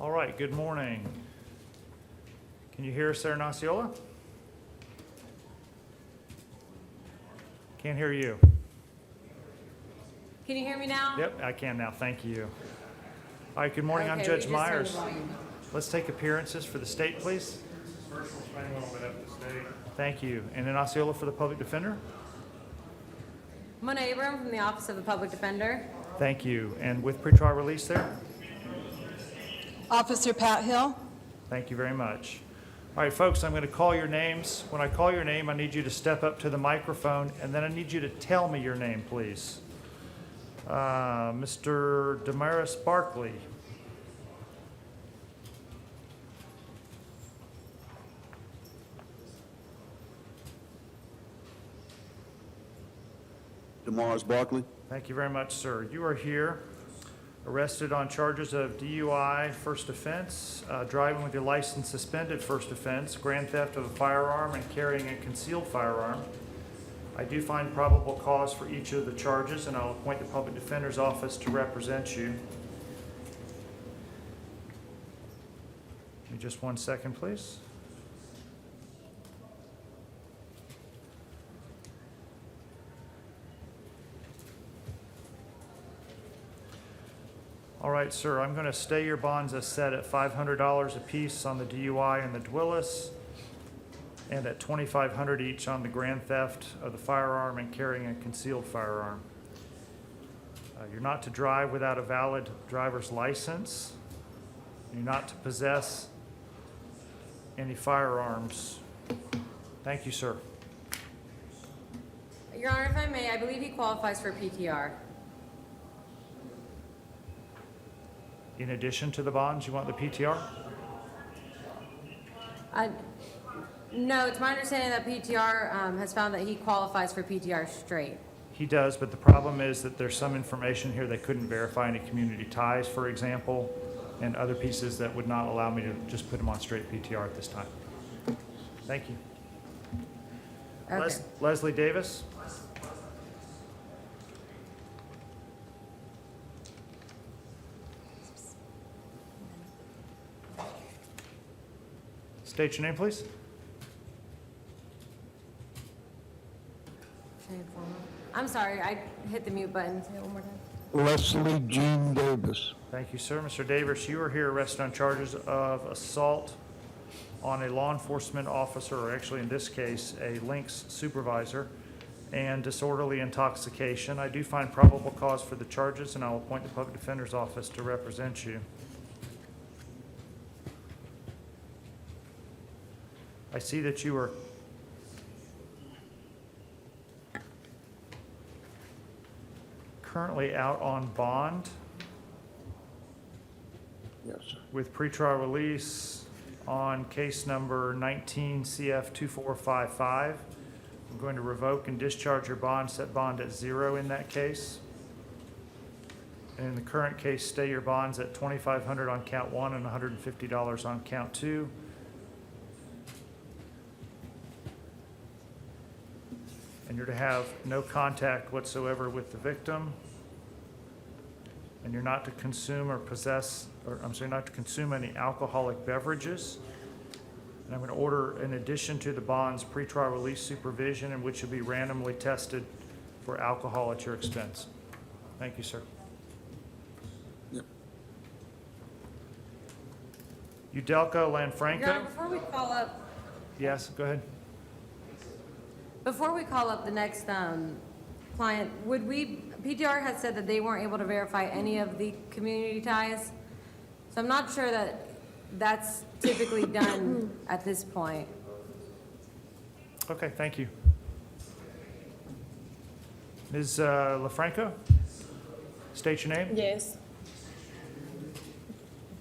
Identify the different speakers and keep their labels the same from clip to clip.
Speaker 1: All right, good morning. Can you hear us there in Osceola? Can't hear you.
Speaker 2: Can you hear me now?
Speaker 1: Yep, I can now, thank you. All right, good morning, I'm
Speaker 2: Okay,
Speaker 1: Judge
Speaker 2: we just turned the
Speaker 1: Myers.
Speaker 2: volume up.
Speaker 1: Let's take appearances for the state, please.
Speaker 3: First one's Manuel on behalf of the state.
Speaker 1: Thank you. And in Osceola for the public defender?
Speaker 2: Mona Abram from the Office of the Public Defender.
Speaker 1: Thank you. And with pretrial release there?
Speaker 4: Officer Pat Hill.
Speaker 1: Thank you very much. All right, folks, I'm going to call your names. When I call your name, I need you to step up to the microphone, and then I need you to tell me your name, please. Mr. Damaris Barclay.
Speaker 5: Damaris Barclay.
Speaker 1: Thank you very much, sir. You are here, arrested on charges of DUI, first offense, driving with your license suspended, first offense, grand theft of a firearm, and carrying a concealed firearm. I do find probable cause for each of the charges, and I'll appoint the public defender's office to represent you. Give me just 1 second, please. All right, sir, I'm going to stay your bonds as set at $500 apiece on the DUI and the Dwillis, and at $2,500 each on the grand theft of the firearm and carrying a concealed firearm. You're not to drive without a valid driver's license. You're not to possess any firearms. Thank you, sir.
Speaker 2: Your Honor, if I may, I believe he qualifies for PTR.
Speaker 1: In addition to the bonds, you want the PTR?
Speaker 2: No, it's my understanding that PTR has found that he qualifies for PTR straight.
Speaker 1: He does, but the problem is that there's some information here they couldn't verify any community ties, for example, and other pieces that would not allow me to just put him on straight PTR at this time. Thank you.
Speaker 2: Okay.
Speaker 1: Leslie Davis? State your name, please.
Speaker 2: I'm sorry, I hit the mute button. Say it one more time.
Speaker 6: Leslie Jean Davis.
Speaker 1: Thank you, sir. Mr. Davis, you are here arrested on charges of assault on a law enforcement officer, or actually in this case, a Lynx supervisor, and disorderly intoxication. I do find probable cause for the charges, and I'll appoint the public defender's office to represent you. I see that you are currently out on bond
Speaker 6: Yes, sir.
Speaker 1: with pretrial release on case number 19 CF 2455. I'm going to revoke and discharge your bond, set bond at 0 in that case. And in the current case, stay your bonds at $2,500 on count 1 and $150 on count 2. And you're to have no contact whatsoever with the victim. And you're not to consume or possess, or I'm sorry, not to consume any alcoholic beverages. And I'm going to order, in addition to the bonds, pretrial release supervision, in which you'll be randomly tested for alcohol at your expense. Thank you, sir.
Speaker 5: Yep.
Speaker 1: Udelka
Speaker 2: Your Honor,
Speaker 1: Lanfranco?
Speaker 2: before we call up,
Speaker 1: Yes, go ahead.
Speaker 2: the next client, PTR has said that they weren't able to verify any of the community ties. So I'm not sure that that's typically done at this point.
Speaker 1: Okay, thank you. Ms. LaFranco? State your name.
Speaker 7: Yes.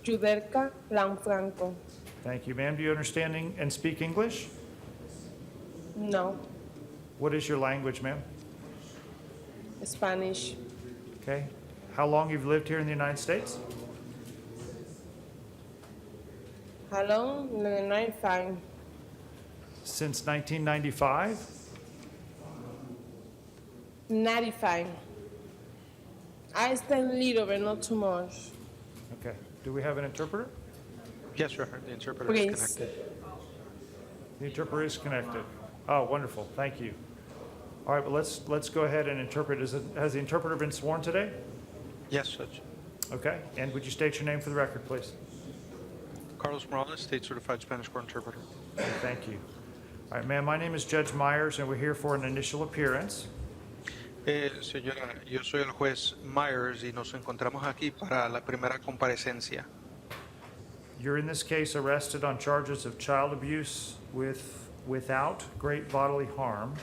Speaker 7: Udelka Lanfranco.
Speaker 1: Thank you, ma'am. Do you understand and speak English?
Speaker 7: No.
Speaker 1: What is your language, ma'am?
Speaker 7: Spanish.
Speaker 1: Okay. How long you've lived here in the United States?
Speaker 7: How long? 95.
Speaker 1: Since 1995?
Speaker 7: 95. I stand little, but not too much.
Speaker 1: Okay. Do we have an interpreter?
Speaker 4: Yes, sir. The interpreter
Speaker 7: Please.
Speaker 4: is connected.
Speaker 1: The interpreter is connected. Oh, wonderful, thank you. All right, but let's go ahead and interpret. Has the interpreter been sworn today?
Speaker 4: Yes, Judge.
Speaker 1: Okay, and would you state your name for the record, please?
Speaker 4: Carlos Morales, State Certified Spanish Court Interpreter.
Speaker 1: Okay, thank you. All right, ma'am, my name is Judge Myers, and we're here for an initial appearance.
Speaker 4: Señora, yo soy el juez Myers y nos encontramos aquí para la primera comparecencia.
Speaker 1: You're in this case arrested on charges of child abuse without great bodily harm.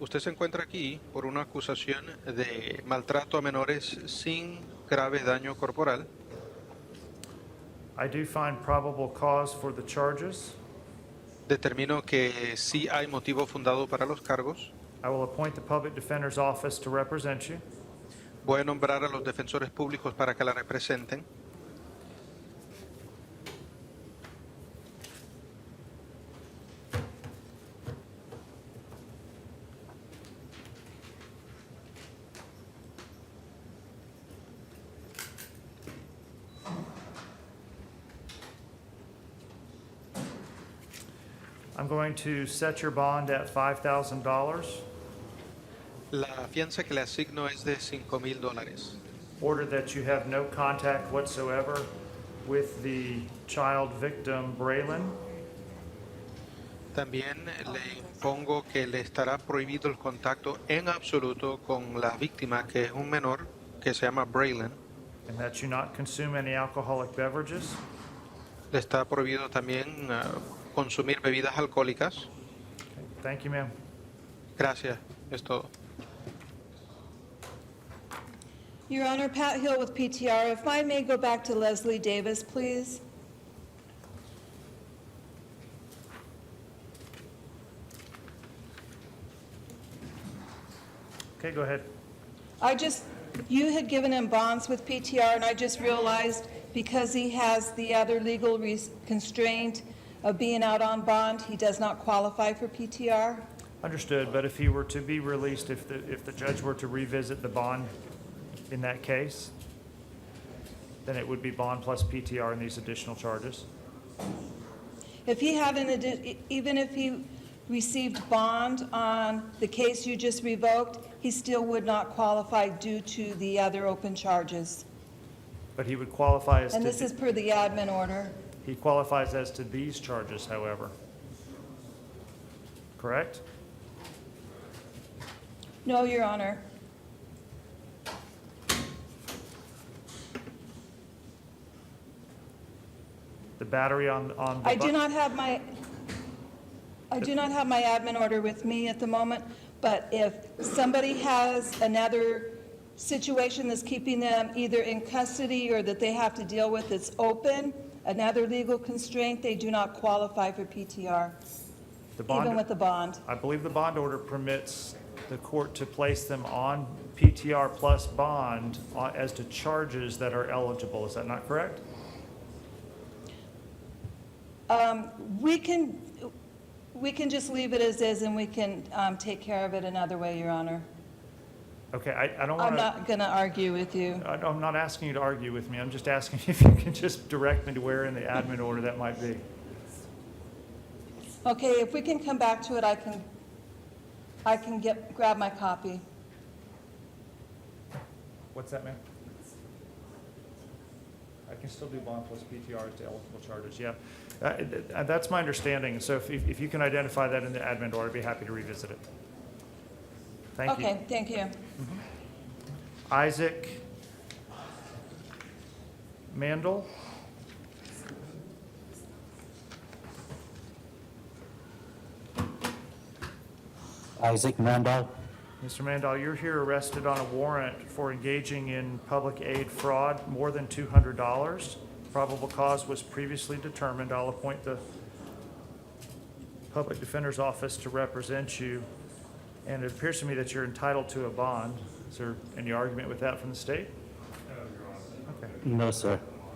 Speaker 4: Usted se encuentra aquí por una acusación de maltrato a menores sin grave daño corporal.
Speaker 1: I do find probable cause for the charges.
Speaker 4: Determino que sí hay motivo fundado para los cargos.
Speaker 1: I will appoint the Public Defender's Office to represent you.
Speaker 4: Voy a nombrar a los defensores públicos para que la representen.
Speaker 1: I'm going to set your bond at $5,000.
Speaker 4: La fianza que le asigno es de $5,000.
Speaker 1: Order that you have no contact whatsoever with the child victim, Braylon.
Speaker 4: También le impongo que le estará prohibido el contacto en absoluto con la víctima, que es un menor que se llama Braylon.
Speaker 1: And that you not consume any alcoholic beverages.
Speaker 4: Le está prohibido también consumir bebidas alcohólicas.
Speaker 1: Okay, thank you, ma'am.
Speaker 4: Gracias, es todo.
Speaker 8: Your Honor, Pat Hill with PTR. If I may go back to Leslie Davis, please.
Speaker 1: Okay, go ahead.
Speaker 8: You had given him bonds with PTR, and I just realized because he has the other legal constraint of being out on bond, he does not qualify for PTR.
Speaker 1: Understood, but if he were to be released, if the judge were to revisit the bond in that case, then it would be bond plus PTR and these additional charges.
Speaker 8: If he had even if he received bond on the case you just revoked, he still would not qualify due to the other open charges.
Speaker 1: But he would qualify as
Speaker 8: And this is per the admin order.
Speaker 1: he qualifies as to these charges, however. Correct?
Speaker 8: No, Your Honor.
Speaker 1: The battery on the
Speaker 8: I do not have my admin order with me at the moment, but if somebody has another situation that's keeping them either in custody or that they have to deal with that's open, another legal constraint, they do not qualify for PTR,
Speaker 1: The bond,
Speaker 8: even with the bond.
Speaker 1: I believe the bond order permits the court to place them on PTR plus bond as to charges that are eligible. Is that not correct?
Speaker 8: We can just leave it as is, and we can take care of it another way, Your Honor.
Speaker 1: Okay, I don't
Speaker 8: I'm
Speaker 1: want to,
Speaker 8: not going to argue with you.
Speaker 1: I'm not asking you to argue with me. I'm just asking if you can just direct me to where in the admin order that might be.
Speaker 8: Okay, if we can come back to it, I can grab my copy.
Speaker 1: What's that, ma'am? I can still do bond plus PTR as to eligible charges, yeah. That's my understanding, so if you can identify that in the admin order, I'd be happy to revisit it. Thank you.
Speaker 8: Okay, thank you.
Speaker 1: Isaac Mandell?
Speaker 9: Isaac Mandell.
Speaker 1: Mr. Mandell, you're here arrested on a warrant for engaging in public aid fraud, more than $200. Probable cause was previously determined. I'll appoint the Public Defender's Office to represent you. And it appears to me that you're entitled to a bond. Is there any argument with that from the state? Okay.
Speaker 9: No, sir.
Speaker 1: All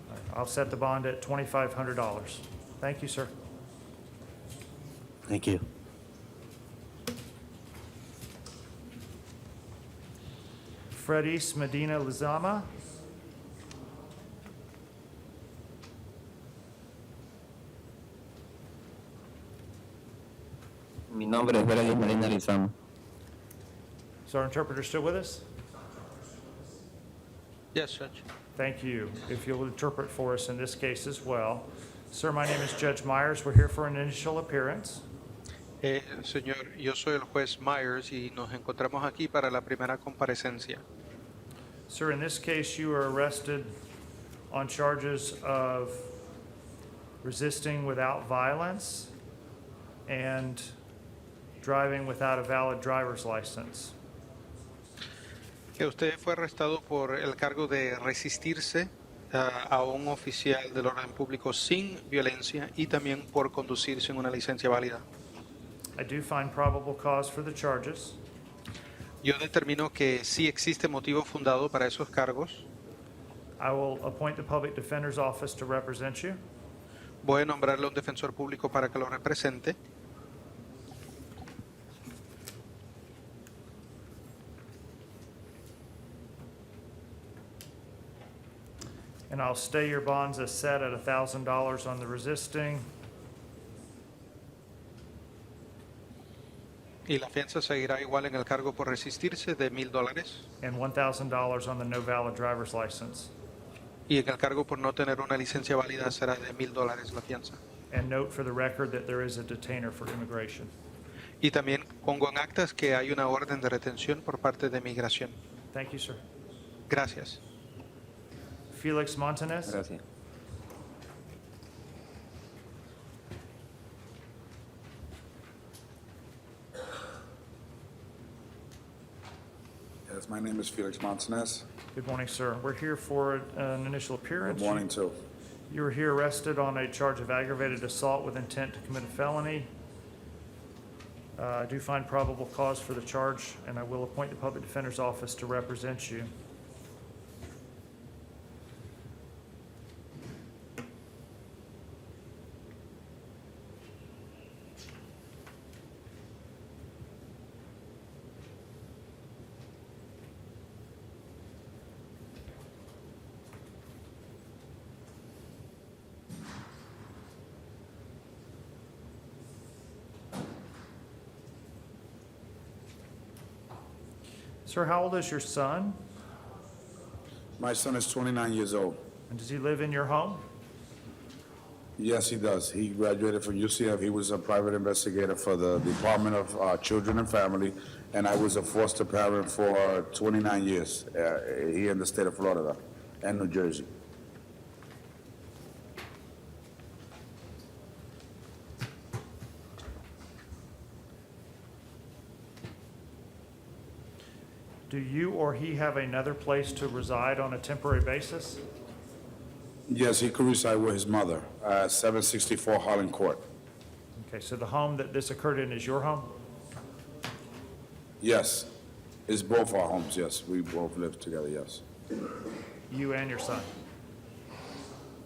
Speaker 1: right. I'll set the bond at $2,500. Thank you, sir.
Speaker 9: Thank you.
Speaker 1: Fredis Medina Lezama.
Speaker 10: nombre es Lezama.
Speaker 1: Is our interpreter still with us?
Speaker 4: Yes, Judge.
Speaker 1: Thank you. If you'll interpret for us in this case as well. Sir, my name is Judge Myers. We're here for an initial appearance.
Speaker 4: Señor, yo soy el juez Myers y nos encontramos aquí para la primera comparecencia.
Speaker 1: Sir, in this case, you were arrested on charges of resisting without violence and driving without a valid driver's license.
Speaker 4: Que usted fue arrestado por el cargo de resistirse a un oficial del orden público sin violencia y también por conducir sin una licencia válida.
Speaker 1: I do find probable cause for the charges.
Speaker 4: Yo determino que sí existe motivo fundado para esos cargos.
Speaker 1: I will appoint the Public Defender's Office to represent you.
Speaker 4: Voy a nombrarle a un defensor público para que lo represente.
Speaker 1: And I'll stay your bonds as set at $1,000 on the resisting
Speaker 4: Y la fianza seguirá igual en el cargo por resistirse de $1,000
Speaker 1: and $1,000 on the no valid driver's license.
Speaker 4: y en el cargo por no tener una licencia válida será de $1,000 la fianza.
Speaker 1: And note for the record that there is a detainer for immigration.
Speaker 4: Y también pongo en actas que hay una orden de retención por parte de migración.
Speaker 1: Thank you, sir.
Speaker 4: Gracias.
Speaker 1: Felix Montanez?
Speaker 10: Gracias.
Speaker 5: Yes, my name is Felix Montanez.
Speaker 1: Good morning, sir. We're here for an initial appearance.
Speaker 5: Good morning, too.
Speaker 1: You were here arrested on a charge of aggravated assault with intent to commit a felony. I do find probable cause for the charge, and I will appoint the Public Defender's Office to represent you. Sir, how old is your son?
Speaker 5: My son is 29 years old.
Speaker 1: And does he live in your home?
Speaker 5: Yes, he does. He graduated from UCF. He was a private investigator for the Department of Children and Family, and I was a foster parent for 29 years here in the state of Florida and New Jersey.
Speaker 1: Do you or he have another place to reside on a temporary basis?
Speaker 5: Yes, he could reside with his mother, 764 Holland Court.
Speaker 1: Okay, so the home that this occurred in is your home?
Speaker 5: Yes, it's both our homes, yes. We both live together, yes.
Speaker 1: You and your son?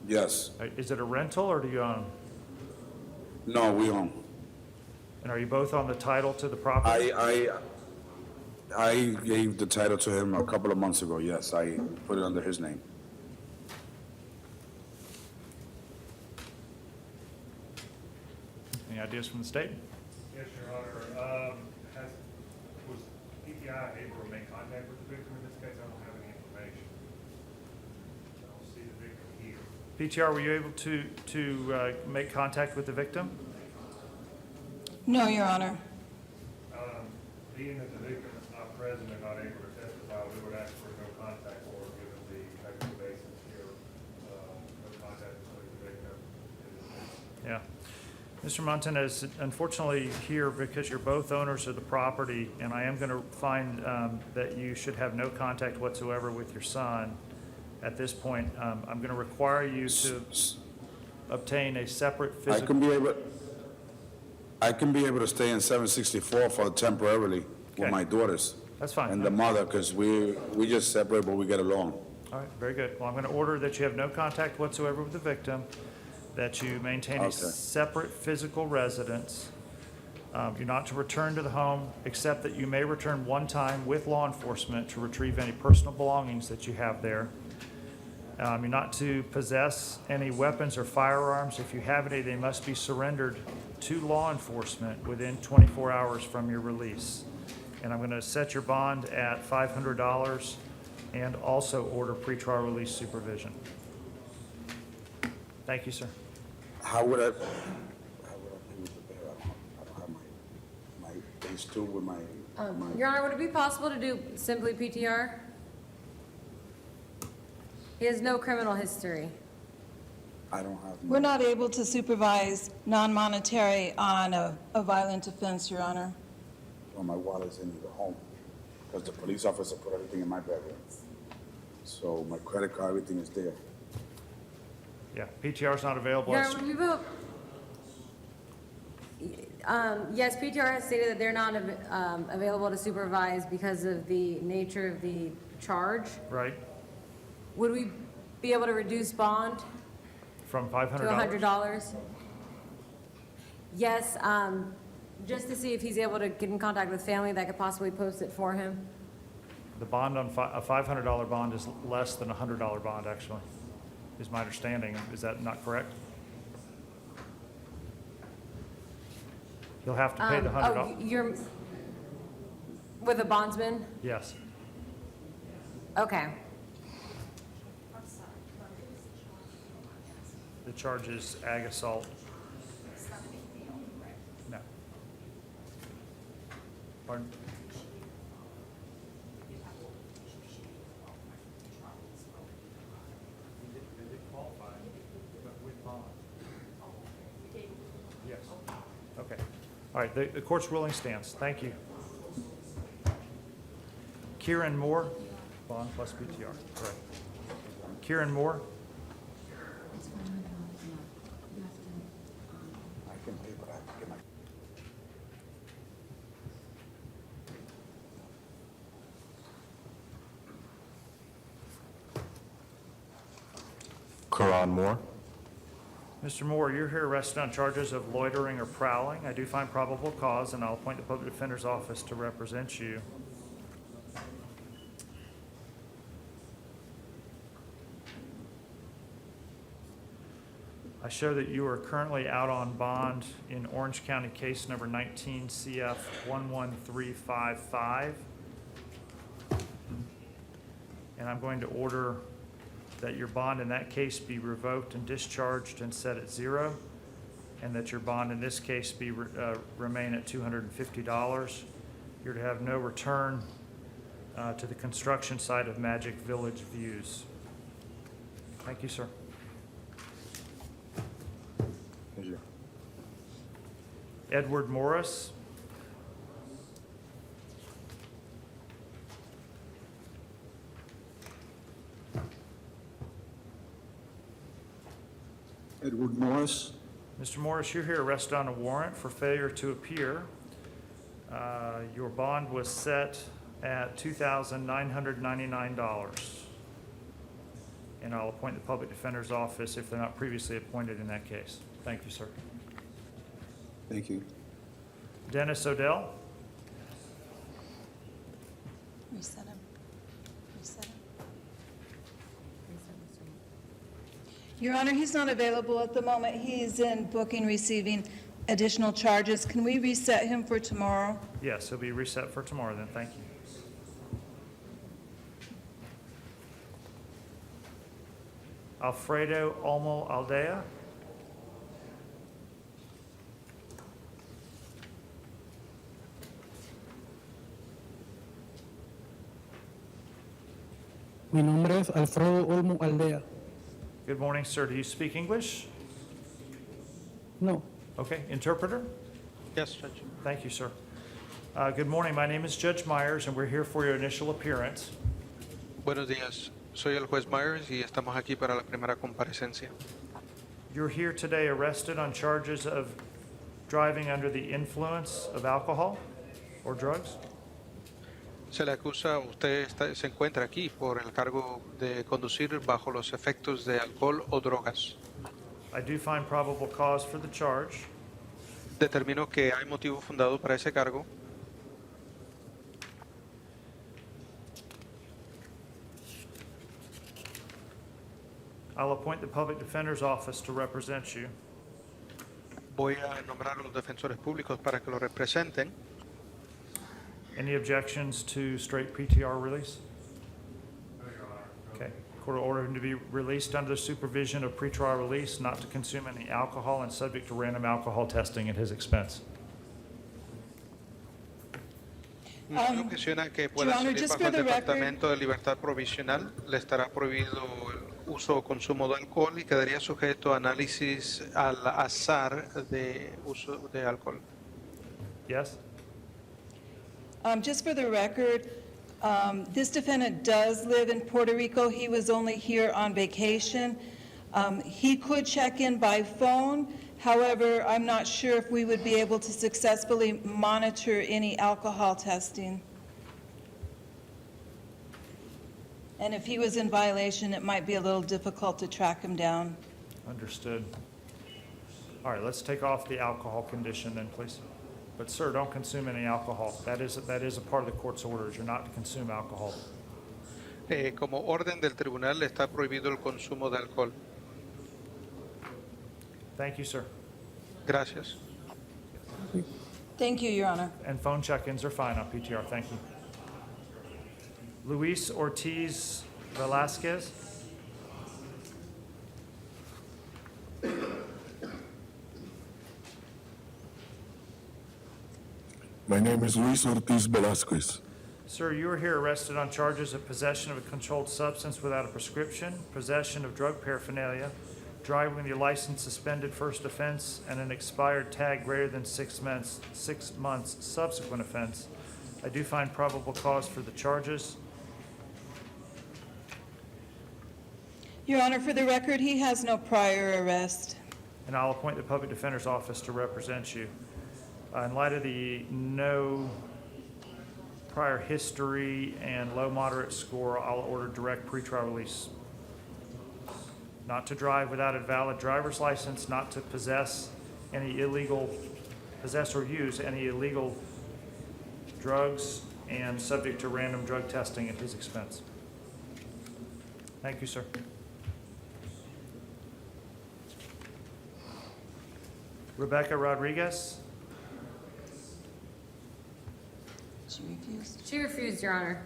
Speaker 5: Yes.
Speaker 1: Is it a rental or do you own?
Speaker 5: No, we own.
Speaker 1: And are you both on the title to the property?
Speaker 5: I gave the title to him a couple of months ago, yes. I put it under his name.
Speaker 1: Any ideas from the state?
Speaker 3: Yes, Your Honor. Was PTI able to make contact with the victim in this case? I don't have any information. I don't see the victim here.
Speaker 1: PTR, were you able to make contact with the victim?
Speaker 8: No, Your Honor.
Speaker 3: Being that the victim is not present and not able to testify, we would ask for no contact order given the technical basis here. No contact with the victim.
Speaker 1: Yeah. Mr. Montanez, unfortunately here, because you're both owners of the property, and I am going to find that you should have no contact whatsoever with your son, at this point, I'm going to require you to obtain a separate
Speaker 5: I
Speaker 1: physical...
Speaker 5: can be able to stay in 764 for temporarily
Speaker 1: Okay.
Speaker 5: with my daughters.
Speaker 1: That's fine.
Speaker 5: And the mother, because we just separate, but we get along.
Speaker 1: All right, very good. Well, I'm going to order that you have no contact whatsoever with the victim, that you maintain a
Speaker 5: Okay.
Speaker 1: separate physical residence. You're not to return to the home, except that you may return one time with law enforcement to retrieve any personal belongings that you have there. You're not to possess any weapons or firearms. If you have any, they must be surrendered to law enforcement within 24 hours from your release. And I'm going to set your bond at $500 and also order pretrial release supervision. Thank you, sir.
Speaker 5: How would I pay with the bail? I don't have my base two with my.
Speaker 2: Your Honor, would it be possible to do simply PTR? He has no criminal history.
Speaker 5: I don't have.
Speaker 8: We're not able to supervise non-monetary on a violent offense, Your Honor.
Speaker 5: Well, my wallet's in the home, because the police officer put everything in my bedroom. So my credit card, everything is there.
Speaker 1: Yeah, PTR is not available.
Speaker 2: Your Honor, would we vote? Yes, PTR has stated that they're not available to supervise because of the nature of the charge.
Speaker 1: Right,
Speaker 2: Would we be able to reduce bond
Speaker 1: from
Speaker 2: to
Speaker 1: $500?
Speaker 2: $100? Yes, just to see if he's able to get in contact with family that could possibly post it for him.
Speaker 1: The bond on a $500 bond is less than a $100 bond, actually, is my understanding. Is that not correct? He'll have to pay the $100.
Speaker 2: Oh, you're with a bondsman?
Speaker 1: Yes.
Speaker 2: Okay.
Speaker 1: The charge is ag assault. No. Pardon? Yes. Okay. All right, the court's ruling stands. Thank you. Kieran Moore, bond plus PTR, correct. Kieran Moore,
Speaker 5: I can pay, but I have to get my.
Speaker 11: Karan Moore.
Speaker 1: Mr. Moore, you're here arrested on charges of loitering or prowling. I do find probable cause, and I'll appoint the Public Defender's Office to represent you. I show that you are currently out on bond in Orange County case number 19 CF 11355. And I'm going to order that your bond in that case be revoked and discharged and set at $0, and that your bond in this case be remain at $250. You're to have no return to the construction site of Magic Village Views. Thank you, sir.
Speaker 5: Thank you.
Speaker 1: Edward Morris.
Speaker 6: Edward Morris.
Speaker 1: Mr. Morris, you're here arrested on a warrant for failure to appear. Your bond was set at $2,999. And I'll appoint the Public Defender's Office if they're not previously appointed in that case. Thank you, sir.
Speaker 5: Thank you.
Speaker 1: Dennis Odell.
Speaker 8: Reset him. Reset him. Your Honor, he's not available at the moment. He's in booking, receiving additional charges. Can we reset him for tomorrow?
Speaker 1: Yes, he'll be reset for tomorrow then. Thank you. Alfredo Almadaya.
Speaker 12: Mi nombre es Alfredo Olmo Aldea.
Speaker 1: Good morning, sir. Do you speak English?
Speaker 12: No.
Speaker 1: Okay, interpreter?
Speaker 4: Yes, Judge.
Speaker 1: Thank you, sir. Good morning. My name is Judge Myers, and we're here for your initial appearance.
Speaker 4: Buenos días. Soy el juez Myers y estamos aquí para la primera comparecencia.
Speaker 1: You're here today arrested on charges of driving under the influence of alcohol or drugs.
Speaker 4: Se le acusa, se encuentra aquí por el cargo de conducir bajo los efectos de alcohol o drogas.
Speaker 1: I do find probable cause for the charge.
Speaker 4: Determino que hay motivo fundado para ese cargo.
Speaker 1: I'll appoint the Public Defender's Office to represent you.
Speaker 4: Voy a nombrar a los defensores públicos para que lo representen.
Speaker 1: Any objections to straight PTR release? Okay. Court will order him to be released under the supervision of pretrial release, not to consume any alcohol and subject to random alcohol testing at his expense.
Speaker 4: No se ocasiona que pueda
Speaker 8: Your Honor,
Speaker 4: salir
Speaker 8: just
Speaker 4: bajo
Speaker 8: for
Speaker 4: el
Speaker 8: the record-
Speaker 4: Departamento de Libertad Provisional. Le estará prohibido el uso o consumo de alcohol y quedaría sujeto a análisis al azar de uso de alcohol.
Speaker 1: Yes?
Speaker 8: Just for the record, this defendant does live in Puerto Rico. He was only here on vacation. He could check in by phone. However, I'm not sure if we would be able to successfully monitor any alcohol testing. And if he was in violation, it might be a little difficult to track him down.
Speaker 1: Understood. All right, let's take off the alcohol condition then, please. But sir, don't consume any alcohol. That is a part of the court's orders. You're not to consume alcohol.
Speaker 4: Como orden del tribunal está prohibido el consumo de alcohol.
Speaker 1: Thank you, sir.
Speaker 4: Gracias.
Speaker 8: Thank you, Your Honor.
Speaker 1: And phone check-ins are fine on PTR. Thank you. Luis Ortiz Velasquez.
Speaker 11: My name is Luis Ortiz Velasquez.
Speaker 1: Sir, you were here arrested on charges of possession of a controlled substance without a prescription, possession of drug paraphernalia, driving with your license suspended first offense, and an expired tag greater than 6 months subsequent offense. I do find probable cause for the charges.
Speaker 8: Your Honor, for the record, he has no prior arrest.
Speaker 1: And I'll appoint the Public Defender's Office to represent you. In light of the no prior history and low moderate score, I'll order direct pretrial release. Not to drive without a valid driver's license, not to possess or use any illegal drugs, and subject to random drug testing at his expense. Thank you, sir. Rebecca Rodriguez.
Speaker 8: She refused.
Speaker 2: She refused, Your Honor.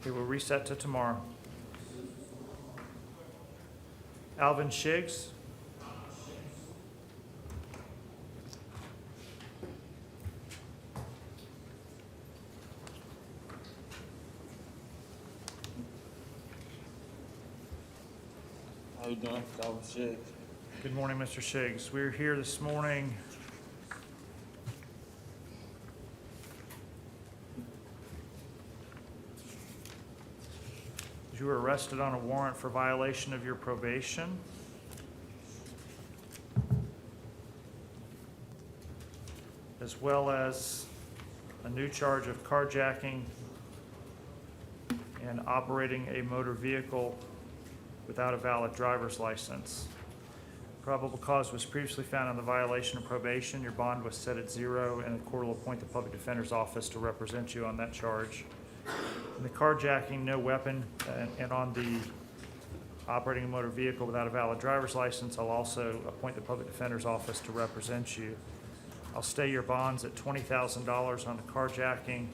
Speaker 1: Okay, we'll reset to tomorrow. Alvin Shiggs.
Speaker 10: How you doing? Calvin Shiggs.
Speaker 1: Good morning, Mr. Shiggs. We're here this morning you were arrested on a warrant for violation of your probation. As well as a new charge of carjacking and operating a motor vehicle without a valid driver's license. Probable cause was previously found on the violation of probation. Your bond was set at 0, and the court will appoint the Public Defender's Office to represent you on that charge. In the carjacking, no weapon, and on the operating a motor vehicle without a valid driver's license, I'll also appoint the Public Defender's Office to represent you. I'll stay your bonds at $20,000 on the carjacking,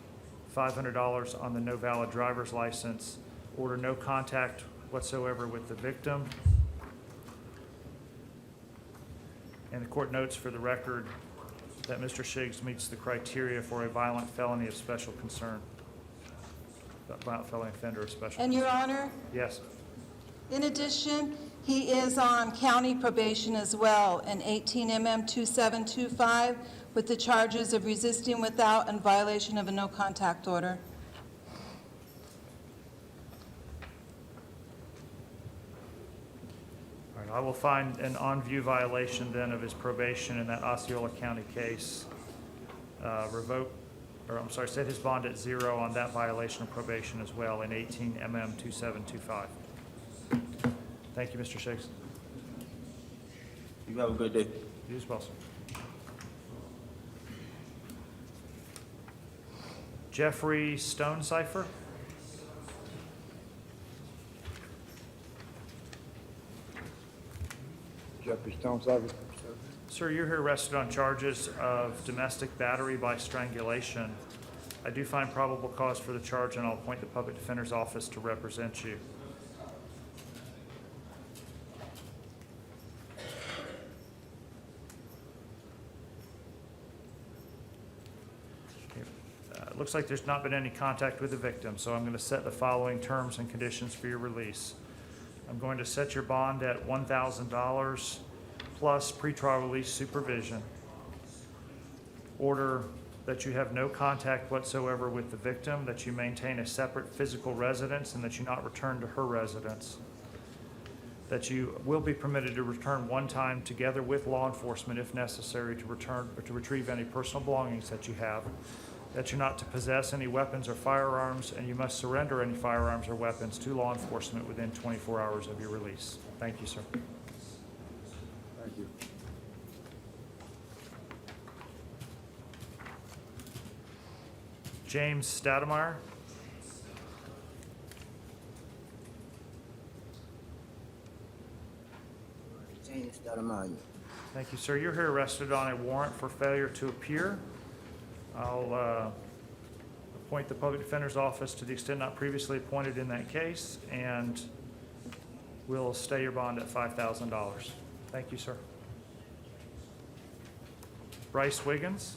Speaker 1: $500 on the no valid driver's license, order no contact whatsoever with the victim. And the court notes for the record that Mr. Shiggs meets the criteria for a violent felony of special concern. A violent felony offender of special
Speaker 8: And
Speaker 1: concern.
Speaker 8: Your Honor,
Speaker 1: Yes.
Speaker 8: in addition, he is on county probation as well, an 18 MM 2725, with the charges of resisting without and violation of a no contact order.
Speaker 1: All right, I will find an on-view violation then of his probation in that Osceola County case. Set his bond at 0 on that violation of probation as well in 18 MM 2725. Thank you, Mr. Shiggs.
Speaker 10: You have a good day.
Speaker 1: You as well, sir. Jeffrey Stonecipher.
Speaker 6: Stonecipher.
Speaker 1: Sir, you're here arrested on charges of domestic battery by strangulation. I do find probable cause for the charge, and I'll appoint the public defender's office to represent you. It looks like there's not been any contact with the victim, so I'm going to set the following terms and conditions for your release. I'm going to set your bond at $1,000 plus pretrial release supervision. Order that you have no contact whatsoever with the victim, that you maintain a separate physical residence, and that you not return to her residence. That you will be permitted to return one time together with law enforcement if necessary to retrieve any personal belongings that you have. That you're not to possess any weapons or firearms, and you must surrender any firearms or weapons to law enforcement within 24 hours of your release. Thank you, sir.
Speaker 5: Thank you.
Speaker 1: James Stademeyer.
Speaker 10: James Stoudemire.
Speaker 1: Thank you, sir. You're here arrested on a warrant for failure to appear. I'll appoint the public defender's office to the extent not previously appointed in that case, and we'll stay your bond at $5,000. Thank you, sir. Bryce Wiggins.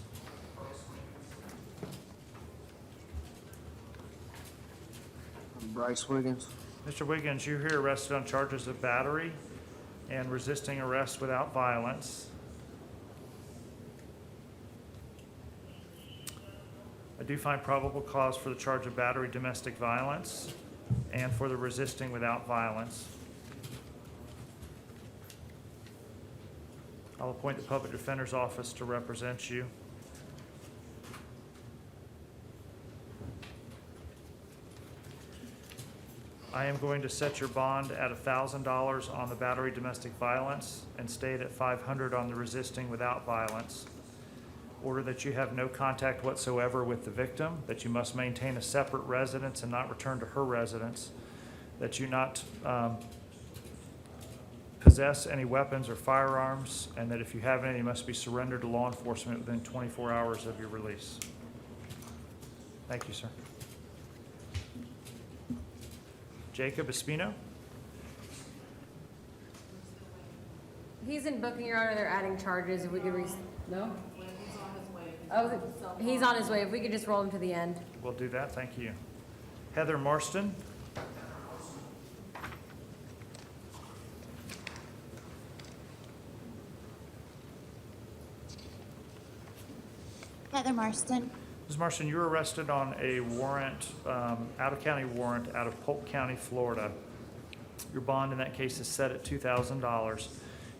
Speaker 10: Bryce Wiggins.
Speaker 1: Mr. Wiggins, you're here arrested on charges of battery and resisting arrest without violence. I do find probable cause for the charge of battery domestic violence and for the resisting without violence. I'll appoint the public defender's office to represent you. I am going to set your bond at $1,000 on the battery domestic violence and state at $500 on the resisting without violence. Order that you have no contact whatsoever with the victim, that you must maintain a separate residence and not return to her residence, that you not possess any weapons or firearms, and that if you have any, you must be surrendered to law enforcement within 24 hours of your release. Thank you, sir. Jacob Espino.
Speaker 2: He's in booking, Your Honor. They're adding charges. If we could no? Oh, he's on his way. If we could just roll him to the end.
Speaker 1: We'll do that. Thank you. Heather Marston.
Speaker 13: Heather Marston.
Speaker 1: Ms. Marston, you were arrested on a warrant, out-of-county warrant out of Polk County, Florida. Your bond in that case is set at $2,000.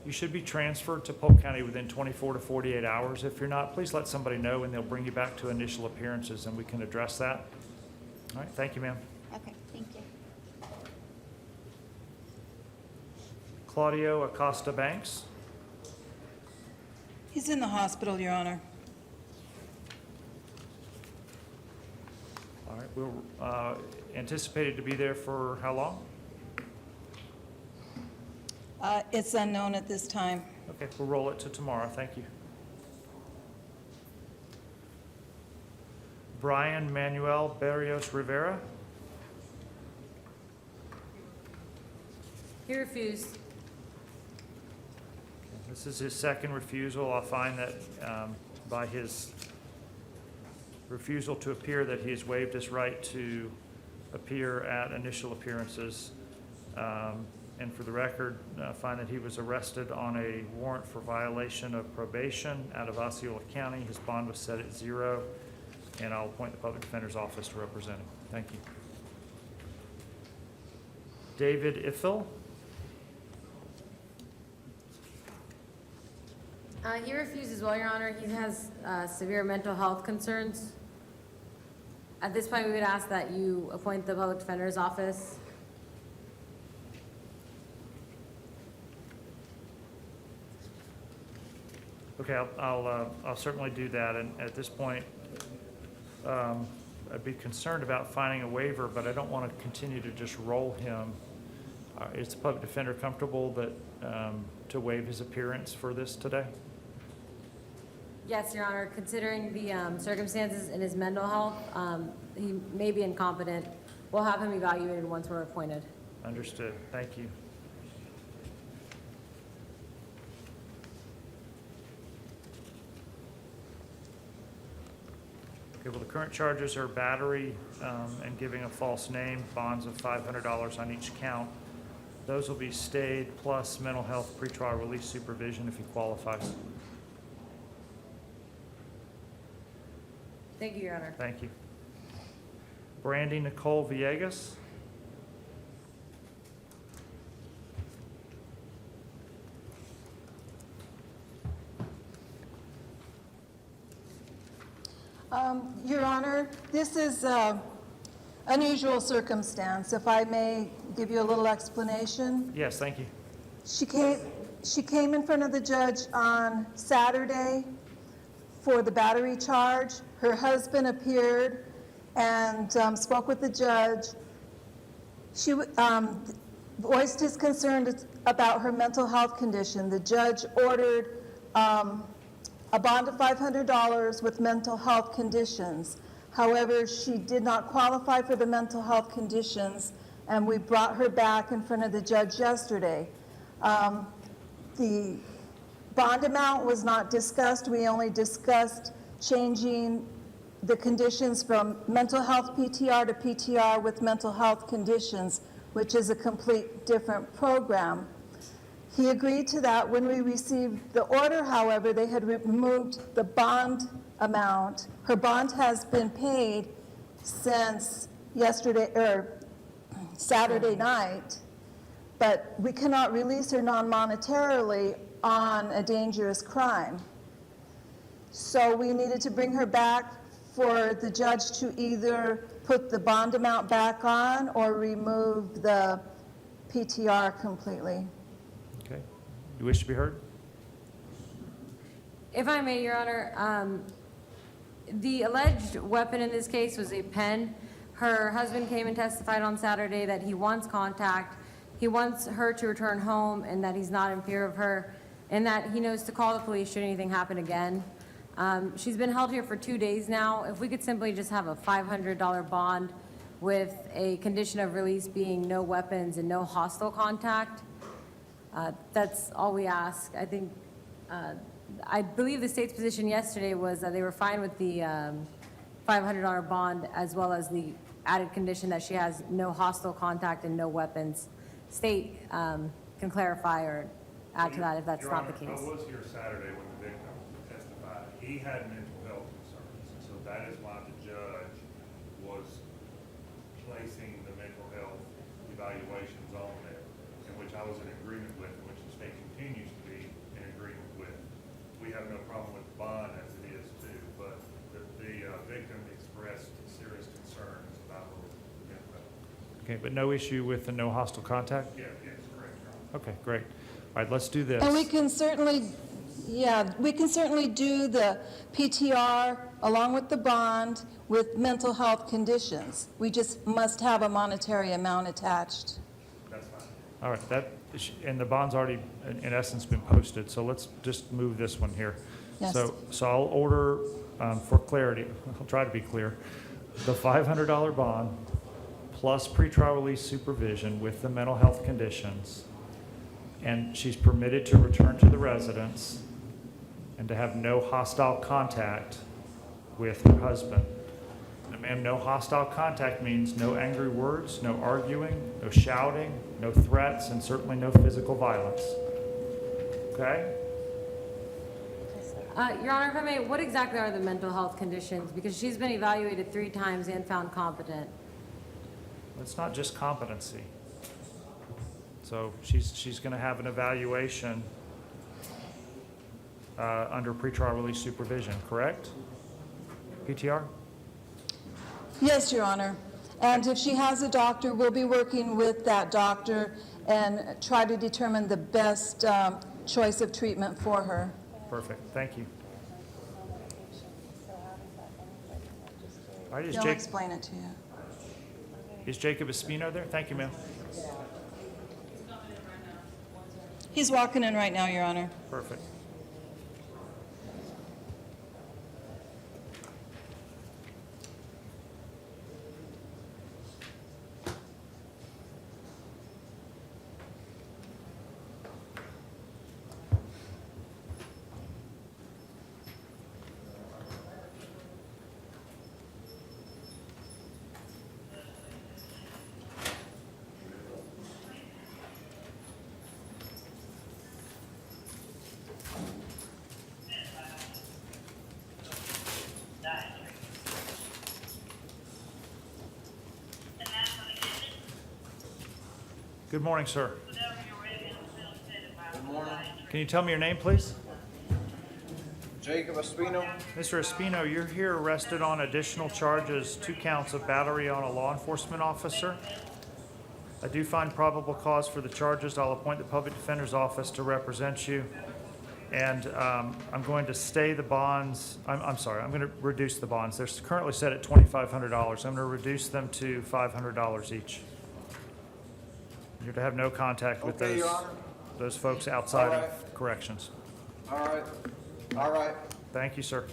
Speaker 1: You should be transferred to Polk County within 24 to 48 hours. If you're not, please let somebody know, and they'll bring you back to initial appearances, and we can address that. All right, thank you, ma'am.
Speaker 13: Okay, thank you.
Speaker 1: Claudio Acosta Banks.
Speaker 8: He's in the hospital, Your Honor.
Speaker 1: All right, we're anticipated to be there for how long?
Speaker 8: It's unknown at this time.
Speaker 1: Okay, we'll roll it to tomorrow. Thank you. Brian Manuel Barrios Rivera.
Speaker 2: He refused.
Speaker 1: This is his second refusal. I'll find that by his refusal to appear that he has waived his right to appear at initial appearances. And for the record, find that he was arrested on a warrant for violation of probation out of Osceola County. His bond was set at $0, and I'll appoint the public defender's office to represent him. Thank you. David Iffel.
Speaker 2: He refused as well, Your Honor. He has severe mental health concerns. At this point, we would ask that you appoint the public defender's office.
Speaker 1: Okay, I'll certainly do that, and at this point, I'd be concerned about finding a waiver, but I don't want to continue to just roll him Is the public defender comfortable that, to waive his appearance for this today?
Speaker 2: Yes, Your Honor, considering the circumstances in his mental health, he may be incompetent. We'll have him evaluated once we're appointed.
Speaker 1: Understood. Thank you. Okay, well, the current charges are battery and giving a false name, bonds of $500 on each count. Those will be stayed plus mental health pretrial release supervision if he qualifies.
Speaker 2: Thank you, Your Honor.
Speaker 1: Thank you. Brandy Nicole Villegas.
Speaker 8: Your Honor, this is unusual circumstance. If I may give you a little explanation.
Speaker 1: Yes, thank you.
Speaker 8: She came in front of the judge on Saturday for the battery charge. Her husband appeared and spoke with the judge. She voiced his concern about her mental health condition. The judge ordered a bond of $500 with mental health conditions. However, she did not qualify for the mental health conditions, and we brought her back in front of the judge yesterday. The bond amount was not discussed. We only discussed changing the conditions from mental health PTR to PTR with mental health conditions, which is a complete different program. He agreed to that. When we received the order, however, they had removed the bond amount. Her bond has been paid since yesterday, or Saturday night, but we cannot release her non-monetarily on a dangerous crime. So we needed to bring her back for the judge to either put the bond amount back on or remove the PTR completely.
Speaker 1: Okay. You wish to be heard?
Speaker 2: If I may, Your Honor, the alleged weapon in this case was a pen. Her husband came and testified on Saturday that he wants contact, he wants her to return home, and that he's not in fear of her, and that he knows to call the police should anything happen again. She's been held here for 2 days now. If we could simply just have a $500 bond with a condition of release being no weapons and no hostile contact, that's all we ask. I think, I believe the state's position yesterday was that they were fine with the $500 bond as well as the added condition that she has no hostile contact and no weapons. State can clarify or add to that if that's
Speaker 3: Your
Speaker 2: not the
Speaker 3: Honor,
Speaker 2: case.
Speaker 3: I was here Saturday when the victim testified. He had mental health concerns, and so that is why the judge was placing the mental health evaluations on there, in which I was in agreement with, and which the state continues to be in agreement with. We have no problem with the bond as it is too, but the victim expressed serious concerns about her mental health.
Speaker 1: Okay, but no issue with the no hostile contact?
Speaker 3: Yes, correct, Your Honor.
Speaker 1: Okay, great. All right, let's do this.
Speaker 8: And we can certainly, we can certainly do the PTR along with the bond with mental health conditions. We just must have a monetary amount attached.
Speaker 3: That's fine.
Speaker 1: All right, and the bond's already, in essence, been posted, so let's just move this one here.
Speaker 8: Yes.
Speaker 1: So I'll order, for clarity, I'll try to be clear, the $500 bond plus pretrial release supervision with the mental health conditions, and she's permitted to return to the residence and to have no hostile contact with her husband. And ma'am, no hostile contact means no angry words, no arguing, no shouting, no threats, and certainly no physical violence. Okay?
Speaker 2: Your Honor, if I may, what exactly are the mental health conditions? Because she's been evaluated 3 times and found competent.
Speaker 1: It's not just competency. So she's going to have an evaluation under pretrial release supervision, correct? PTR?
Speaker 8: Yes, Your Honor. And if she has a doctor, we'll be working with that doctor and try to determine the best choice of treatment for her.
Speaker 1: Perfect, thank you. All right,
Speaker 8: He'll explain it to you.
Speaker 1: is Jacob Espino there? Thank you, ma'am.
Speaker 8: He's walking in right now, Your Honor.
Speaker 1: Perfect. Good morning, sir.
Speaker 10: Good morning.
Speaker 1: Can you tell me your name, please?
Speaker 10: Jacob Espino.
Speaker 1: Mr. Espino, you're here arrested on additional charges, 2 counts of battery on a law enforcement officer. I do find probable cause for the charges. I'll appoint the public defender's office to represent you. And I'm going to stay the bonds. I'm sorry, I'm going to reduce the bonds. They're currently set at $2,500. I'm going to reduce them to $500 each. You're to have no contact with
Speaker 10: Okay, Your Honor.
Speaker 1: those folks outside
Speaker 10: All right.
Speaker 1: of corrections.
Speaker 10: All right. All right.
Speaker 1: Thank you, sir.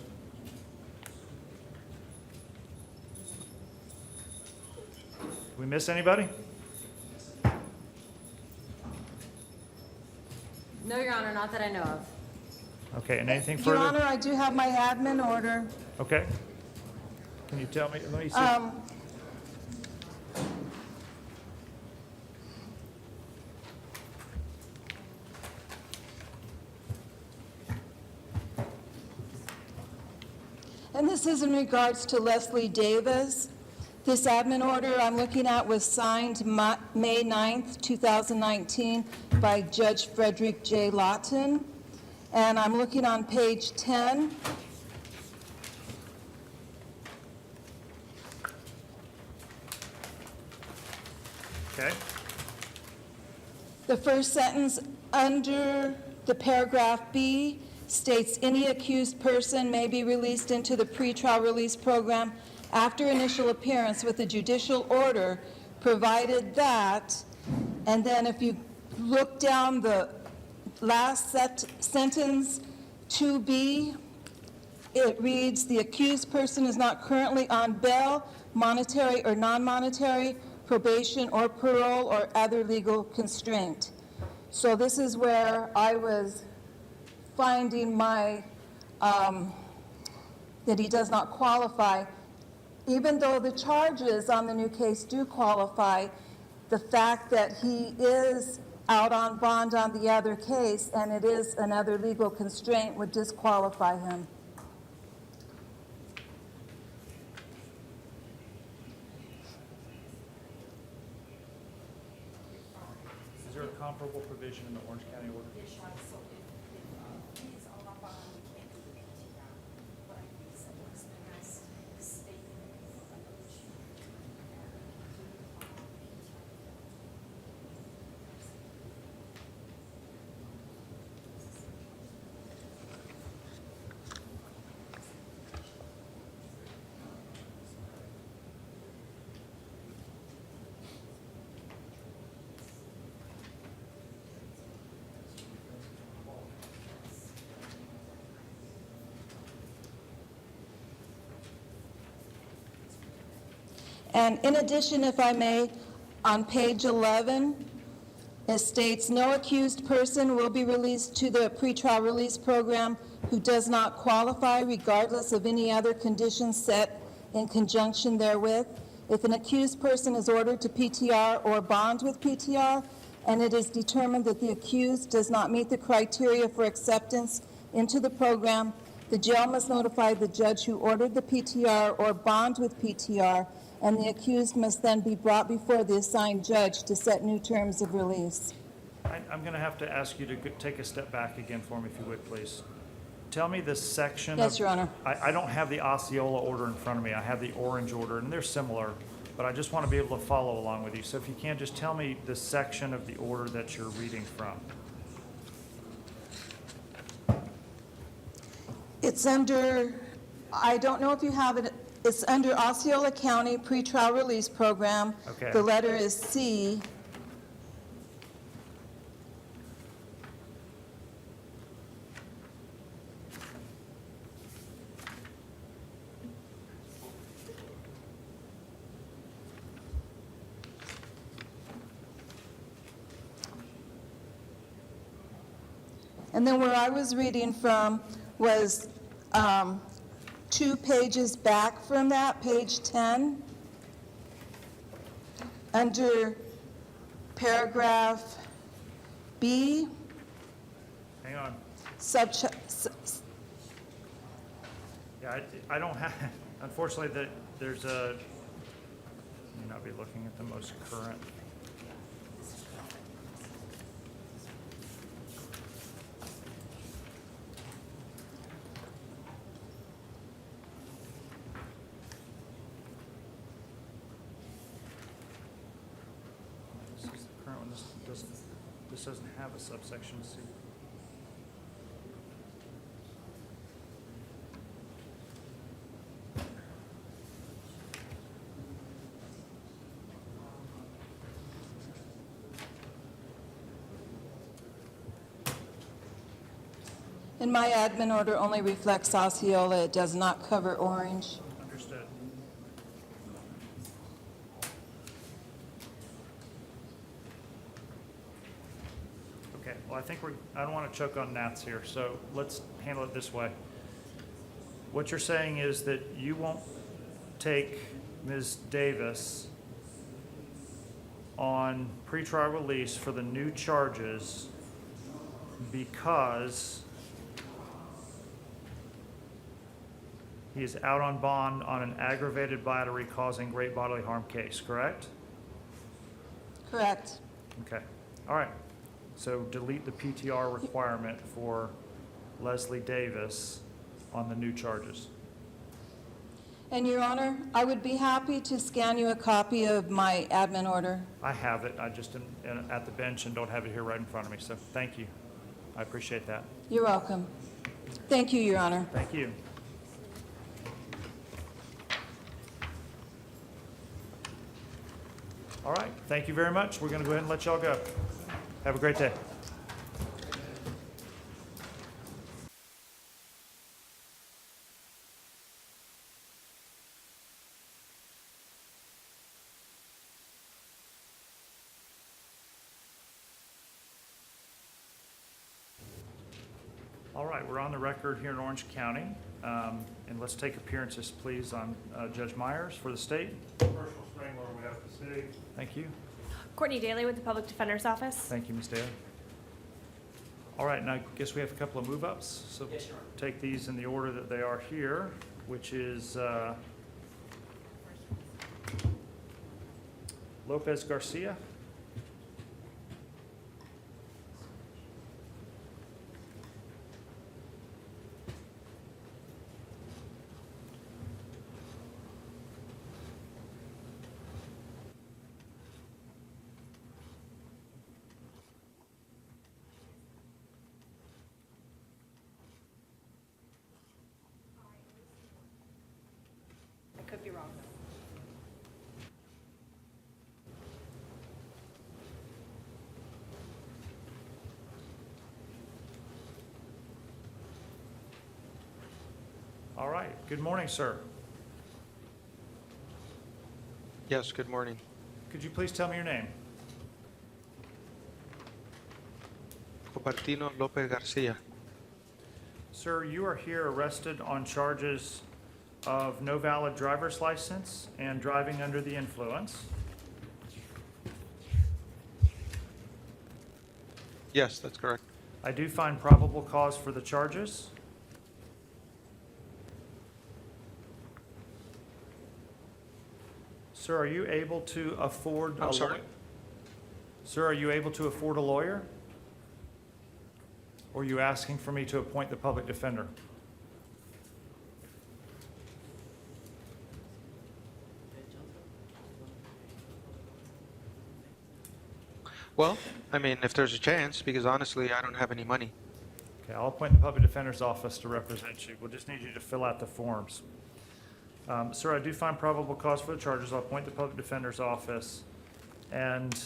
Speaker 1: Did we miss anybody?
Speaker 2: No, Your Honor, not that I know of.
Speaker 1: Okay, and anything
Speaker 8: Your
Speaker 1: further?
Speaker 8: Honor, I do have my admin order.
Speaker 1: Okay. Can you tell me, let me see.
Speaker 8: And this is in regards to Leslie Davis. This admin order I'm looking at was signed May 9th, 2019 by Judge Frederick J. Lawton. And I'm looking on page 10.
Speaker 1: Okay,
Speaker 8: The first sentence under the paragraph B states any accused person may be released into the pretrial release program after initial appearance with a judicial order, provided that, and then if you look down the last sentence, 2B, it reads, the accused person is not currently on bail, monetary or non-monetary, probation or parole or other legal constraint. So this is where I was finding my, that he does not qualify. Even though the charges on the new case do qualify, the fact that he is out on bond on the other case and it is another legal constraint would disqualify him.
Speaker 1: is there a comparable provision in the Orange County order?
Speaker 8: And in addition, if I may, on page 11, it states, no accused person will be released to the pretrial release program who does not qualify regardless of any other conditions set in conjunction therewith. If an accused person is ordered to PTR or bond with PTR, and it is determined that the accused does not meet the criteria for acceptance into the program, the jail must notify the judge who ordered the PTR or bond with PTR, and the accused must then be brought before the assigned judge to set new terms of release.
Speaker 1: I'm going to have to ask you to take a step back again for me, if you would, please. Tell me the section.
Speaker 8: Yes, Your Honor.
Speaker 1: I don't have the Osceola order in front of me. I have the orange order, and they're similar, but I just want to be able to follow along with you. So if you can, just tell me the section of the order that you're reading from.
Speaker 8: It's under, I don't know if you have it, it's under Osceola County Pretrial Release Program.
Speaker 1: Okay.
Speaker 8: The letter is C. And then where I was reading from was 2 pages back from that, page 10, under paragraph B,
Speaker 1: Hang on. Yeah, I don't have, unfortunately, there's a, may not be looking at the most current. This is the current one. This doesn't have a subsection C.
Speaker 8: and my admin order only reflects Osceola, it does not cover Orange.
Speaker 1: Understood. Okay, well, I think I don't want to choke on gnats here, so let's handle it this way. What you're saying is that you won't take Ms. Davis on pretrial release for the new charges because he is out on bond on an aggravated battery causing great bodily harm case, correct?
Speaker 8: Correct.
Speaker 1: Okay, all right. So delete the PTR requirement for Leslie Davis on the new charges.
Speaker 8: And Your Honor, I would be happy to scan you a copy of my admin order.
Speaker 1: I have it, I just am at the bench and don't have it here right in front of me, so thank you. I appreciate that.
Speaker 8: You're welcome. Thank you, Your Honor.
Speaker 1: Thank you. All right, thank you very much. We're going to go ahead and let y'all go. Have a great day. All right, we're on the record here in Orange County. And let's take appearances, please, on Judge Myers for the state.
Speaker 3: Commercial Strangler, we have the city.
Speaker 1: Thank you.
Speaker 13: Courtney Daly with the Public Defender's Office.
Speaker 1: Thank you, Ms. Daly. All right, now I guess we have a couple of move-ups. So take these in the order that they are here, which is Lopez Garcia.
Speaker 13: I could be wrong.
Speaker 1: All right, good morning, sir.
Speaker 4: Yes, good morning.
Speaker 1: Could you please tell me your name?
Speaker 4: Cupertino Lopez Garcia.
Speaker 1: Sir, you are here arrested on charges of no valid driver's license and driving under the influence.
Speaker 4: Yes, that's correct.
Speaker 1: I do find probable cause for the charges. Sir, are you able to afford a
Speaker 4: I'm sorry?
Speaker 1: lawyer? Sir, are you able to afford a lawyer? Or are you asking for me to appoint the public defender?
Speaker 4: Well, I mean, if there's a chance, because honestly, I don't have any money.
Speaker 1: Okay, I'll appoint the public defender's office to represent you. We'll just need you to fill out the forms. Sir, I do find probable cause for the charges. I'll appoint the public defender's office. And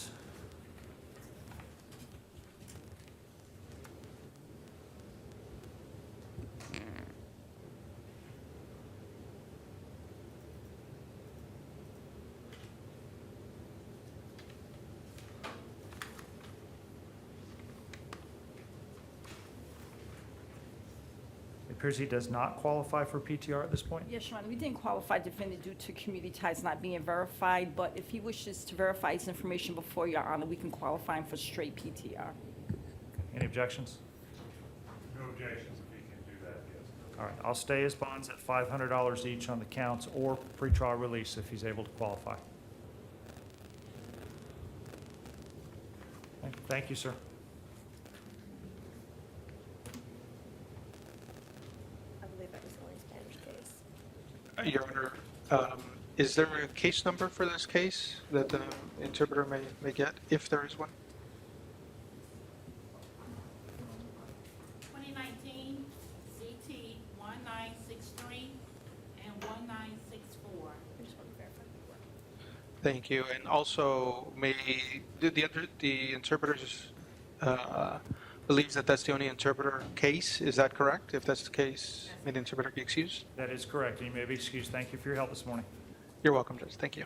Speaker 1: appears he does not qualify for PTR at this point?
Speaker 14: Yes, Your Honor, we didn't qualify defendant due to community ties not being verified, but if he wishes to verify his information before Your Honor, we can qualify him for straight PTR.
Speaker 1: Any objections?
Speaker 3: No objections if he can do that, yes.
Speaker 1: All right, I'll stay his bonds at $500 each on the counts or pretrial release if he's able to qualify. Thank you, sir.
Speaker 13: I believe that was the only Spanish case.
Speaker 4: Your Honor, is there a case number for this case that the interpreter may get, if there is one?
Speaker 15: 2019 CT 1963 and 1964.
Speaker 13: I just want to verify the work.
Speaker 4: Thank you. And also, the interpreter just believes that that's the only interpreter case. Is that correct? If that's the case, may the interpreter be excused?
Speaker 1: That is correct. You may be excused. Thank you for your help this morning.
Speaker 4: You're welcome, Judge. Thank you.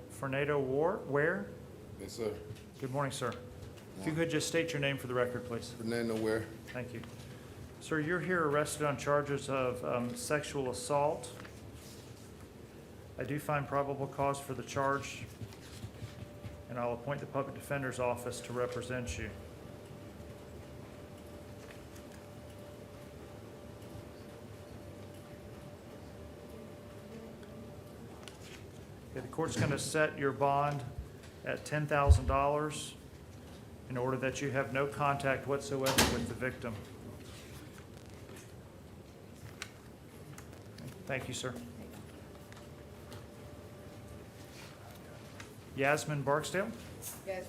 Speaker 1: Fernando Ware?
Speaker 10: Yes, sir.
Speaker 1: Good morning, sir. If you could just state your name for the record, please.
Speaker 10: Fernando Ware.
Speaker 1: Thank you. Sir, you're here arrested on charges of sexual assault. I do find probable cause for the charge, and I'll appoint the Public Defender's Office to represent you. Okay, the court's going to set your bond at $10,000 in order that you have no contact whatsoever with the victim. Thank you, sir. Yasmin Barksdale?
Speaker 7: Yes.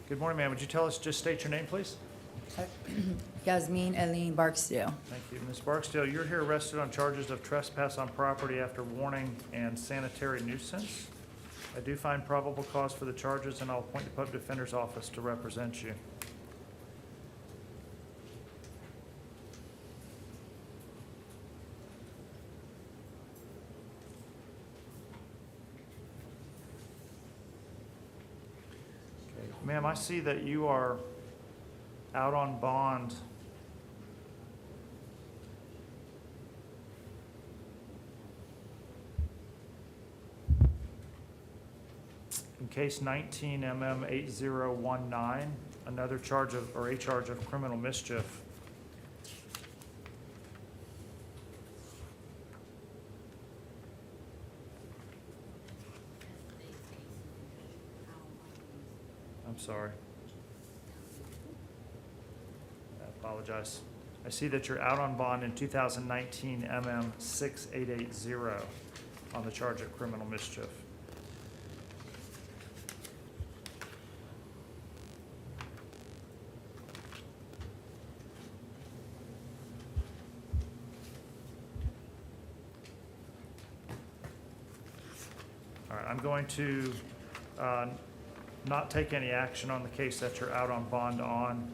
Speaker 1: Good morning, ma'am. Would you tell us, just state your name, please?
Speaker 16: Yasmin Eileen Barksdale.
Speaker 1: Thank you. Ms. Barksdale, you're here arrested on charges of trespass on property after warning and sanitary nuisance. I do find probable cause for the charges, and I'll appoint the Public Defender's Office to represent you. Ma'am, I see that you are out on bond in case 19 MM 8019, another charge of, or a charge of criminal mischief. I'm sorry. I apologize. I see that you're out on bond in 2019 MM 6880 on the charge of criminal mischief. All right, I'm going to not take any action on the case that you're out on bond on.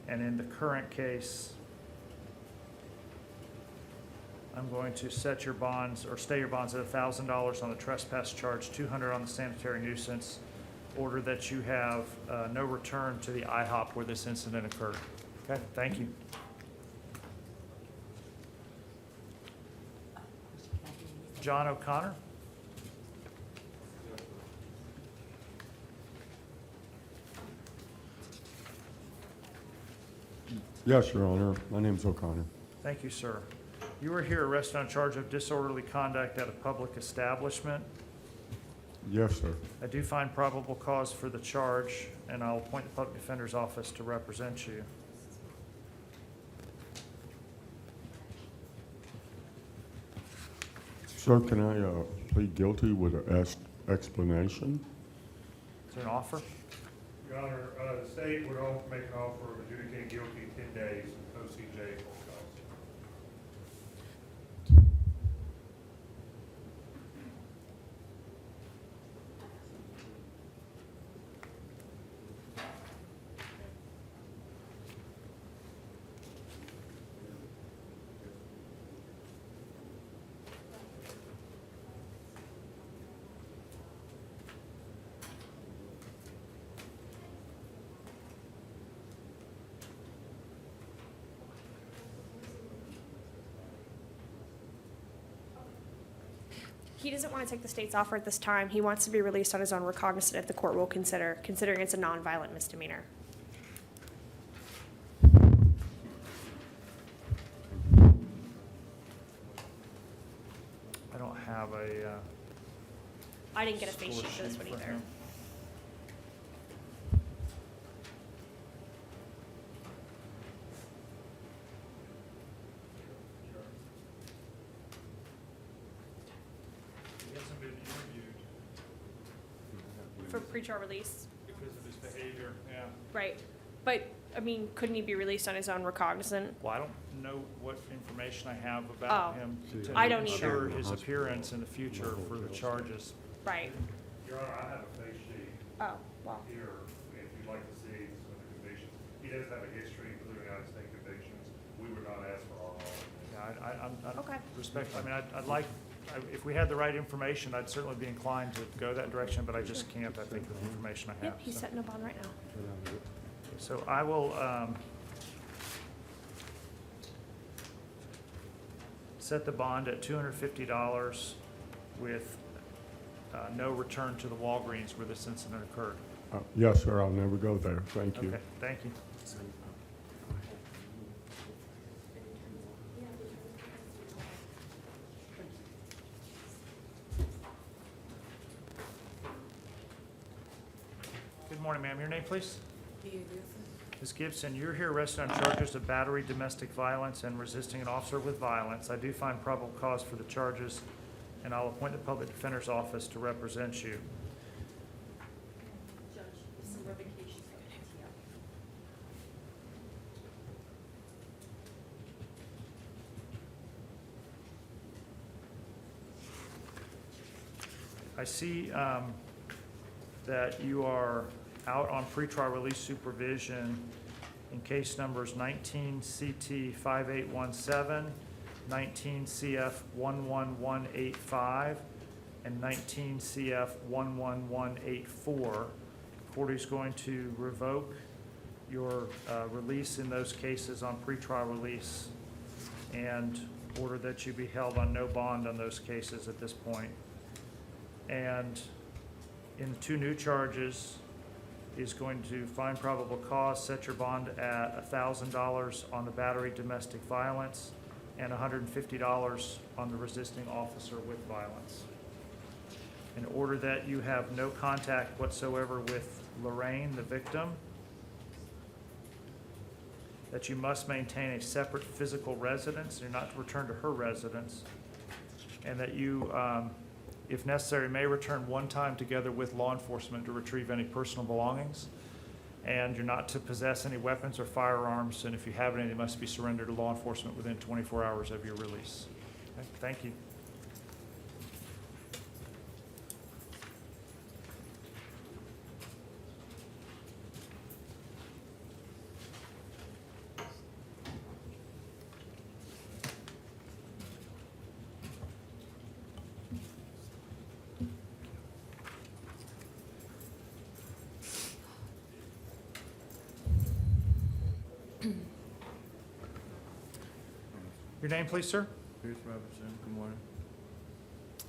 Speaker 1: And in the current case, I'm going to set your bonds, or stay your bonds at $1,000 on the trespass charge, $200 on the sanitary nuisance, order that you have no return to the IHOP where this incident occurred. Okay, thank you. John O'Connor?
Speaker 11: Yes, Your Honor. My name's O'Connor.
Speaker 1: Thank you, sir. You were here arrested on charge of disorderly conduct at a public establishment.
Speaker 11: Yes, sir.
Speaker 1: I do find probable cause for the charge, and I'll appoint the Public Defender's Office to represent you.
Speaker 11: Sir, can I plead guilty with an explanation?
Speaker 1: Is there an offer?
Speaker 3: Your Honor, the state would make an offer of adjudicating guilty in 10 days of OCJ court costs.
Speaker 13: He doesn't want to take the state's offer at this time. He wants to be released on his own recognizance if the court will consider, considering it's a nonviolent misdemeanor.
Speaker 1: I don't have a
Speaker 13: I didn't get a face
Speaker 1: score
Speaker 13: sheet for this one
Speaker 1: sheet
Speaker 13: either.
Speaker 1: him. He hasn't been interviewed
Speaker 13: For pretrial release,
Speaker 1: because of his behavior, yeah.
Speaker 13: right. But, I mean, couldn't he be released on his own recognizant?
Speaker 1: Well, I don't know what information I have about
Speaker 13: Oh,
Speaker 1: him to
Speaker 13: I don't
Speaker 1: ensure
Speaker 13: either.
Speaker 1: his appearance in the future for the charges.
Speaker 13: Right.
Speaker 3: Your Honor, I have a face sheet
Speaker 13: Oh, well.
Speaker 3: here, if you'd like to see some of the convictions. He does have a history, including out-of-state convictions. We would not ask for all of them.
Speaker 1: Yeah, I
Speaker 13: Okay.
Speaker 1: respect, I mean, I'd like, if we had the right information, I'd certainly be inclined to go that direction, but I just can't, I think, with the information I have.
Speaker 13: Yep, he's
Speaker 1: so.
Speaker 13: setting a bond right now.
Speaker 1: So I will set the bond at $250 with no return to the Walgreens where this incident occurred.
Speaker 11: Yes, sir, I'll never go there. Thank you.
Speaker 1: Okay, thank you. Good morning, ma'am. Your name, please? Ms. Gibson, you're here arrested on charges of battery, domestic violence, and resisting an officer with violence. I do find probable cause for the charges, and I'll appoint the public defender's office to represent you.
Speaker 14: Judge, some revocations for PTO.
Speaker 1: I see that you are out on pretrial release supervision in case numbers 19 CT 5817, 19 CF 11185, and 19 CF 11184. Court is going to revoke your release in those cases on pretrial release and order that you be held on no bond on those cases at this point. And in the two new charges, is going to find probable cause, set your bond at $1,000 on the battery domestic violence and $150 on the resisting officer with violence. In order that you have no contact whatsoever with Lorraine, the victim, that you must maintain a separate physical residence, you're not to return to her residence, and that you, if necessary, may return one time together with law enforcement to retrieve any personal belongings. And you're not to possess any weapons or firearms, and if you have any, they must be surrendered to law enforcement within 24 hours of your release. Okay, thank you. Your name, please, sir?
Speaker 17: Pierce Robertson, good morning.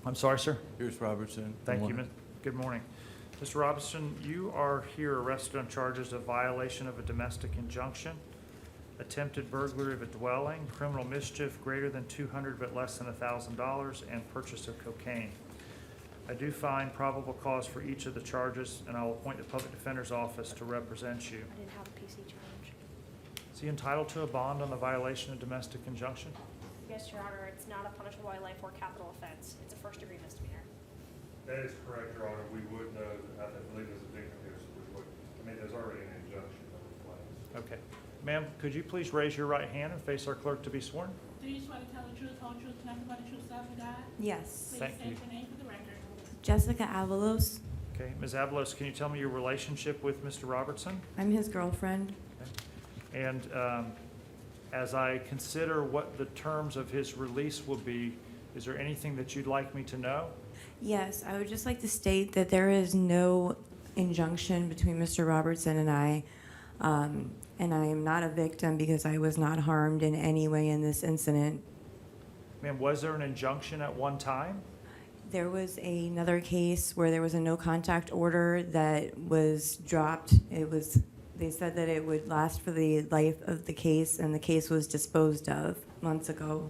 Speaker 1: I'm sorry, sir?
Speaker 17: Pierce Robertson.
Speaker 1: Thank you. Good morning. Mr. Robinson, you are here arrested on charges of violation of a domestic injunction, attempted burglary of a dwelling, criminal mischief greater than $200 but less than $1,000, and purchase of cocaine. I do find probable cause for each of the charges, and I'll appoint the public defender's office to represent you.
Speaker 13: I didn't have a PC charge.
Speaker 1: Is he entitled to a bond on the violation of domestic injunction?
Speaker 13: Yes, Your Honor, it's not a punishable by life or capital offense. It's a first-degree misdemeanor.
Speaker 3: That is correct, Your Honor. We would know, I believe there's a victim here, so we would, I mean, there's already an injunction that was placed.
Speaker 1: Okay. Ma'am, could you please raise your right hand and face our clerk to be sworn?
Speaker 15: Do you swear to tell the truth, whole truth, nothing but the truth, so help you God?
Speaker 16: Yes.
Speaker 15: Please
Speaker 1: Thank
Speaker 15: state
Speaker 1: you.
Speaker 15: your name for the record.
Speaker 16: Jessica Avalos.
Speaker 1: Okay, Ms. Avalos, can you tell me your relationship with Mr. Robertson?
Speaker 16: I'm his girlfriend.
Speaker 1: And as I consider what the terms of his release will be, is there anything that you'd like me to know?
Speaker 16: Yes, I would just like to state that there is no injunction between Mr. Robertson and I am not a victim because I was not harmed in any way in this incident.
Speaker 1: Ma'am, was there an injunction at one time?
Speaker 16: There was another case where there was a no contact order that was dropped. They said that it would last for the life of the case, and the case was disposed of months ago.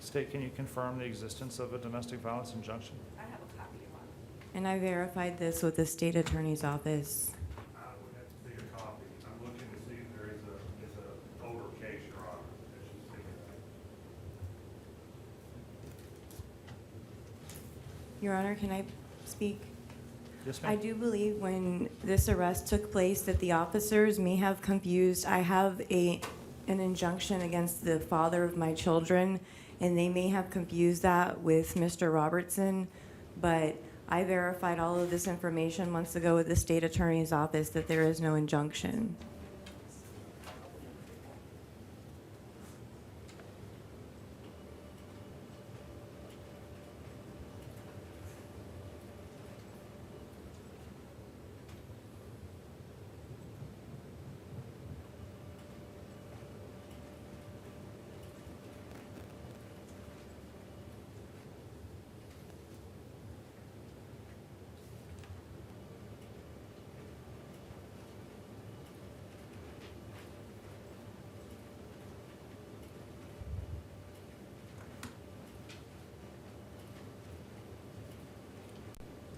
Speaker 1: State, can you confirm the existence of a domestic violence injunction?
Speaker 14: I have a copy of it.
Speaker 16: And I verified this with the state attorney's office.
Speaker 3: I would have to see a copy. I'm looking to see if there is a older case, Your Honor, that she's thinking of.
Speaker 16: Your Honor, can I speak?
Speaker 1: Yes,
Speaker 16: I
Speaker 1: ma'am.
Speaker 16: do believe when this arrest took place that the officers may have confused. I have an injunction against the father of my children, and they may have confused that with Mr. Robertson, but I verified all of this information months ago with the state attorney's office that there is no injunction.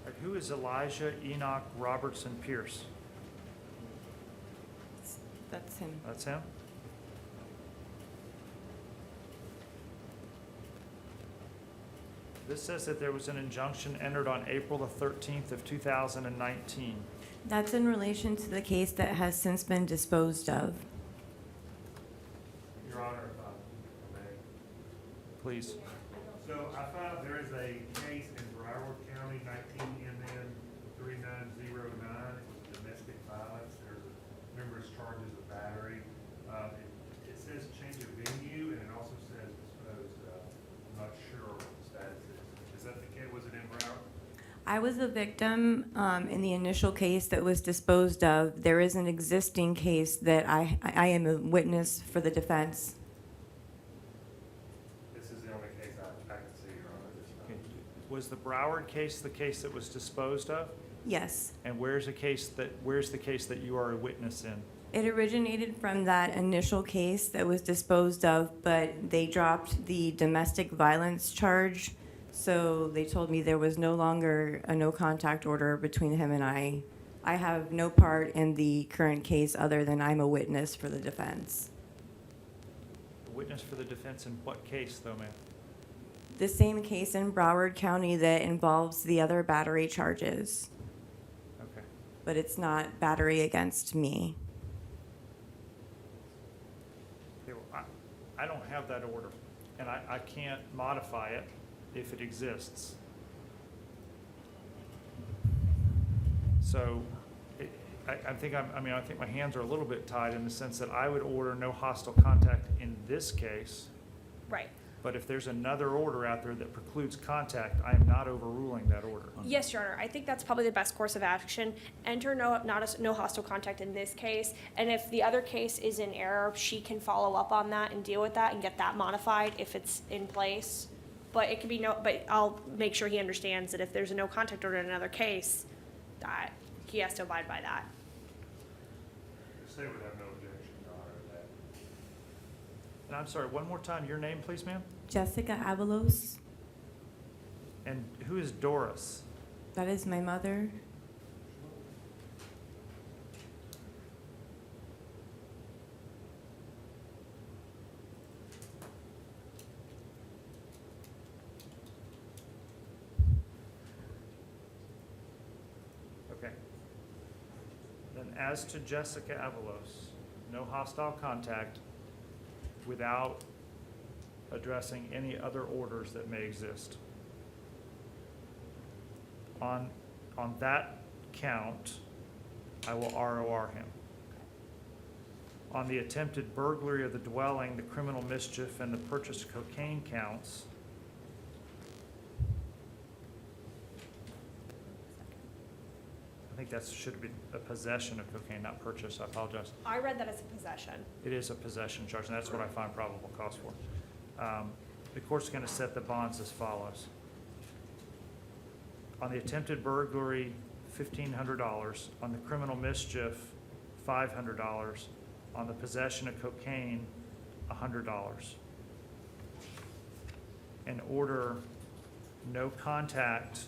Speaker 1: All right, who is Elijah Enoch Robertson Pierce?
Speaker 16: That's him.
Speaker 1: That's him? This says that there was an injunction entered on April the 13th of 2019.
Speaker 16: That's in relation to the case that has since been disposed of.
Speaker 3: Your Honor, if I may.
Speaker 1: Please.
Speaker 3: So I found there is a case in Broward County, 19 MN 3909. It was domestic violence. There's numerous charges of battery. It says change of venue, and it also says disposed of. I'm not sure what the status is. Is that the case? Was it in Broward?
Speaker 16: I was a victim in the initial case that was disposed of. There is an existing case that I am a witness for the defense.
Speaker 3: This is the only case I can see, Your Honor, this time.
Speaker 1: Was the Broward case the case that was disposed of?
Speaker 16: Yes.
Speaker 1: And where's the case that you are a witness in?
Speaker 16: It originated from that initial case that was disposed of, but they dropped the domestic violence charge. So they told me there was no longer a no contact order between him and I. I have no part in the current case other than I'm a witness for the defense.
Speaker 1: A witness for the defense in what case, though, ma'am?
Speaker 16: The same case in Broward County that involves the other battery charges,
Speaker 1: Okay.
Speaker 16: but it's not battery against me.
Speaker 1: Okay, well, I don't have that order, and I can't modify it if it exists. So I think I think my hands are a little bit tied in the sense that I would order no hostile contact in this case.
Speaker 13: Right.
Speaker 1: But if there's another order out there that precludes contact, I am not overruling that order.
Speaker 13: Yes, Your Honor, I think that's probably the best course of action. Enter no hostile contact in this case, and if the other case is in error, she can follow up on that and deal with that and get that modified if it's in place. But it could be but I'll make sure he understands that if there's a no contact order in another case, that he has to abide by that.
Speaker 3: The state would have no objection, Your Honor, to that.
Speaker 1: And I'm sorry, one more time, your name, please, ma'am?
Speaker 16: Jessica Avalos,
Speaker 1: And who is Doris?
Speaker 16: that is my mother.
Speaker 1: Okay. Then as to Jessica Avalos, no hostile contact without addressing any other orders that may exist. On that count, I will ROR him. On the attempted burglary of the dwelling, the criminal mischief, and the purchase of cocaine counts, I think that should be a possession of cocaine, not purchase. I apologize.
Speaker 13: I read that as a possession.
Speaker 1: It is a possession charge, and that's what I find probable cause for. The court's going to set the bonds as follows. On the attempted burglary, $1,500. On the criminal mischief, $500. On the possession of cocaine, $100. And order no contact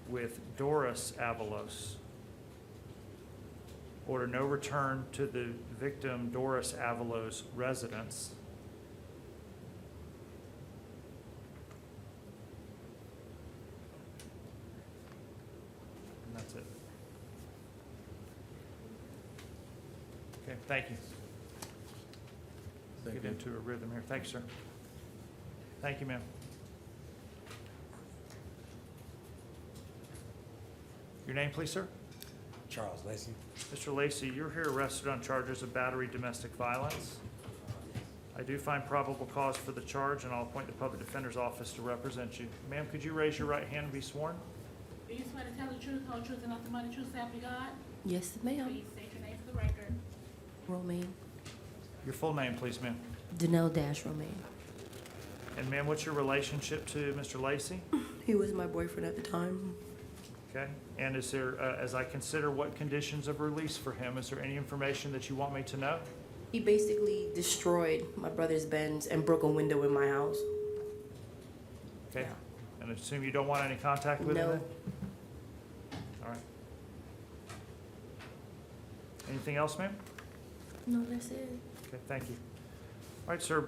Speaker 1: with Doris Avalos. Order no return to the victim Doris Avalos' residence. And that's it. Okay, thank you. Get into a rhythm here. Thank you, sir. Thank you, ma'am. Your name, please, sir?
Speaker 18: Charles Lacey.
Speaker 1: Mr. Lacey, you're here arrested on charges of battery domestic violence. I do find probable cause for the charge, and I'll appoint the public defender's office to represent you. Ma'am, could you raise your right hand and be sworn?
Speaker 15: Do you swear to tell the truth, whole truth, and nothing but the truth, so help you God?
Speaker 16: Yes, ma'am.
Speaker 15: Please state your name for the record.
Speaker 16: Romaine.
Speaker 1: Your full name, please, ma'am.
Speaker 16: Danelle Romaine.
Speaker 1: And ma'am, what's your relationship to Mr. Lacey?
Speaker 16: He was my boyfriend at the time.
Speaker 1: Okay, and is there, as I consider what conditions of release for him, is there any information that you want me to know?
Speaker 16: He basically destroyed my brother's Benz and broke a window in my house.
Speaker 1: Okay, and I assume you don't want any contact with him
Speaker 16: No.
Speaker 1: then? All right. Anything else, ma'am?
Speaker 16: No, that's it.
Speaker 1: Okay, thank you. All right, sir,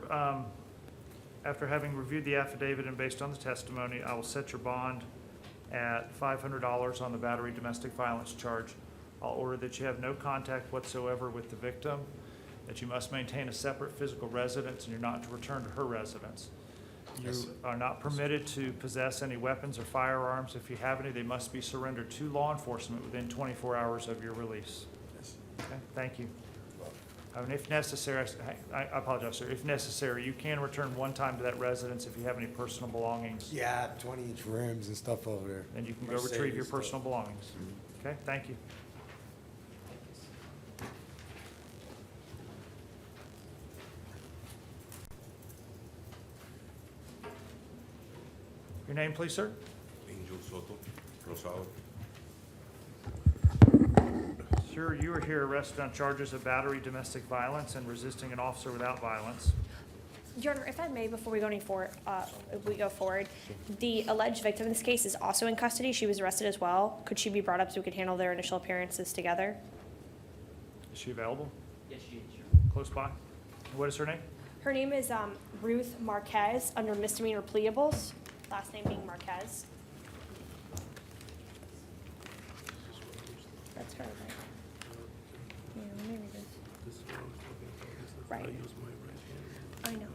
Speaker 1: after having reviewed the affidavit and based on the testimony, I will set your bond at $500 on the battery domestic violence charge. I'll order that you have no contact whatsoever with the victim, that you must maintain a separate physical residence, and you're not to return to her residence. You are not permitted to possess any weapons or firearms. If you have any, they must be surrendered to law enforcement within 24 hours of your release. Okay, thank you. And if necessary, I apologize, sir, if necessary, you can return one time to that residence if you have any personal belongings.
Speaker 18: Yeah, I have 20-inch rims and stuff over there.
Speaker 1: And you can go retrieve your personal belongings. Okay, thank you. Your name, please, sir?
Speaker 3: Angel Soto, Rosado.
Speaker 1: Sir, you are here arrested on charges of battery, domestic violence, and resisting an officer without violence.
Speaker 13: Your Honor, if I may, before we go forward, the alleged victim in this case is also in custody. She was arrested as well. Could she be brought up so we could handle their initial appearances together?
Speaker 1: Is she available?
Speaker 9: Yes, she is.
Speaker 1: Close by? What is her name?
Speaker 13: Her name is Ruth Marquez, under misdemeanor pleadables, last name being Marquez. That's her, right? Yeah, let me read this. Right. I know.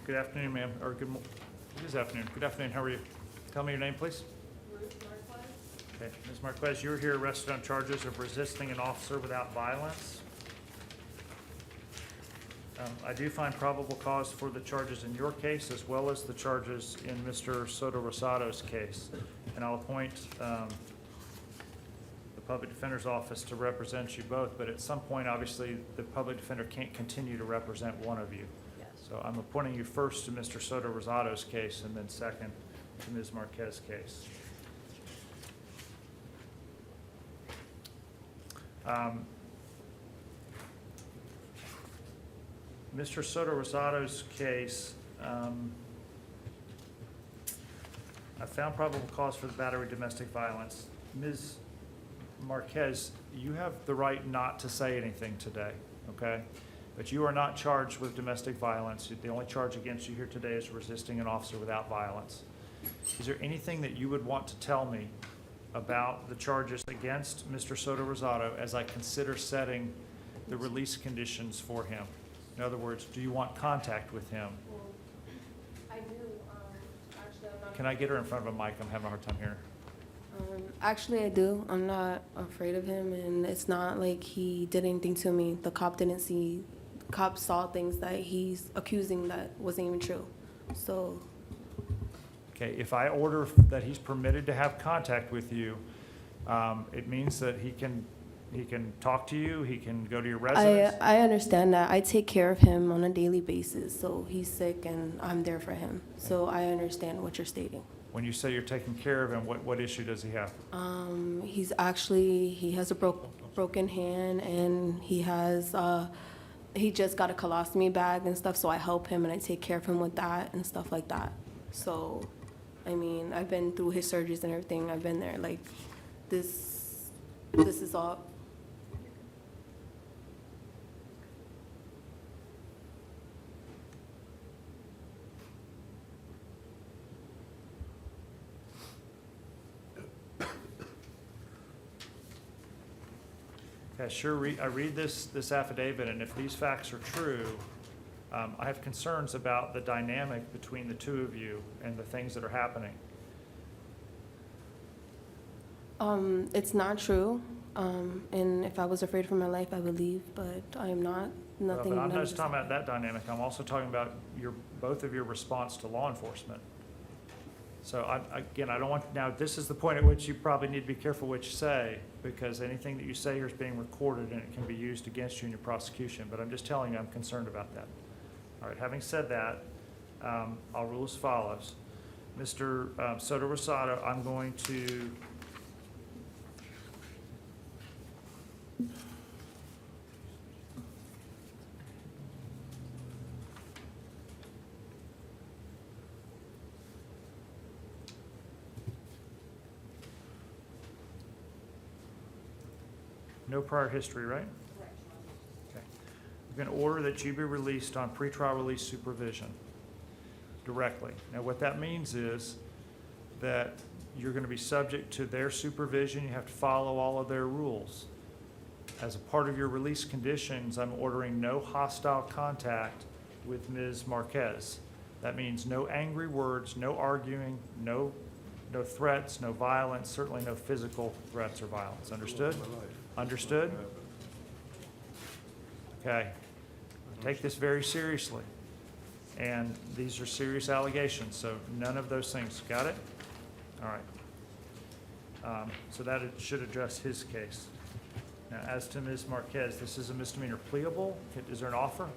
Speaker 1: Good afternoon, ma'am, or good afternoon. Good afternoon, how are you? Tell me your name, please.
Speaker 15: Ruth Marquez.
Speaker 1: Okay, Ms. Marquez, you're here arrested on charges of resisting an officer without violence. I do find probable cause for the charges in your case as well as the charges in Mr. Soto Rosado's case. And I'll appoint the public defender's office to represent you both, but at some point, obviously, the public defender can't continue to represent one of you. So I'm appointing you first to Mr. Soto Rosado's case and then second to Ms. Marquez's case. Mr. Soto Rosado's case, I found probable cause for the battery domestic violence. Ms. Marquez, you have the right not to say anything today, okay? But you are not charged with domestic violence. The only charge against you here today is resisting an officer without violence. Is there anything that you would want to tell me about the charges against Mr. Soto Rosado as I consider setting the release conditions for him? In other words, do you want contact with him?
Speaker 7: I do, actually, I'm not.
Speaker 1: Can I get her in front of a mic? I'm having a hard time hearing.
Speaker 7: Actually, I do. I'm not afraid of him, and it's not like he did anything to me. The cop didn't see, cop saw things that he's accusing that wasn't even true. So,
Speaker 1: Okay, if I order that he's permitted to have contact with you, it means that he can talk to you, he can go to your residence?
Speaker 7: I understand that. I take care of him on a daily basis, so he's sick and I'm there for him. So I understand what you're stating.
Speaker 1: When you say you're taking care of him, what issue does he have?
Speaker 7: He has a broken hand, and he just got a colostomy bag and stuff, so I help him and I take care of him with that and stuff like that. So, I mean, I've been through his surgeries and everything. I've been there. Like, this is all.
Speaker 1: Okay, I read this affidavit, and if these facts are true, I have concerns about the dynamic between the two of you and the things that are happening.
Speaker 7: It's not true. And if I was afraid for my life, I would leave, but I am not. Nothing.
Speaker 1: But I'm
Speaker 7: none
Speaker 1: not
Speaker 7: of
Speaker 1: just
Speaker 7: this-
Speaker 1: talking about that dynamic, I'm also talking about both of your response to law enforcement. So again, I don't want, now, this is the point at which you probably need to be careful what you say, because anything that you say here is being recorded and it can be used against you in your prosecution, but I'm just telling you, I'm concerned about that. All right, having said that, I'll rule as follows. Mr. Soto Rosado, I'm going to no prior history, right? Okay. I'm going to order that you be released on pretrial release supervision directly. Now, what that means is that you're going to be subject to their supervision. You have to follow all of their rules. As a part of your release conditions, I'm ordering no hostile contact with Ms. Marquez. That means no angry words, no arguing, no threats, no violence, certainly no physical threats or violence. Understood? Understood? Okay. Take this very seriously. And these are serious allegations, so none of those things. Got it? All right. So that should address his case. Now, as to Ms. Marquez, this is a misdemeanor pleable. Is there an offer?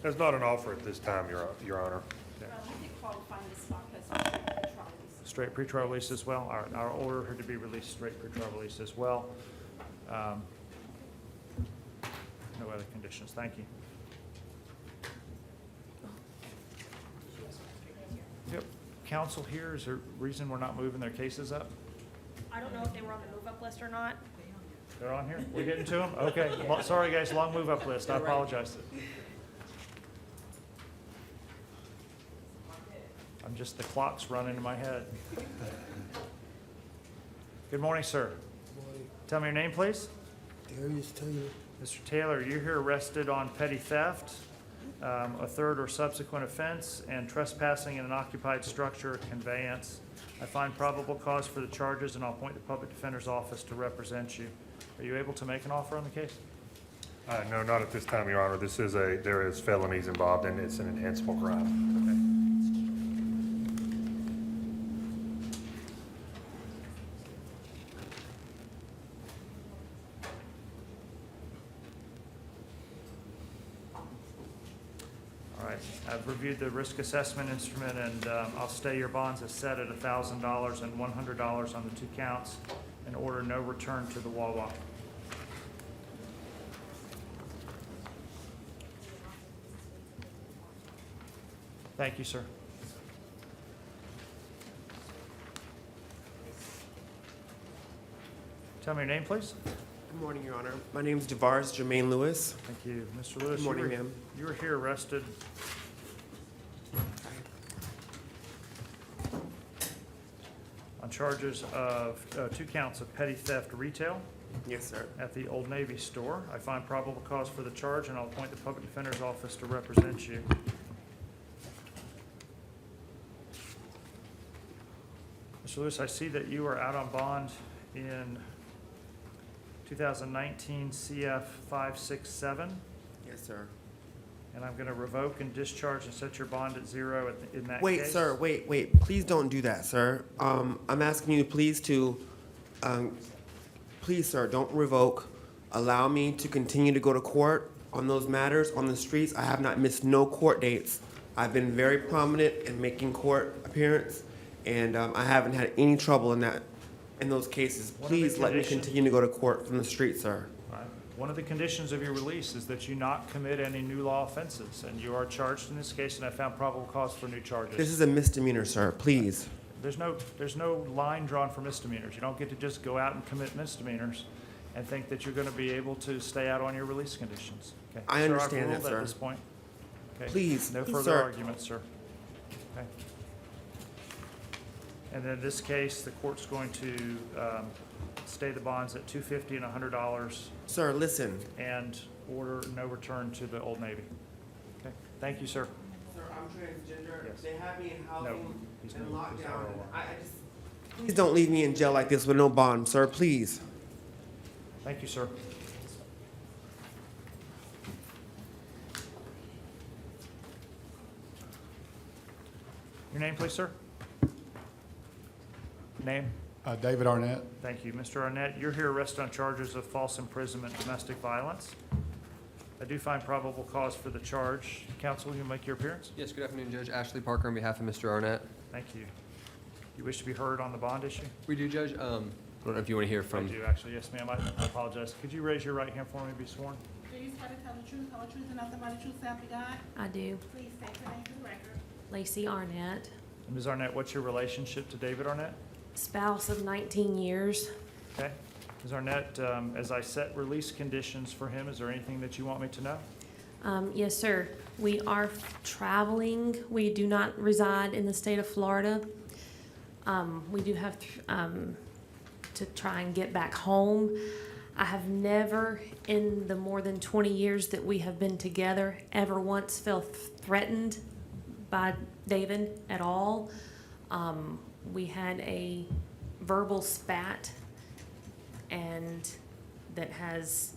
Speaker 3: There's not an offer at this time, Your Honor.
Speaker 1: Okay.
Speaker 14: I think qualifying this stock as a trial.
Speaker 1: Straight pretrial release as well? All right, I'll order her to be released straight pretrial release as well. No other conditions. Thank you. Yep. Counsel here, is there a reason we're not moving their cases up?
Speaker 13: I don't know if they were on the move-up list or not.
Speaker 1: They're on here? We're getting to them? Okay. Sorry, guys, long move-up list. I apologize. The clock's running in my head. Good morning, sir.
Speaker 18: Good morning.
Speaker 1: Tell me your name, please.
Speaker 18: Darius Taylor.
Speaker 1: Mr. Taylor, you're here arrested on petty theft, a third or subsequent offense, and trespassing in an occupied structure or conveyance. I find probable cause for the charges, and I'll appoint the public defender's office to represent you. Are you able to make an offer on the case?
Speaker 3: No, not at this time, Your Honor. There is felonies involved, and it's an enhanceable crime.
Speaker 1: Okay. I've reviewed the risk assessment instrument, and I'll stay your bonds as set at $1,000 and $100 on the 2 counts and order no return to the Wawa. Thank you, sir. Tell me your name, please.
Speaker 19: Good morning, Your Honor. My name is DeVars Jermaine Lewis.
Speaker 1: Thank you. Mr. Lewis,
Speaker 19: Good morning, ma'am.
Speaker 1: You were here arrested on charges of 2 counts of petty theft retail.
Speaker 19: Yes, sir.
Speaker 1: at the Old Navy store. I find probable cause for the charge, and I'll appoint the public defender's office to represent you. Mr. Lewis, I see that you are out on bond in 2019 CF 567,
Speaker 19: Yes, sir.
Speaker 1: and I'm going to revoke and discharge and set your bond at 0 in that case.
Speaker 19: Wait, sir, wait. Please don't do that, sir. I'm asking you please to, please, sir, don't revoke. Allow me to continue to go to court on those matters on the streets. I have not missed no court dates. I've been very prominent in making court appearance, and I haven't had any trouble in those cases.
Speaker 1: One of the
Speaker 19: Please let me
Speaker 1: conditions-
Speaker 19: continue to go to court from the street, sir.
Speaker 1: Right. One of the conditions of your release is that you not commit any new law offenses, and you are charged in this case, and I found probable cause for new charges.
Speaker 19: This is a misdemeanor, sir, please.
Speaker 1: There's no line drawn for misdemeanors. You don't get to just go out and commit misdemeanors and think that you're going to be able to stay out on your release conditions. Okay.
Speaker 19: I
Speaker 1: Sir,
Speaker 19: understand
Speaker 1: I've
Speaker 19: that,
Speaker 1: ruled
Speaker 19: sir.
Speaker 1: at this point. Okay.
Speaker 19: Please,
Speaker 1: No
Speaker 19: please,
Speaker 1: further
Speaker 19: sir.
Speaker 1: arguments, sir. Okay. And then in this case, the court's going to stay the bonds at $250 and $100
Speaker 19: Sir, listen.
Speaker 1: and order no return to the Old Navy. Okay. Thank you, sir.
Speaker 19: Sir, I'm transgender.
Speaker 1: Yes.
Speaker 19: They have me in
Speaker 1: No,
Speaker 19: housing
Speaker 1: he's
Speaker 19: and
Speaker 1: not. He's
Speaker 19: lockdown.
Speaker 1: ROI.
Speaker 19: I just, please don't leave me in jail like this with no bond, sir, please.
Speaker 1: Thank you, sir. Your name, please, sir? Name?
Speaker 20: David Arnett.
Speaker 1: Thank you. Mr. Arnett, you're here arrested on charges of false imprisonment, domestic violence. I do find probable cause for the charge. Counsel, you make your appearance?
Speaker 21: Yes, good afternoon, Judge. Ashley Parker on behalf of Mr. Arnett.
Speaker 1: Thank you. You wish to be heard on the bond issue?
Speaker 21: We do, Judge. I don't know if you want to hear from...
Speaker 1: I do, actually. Yes, ma'am. I apologize. Could you raise your right hand for me and be sworn?
Speaker 15: Do you swear to tell the truth, whole truth, and nothing but the truth, so help you God?
Speaker 2: I do.
Speaker 15: Please state your name for the record.
Speaker 2: Lacey Arnett,
Speaker 1: And Ms. Arnett, what's your relationship to David Arnett?
Speaker 2: spouse of 19 years.
Speaker 1: Okay. Ms. Arnett, as I set release conditions for him, is there anything that you want me to know?
Speaker 2: Yes, sir. We are traveling. We do not reside in the state of Florida. We do have to try and get back home. I have never, in the more than 20 years that we have been together, ever once felt threatened by David at all. We had a verbal spat, and that has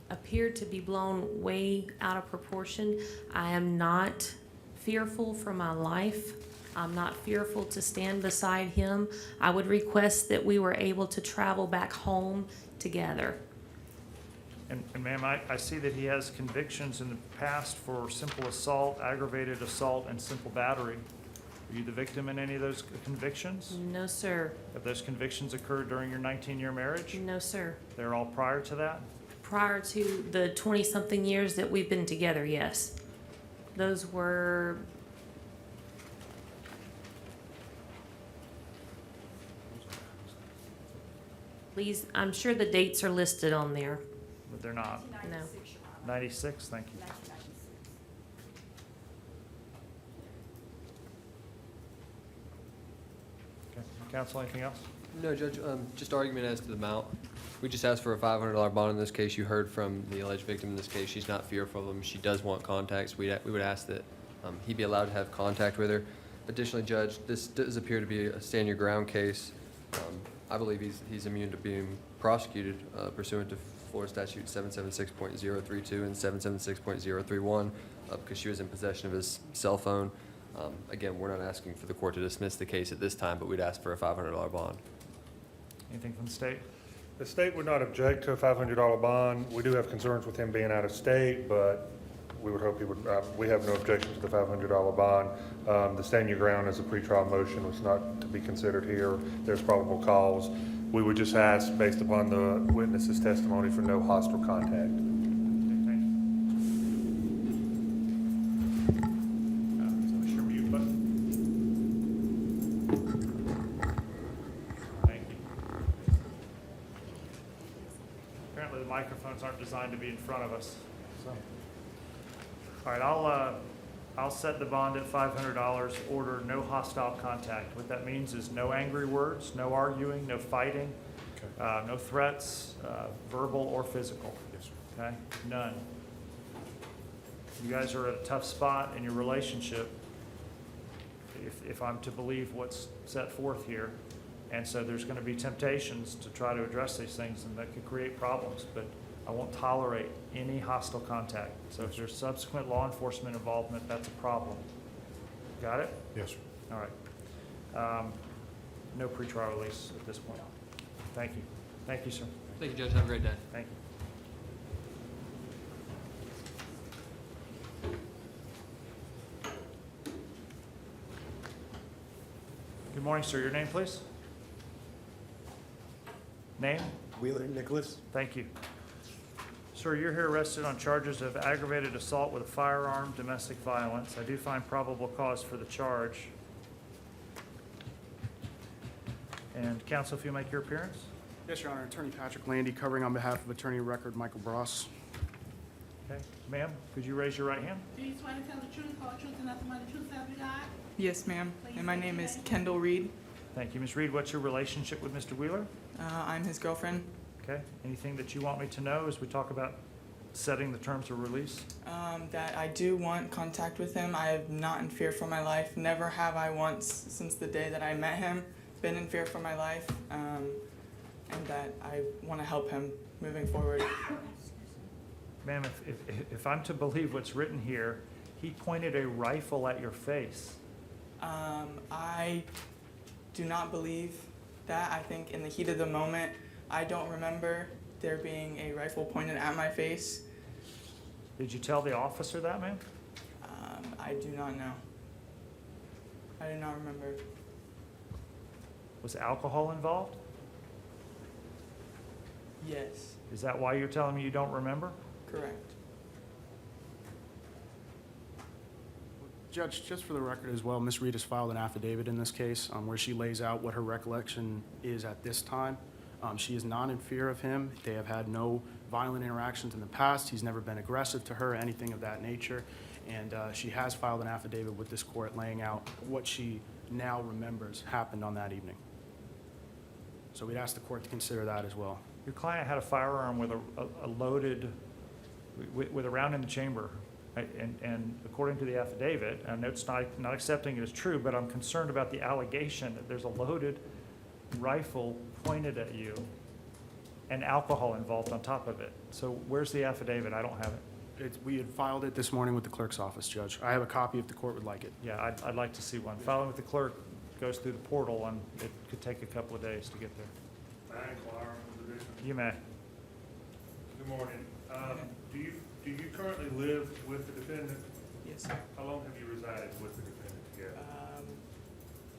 Speaker 2: appeared to be blown way out of proportion. I am not fearful for my life. I'm not fearful to stand beside him. I would request that we were able to travel back home together.
Speaker 1: And ma'am, I see that he has convictions in the past for simple assault, aggravated assault, and simple battery. Were you the victim in any of those convictions?
Speaker 2: No, sir.
Speaker 1: Have those convictions occurred during your 19-year marriage?
Speaker 2: No, sir.
Speaker 1: They're all prior to that?
Speaker 2: Prior to the 20-something years that we've been together, yes. Those were please, I'm sure the dates are listed on there.
Speaker 1: But they're not.
Speaker 2: No.
Speaker 1: 96, thank you. Okay. Counsel, anything else?
Speaker 21: No, Judge, just argument as to the amount. We just asked for a $500 bond in this case. You heard from the alleged victim in this case. She's not fearful of him. She does want contacts. We would ask that he be allowed to have contact with her. Additionally, Judge, this does appear to be a stand your ground case. I believe he's immune to being prosecuted pursuant to Florida Statute 776.032 and 776.031 because she was in possession of his cell phone. Again, we're not asking for the court to dismiss the case at this time, but we'd ask for a $500 bond.
Speaker 1: Anything from the state?
Speaker 3: The state would not object to a $500 bond. We do have concerns with him being out of state, but we would hope he would, we have no objection to the $500 bond. The stand your ground as a pretrial motion was not to be considered here. There's probable cause. We would just ask, based upon the witness's testimony, for no hostile contact.
Speaker 1: Apparently the microphones aren't designed to be in front of us, so. All right, I'll set the bond at $500, order no hostile contact. What that means is no angry words, no arguing, no fighting, No threats, verbal or physical?
Speaker 11: Yes, sir.
Speaker 1: Okay, none. You guys are at a tough spot in your relationship, if I'm to believe what's set forth here. And so there's going to be temptations to try to address these things, and that could create problems, but I won't tolerate any hostile contact. So if there's subsequent law enforcement involvement, that's a problem. Got it?
Speaker 11: Yes, sir.
Speaker 1: All right. No pretrial release at this point. Thank you. Thank you, sir.
Speaker 21: Thank you, Judge. Have a great day.
Speaker 1: Thank you. Good morning, sir. Your name, please? Name?
Speaker 20: Wheeler Nicholas.
Speaker 1: Thank you. Sir, you're here arrested on charges of aggravated assault with a firearm, domestic violence. I do find probable cause for the charge. And counsel, if you make your appearance.
Speaker 22: Yes, Your Honor. Attorney Patrick Landy, covering on behalf of Attorney of Record Michael Bross.
Speaker 1: Okay. Ma'am, could you raise your right hand?
Speaker 15: Do you swear to tell the truth, whole truth, and nothing but the truth, so help you God?
Speaker 23: Yes, ma'am. And my name is Kendall Reed.
Speaker 1: Thank you. Ms. Reed, what's your relationship with Mr. Wheeler?
Speaker 23: I'm his girlfriend.
Speaker 1: Okay. Anything that you want me to know as we talk about setting the terms of release?
Speaker 23: That I do want contact with him. I am not in fear for my life. Never have I once since the day that I met him been in fear for my life. And that I want to help him moving forward.
Speaker 1: Ma'am, if I'm to believe what's written here, he pointed a rifle at your face.
Speaker 23: I do not believe that. I think in the heat of the moment, I don't remember there being a rifle pointed at my face.
Speaker 1: Did you tell the officer that, ma'am?
Speaker 23: I do not know. I do not remember.
Speaker 1: Was alcohol involved?
Speaker 23: Yes,
Speaker 1: Is that why you're telling me you don't remember?
Speaker 23: correct.
Speaker 22: Judge, just for the record as well, Ms. Reed has filed an affidavit in this case where she lays out what her recollection is at this time. She is not in fear of him. They have had no violent interactions in the past. He's never been aggressive to her, anything of that nature. And she has filed an affidavit with this court laying out what she now remembers happened on that evening. So we'd ask the court to consider that as well.
Speaker 1: Your client had a firearm with a loaded, with a round in the chamber. And according to the affidavit, and it's not accepting it as true, but I'm concerned about the allegation that there's a loaded rifle pointed at you and alcohol involved on top of it. So where's the affidavit? I don't have it.
Speaker 22: We had filed it this morning with the clerk's office, Judge. I have a copy if the court would like it.
Speaker 1: Yeah, I'd like to see one. Filing with the clerk goes through the portal, and it could take a couple of days to get there.
Speaker 3: May I inquire on the position?
Speaker 1: You may.
Speaker 3: Good morning. Do you currently live with the defendant?
Speaker 23: Yes, sir.
Speaker 3: How long have you resided with the defendant together?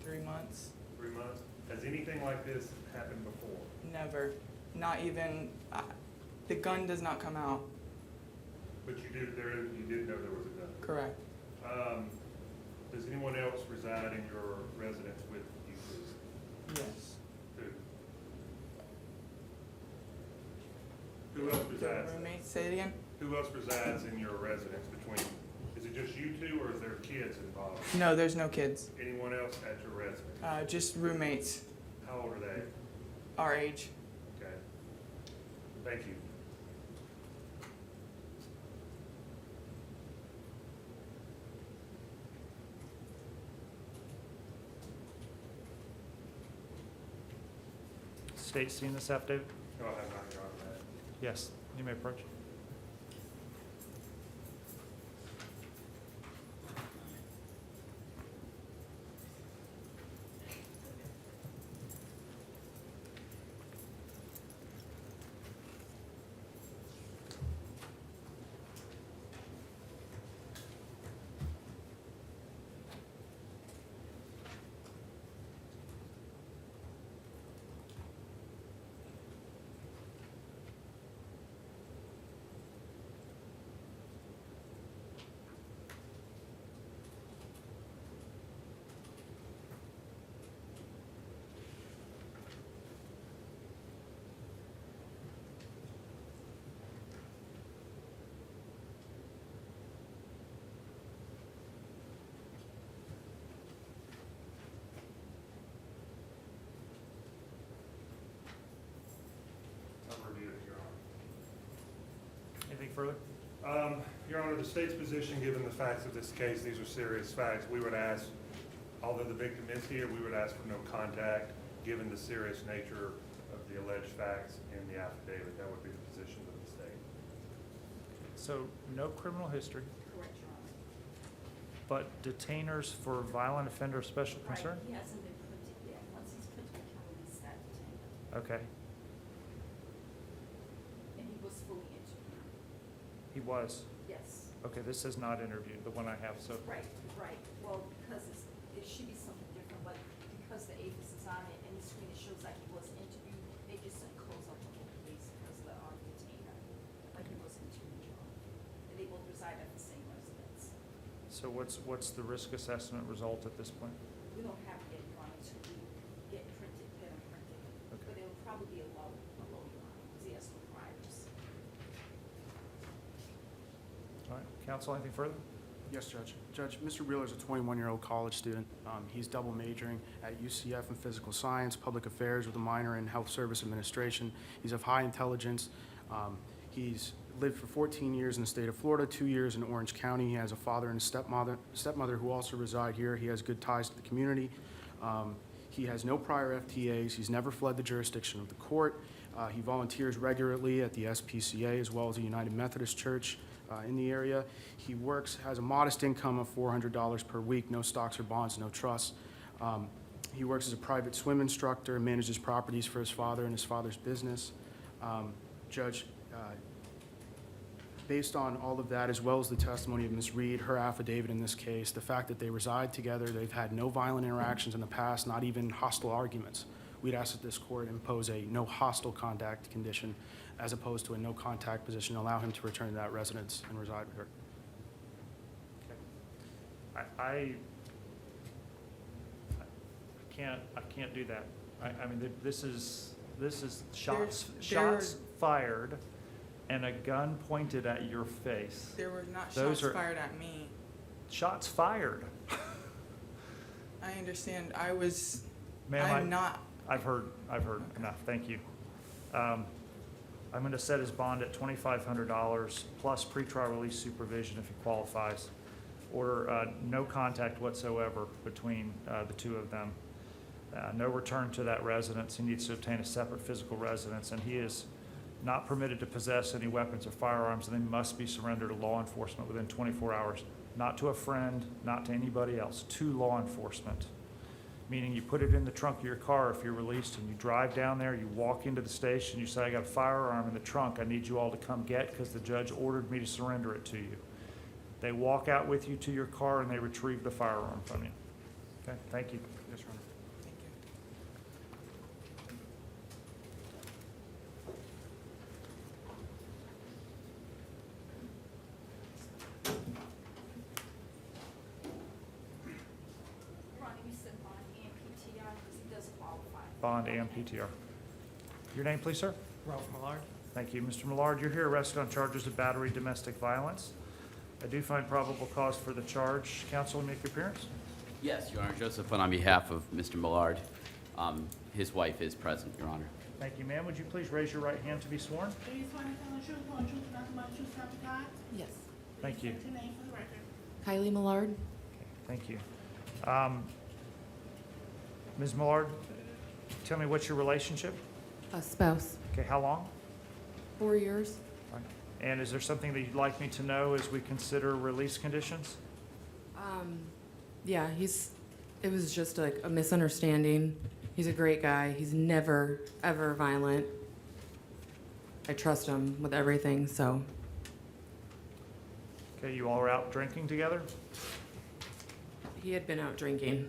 Speaker 23: 3 months.
Speaker 3: 3 months? Has anything like this happened before?
Speaker 23: Never. Not even, the gun does not come out.
Speaker 3: But you did know there was a gun?
Speaker 23: Correct.
Speaker 3: Does anyone else reside in your residence with you, please?
Speaker 23: Yes.
Speaker 3: Who else
Speaker 23: The
Speaker 3: resides?
Speaker 23: roommate, say it again?
Speaker 3: Who else resides in your residence between, is it just you two or is there kids involved?
Speaker 23: No, there's no kids.
Speaker 3: Anyone else at your residence?
Speaker 23: Just roommates,
Speaker 3: How old are they?
Speaker 23: our age.
Speaker 3: Okay. Thank you.
Speaker 1: State seen this affidavit?
Speaker 3: No, I have not gone that.
Speaker 1: Yes, you may approach. further?
Speaker 3: Your Honor, the state's position, given the facts of this case, these are serious facts, we would ask, although the victim is here, we would ask for no contact, given the serious nature of the alleged facts in the affidavit. That would be the position of the state.
Speaker 1: So no criminal history,
Speaker 14: Correct, Your Honor.
Speaker 1: but detainers for violent offender of special concern?
Speaker 14: He hasn't been printed yet. Once he's printed, we can release that detainer.
Speaker 1: Okay,
Speaker 14: And he was fully interviewed.
Speaker 1: he was.
Speaker 14: Yes.
Speaker 1: Okay, this is not interviewed, the one I have, so.
Speaker 14: Right. Well, because it should be something different, but because the APHIS is on it and the screen, it shows like he was interviewed, they just didn't close up the whole case because of the detainer, like he was interviewed. And they both reside at the same residence.
Speaker 1: So what's the risk assessment result at this point?
Speaker 14: We don't have it yet, Your Honor, until we get and printed.
Speaker 1: Okay.
Speaker 14: But it will probably be a low, Your Honor, because he has no priors.
Speaker 1: All right, counsel, anything further?
Speaker 22: Yes, Judge. Judge, Mr. Wheeler is a 21-year-old college student. He's double majoring at UCF in physical science, public affairs with a minor in health service administration. He's of high intelligence. He's lived for 14 years in the state of Florida, 2 years in Orange County. He has a father and a stepmother who also reside here. He has good ties to the community. He has no prior FTAs. He's never fled the jurisdiction of the court. He volunteers regularly at the SPCA as well as the United Methodist Church in the area. He has a modest income of $400 per week, no stocks or bonds, no trusts. He works as a private swim instructor, manages properties for his father and his father's business. Judge, based on all of that, as well as the testimony of Ms. Reed, her affidavit in this case, the fact that they reside together, they've had no violent interactions in the past, not even hostile arguments, we'd ask that this court impose a no hostile contact condition as opposed to a no contact position, allow him to return to that residence and reside with her.
Speaker 1: I can't do that. I mean, this is shots fired and a gun pointed at your face.
Speaker 23: There were not
Speaker 1: Those
Speaker 23: shots
Speaker 1: are-
Speaker 23: fired at me.
Speaker 1: Shots fired.
Speaker 23: I understand. I was.
Speaker 1: Ma'am,
Speaker 23: I'm not.
Speaker 1: I've heard enough. Thank you. I'm going to set his bond at $2,500 plus pretrial release supervision if he qualifies. Order no contact whatsoever between the two of them. No return to that residence. He needs to obtain a separate physical residence, and he is not permitted to possess any weapons or firearms, and they must be surrendered to law enforcement within 24 hours. Not to a friend, not to anybody else, to law enforcement. Meaning you put it in the trunk of your car if you're released and you drive down there, you walk into the station, you say, I got a firearm in the trunk, I need you all to come get because the judge ordered me to surrender it to you. They walk out with you to your car and they retrieve the firearm from you. Okay, thank you.
Speaker 22: Yes, Your Honor.
Speaker 23: Thank you.
Speaker 14: Your Honor, you said bond and PTI because he does qualify.
Speaker 1: Bond and PTR. Your name, please, sir?
Speaker 6: Ralph Millard.
Speaker 1: Thank you. Mr. Maillard, you're here arrested on charges of battery, domestic violence. I do find probable cause for the charge. Counsel, make your appearance.
Speaker 12: Yes, Your Honor. Joseph, on behalf of Mr. Maillard, his wife is present, Your Honor.
Speaker 1: Thank you, ma'am. Would you please raise your right hand to be sworn?
Speaker 15: Do you swear to tell the truth, the whole truth, and nothing but the truth, so help you God?
Speaker 6: Yes.
Speaker 1: Thank
Speaker 15: Please
Speaker 1: you.
Speaker 15: state your name for the record.
Speaker 6: Kylie Millard.
Speaker 1: Thank you. Ms. Maillard, tell me what's your relationship?
Speaker 6: A spouse.
Speaker 1: Okay, how long?
Speaker 6: 4 years.
Speaker 1: Fine. And is there something that you'd like me to know as we consider release conditions?
Speaker 6: Yeah, it was just like a misunderstanding. He's a great guy. He's never, ever violent. I trust him with everything, so.
Speaker 1: Okay, you all are out drinking together?
Speaker 6: He had been out drinking.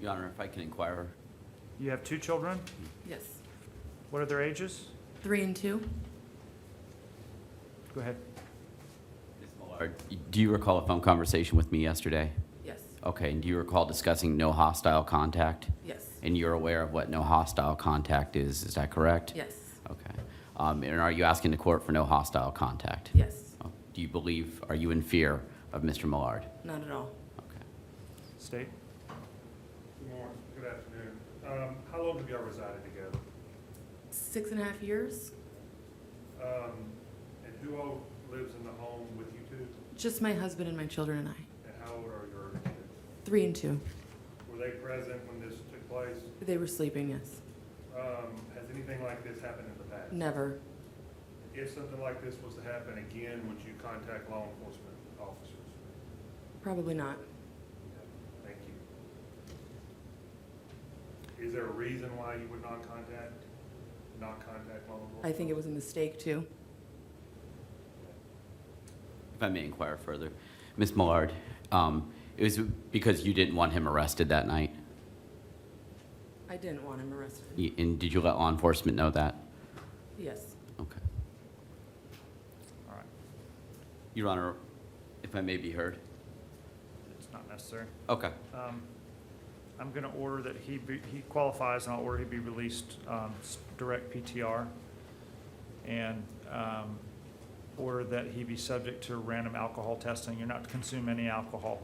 Speaker 12: Your Honor, if I can inquire.
Speaker 1: You have 2 children?
Speaker 6: Yes.
Speaker 1: What are their ages?
Speaker 6: 3 and 2.
Speaker 1: Go ahead.
Speaker 12: Ms. Maillard, do you recall a phone conversation with me yesterday?
Speaker 6: Yes.
Speaker 12: Okay, and do you recall discussing no hostile contact?
Speaker 6: Yes.
Speaker 12: And you're aware of what no hostile contact is that correct?
Speaker 6: Yes.
Speaker 12: Okay. And are you asking the court for no hostile contact?
Speaker 6: Yes.
Speaker 12: Oh, do you believe, are you in fear of Mr. Maillard?
Speaker 6: Not at all.
Speaker 12: Okay.
Speaker 1: State.
Speaker 3: Good morning, good afternoon. How long have y'all resided together?
Speaker 6: 6.5 years.
Speaker 3: And who all lives in the home with you two?
Speaker 6: Just my husband and my children and I.
Speaker 3: And how old are your kids?
Speaker 6: 3 and 2.
Speaker 3: Were they present when this took place?
Speaker 6: They were sleeping, yes.
Speaker 3: Has anything like this happened in the past?
Speaker 6: Never.
Speaker 3: If something like this was to happen again, would you contact law enforcement officers?
Speaker 6: Probably not.
Speaker 3: Thank you. Is there a reason why you would not contact law enforcement?
Speaker 6: I think it was a mistake too.
Speaker 12: If I may inquire further, Ms. Maillard, it was because you didn't want him arrested that night?
Speaker 6: I didn't want him arrested.
Speaker 12: And did you let law enforcement know that?
Speaker 6: Yes.
Speaker 12: Okay.
Speaker 1: All right,
Speaker 12: Your Honor, if I may be heard?
Speaker 1: it's not necessary.
Speaker 12: Okay.
Speaker 1: I'm going to order that he qualifies, and I'll order he be released direct PTR, and order that he be subject to random alcohol testing. You're not to consume any alcohol,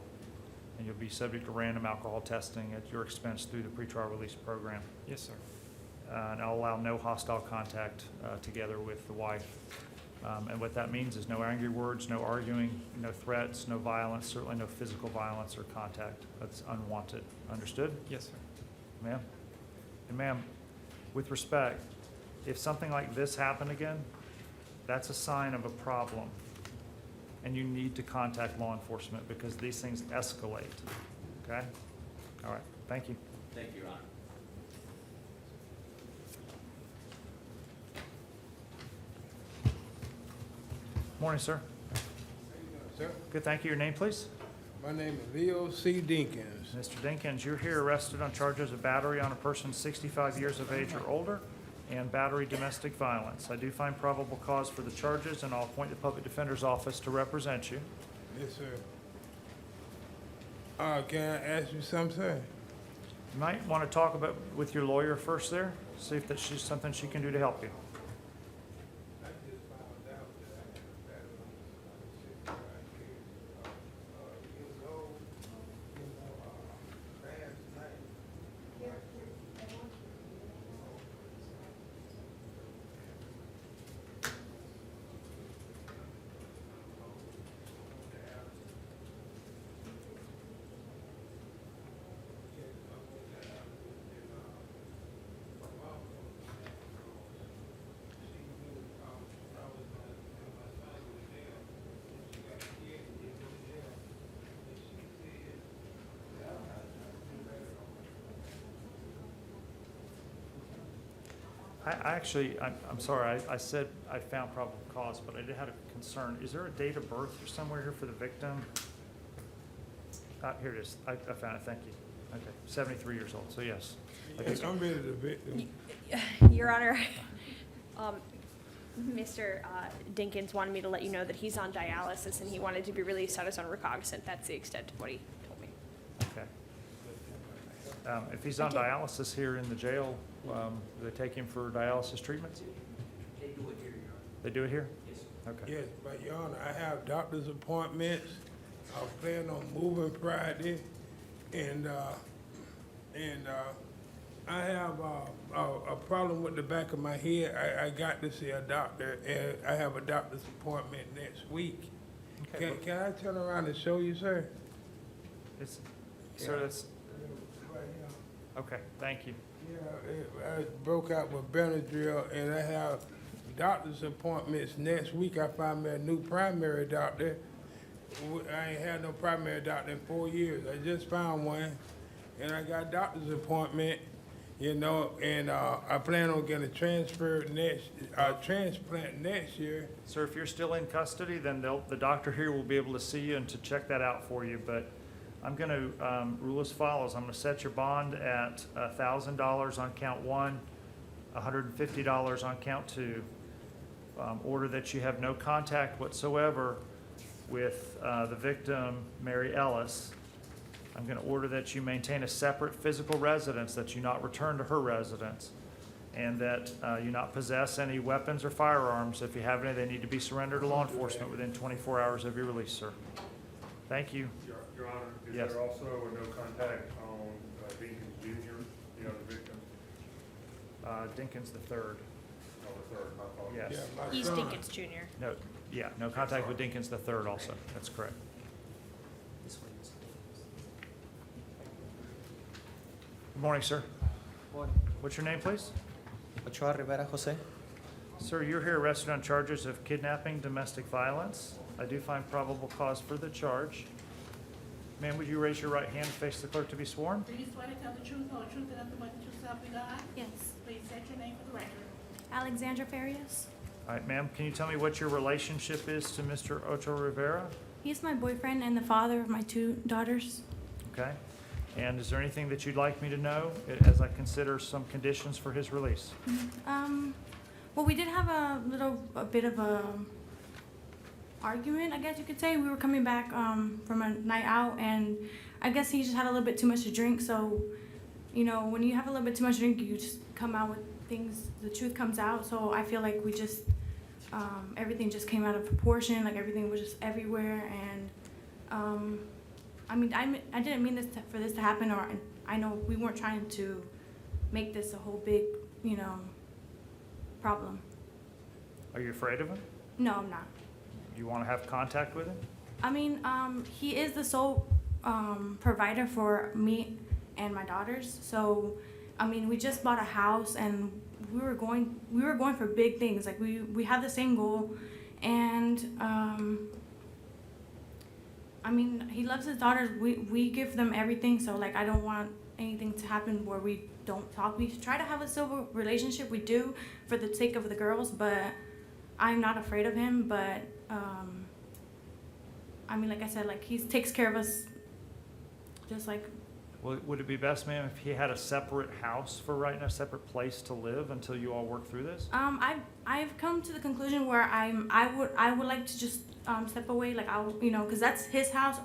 Speaker 1: and you'll be subject to random alcohol testing at your expense through the pretrial release program.
Speaker 22: Yes, sir.
Speaker 1: And I'll allow no hostile contact together with the wife. And what that means is no angry words, no arguing, no threats, no violence, certainly no physical violence or contact. That's unwanted. Understood?
Speaker 22: Yes, sir.
Speaker 1: Ma'am? And ma'am, with respect, if something like this happened again, that's a sign of a problem. And you need to contact law enforcement because these things escalate. Okay? All right. Thank you.
Speaker 12: Thank you, Your Honor.
Speaker 1: Morning, sir.
Speaker 18: Sir,
Speaker 1: Good, thank you. Your name, please?
Speaker 18: my name is Leo C. Deakins.
Speaker 1: Mr. Deakins, you're here arrested on charges of battery on a person 65 years of age or older and battery domestic violence. I do find probable cause for the charges, and I'll appoint the public defender's office to represent you.
Speaker 18: Yes, sir. Can I ask you something, sir?
Speaker 1: You might want to talk about with your lawyer first there, see if that's just something she can do to help you.
Speaker 18: I just found out that I had a battery on 65 years old, last night.
Speaker 1: I'm sorry, I said I found probable cause, but I did have a concern. Is there a date of birth or somewhere here for the victim? Here it is. I found it, thank you. Okay, 73 years old, so yes.
Speaker 18: Yes, I'm ready to victim.
Speaker 13: Your Honor, Mr. Deakins wanted me to let you know that he's on dialysis and he wanted to be released on his own recognizant. That's the extent of what he told me.
Speaker 1: Okay. If he's on dialysis here in the jail, do they take him for dialysis treatments?
Speaker 5: They do it here, Your Honor.
Speaker 1: They do it here?
Speaker 5: Yes.
Speaker 1: Okay.
Speaker 18: Yes, but Your Honor, I have doctor's appointments. I was planning on moving Friday, and I have a problem with the back of my head. I got to see a doctor, and I have a doctor's appointment next week.
Speaker 1: Okay.
Speaker 18: Can I turn around and show you, sir?
Speaker 1: Sir, that's, okay, thank you.
Speaker 18: Yeah, I broke out with Benadryl, and I have doctor's appointments next week. I found me a new primary doctor. I ain't had no primary doctor in 4 years. I just found one, and I got a doctor's appointment, you know, and I plan on getting a transplant next year.
Speaker 1: Sir, if you're still in custody, then the doctor here will be able to see you and to check that out for you, but I'm going to rule as follows. I'm going to set your bond at $1,000 on count 1, $150 on count 2. Order that you have no contact whatsoever with the victim, Mary Ellis. I'm going to order that you maintain a separate physical residence, that you not return to her residence, and that you not possess any weapons or firearms. If you have any, they need to be surrendered to law enforcement within 24 hours of your release, sir. Thank you.
Speaker 3: Your Honor, is
Speaker 1: Yes.
Speaker 3: there also a no contact on Deakins
Speaker 1: Deakins the third.
Speaker 3: Oh, the third, my fault.
Speaker 1: Yes.
Speaker 18: Yeah, my
Speaker 13: He's
Speaker 18: son.
Speaker 13: Deakins Jr.
Speaker 1: No, yeah, no contact with Deakins the third also. That's correct. Good morning, sir. What's your name, please?
Speaker 4: Ochoa Rivera Jose.
Speaker 1: Sir, you're here arrested on charges of kidnapping, domestic violence. I do find probable cause for the charge. Ma'am, would you raise your right hand and face the clerk to be sworn?
Speaker 15: Do you swear to tell the truth, whole truth, and nothing but the truth, so help you God?
Speaker 8: Yes.
Speaker 15: Please state your name for the record.
Speaker 8: Alexandra Farias.
Speaker 1: All right, ma'am, can you tell me what your relationship is to Mr. Ochoa Rivera?
Speaker 8: He's my boyfriend and the father of my 2 daughters.
Speaker 1: Okay. And is there anything that you'd like me to know as I consider some conditions for his release?
Speaker 8: Well, we did have a bit of a argument, I guess you could say. We were coming back from a night out, and I guess he just had a little bit too much to drink. So, you know, when you have a little bit too much to drink, you just come out with things, the truth comes out. So I feel like we just, everything just came out of proportion, like everything was just everywhere. And I mean, I didn't mean for this to happen, or I know we weren't trying to make this a whole big, you know, problem.
Speaker 1: Are you afraid of him?
Speaker 8: No, I'm not.
Speaker 1: You want to have contact with him?
Speaker 8: I mean, he is the sole provider for me and my daughters. So, I mean, we just bought a house, and we were going for big things. Like we have the same goal, and I mean, he loves his daughters. We give them everything. So, like, I don't want anything to happen where we don't talk. We try to have a civil relationship. We do for the sake of the girls, but I'm not afraid of him. But I mean, like I said, like he takes care of us just like.
Speaker 1: Well, would it be best, ma'am, if he had a separate house for right now, a separate place to live until you all work through this?
Speaker 8: I've come to the conclusion where I would like to just step away, like because that's his house.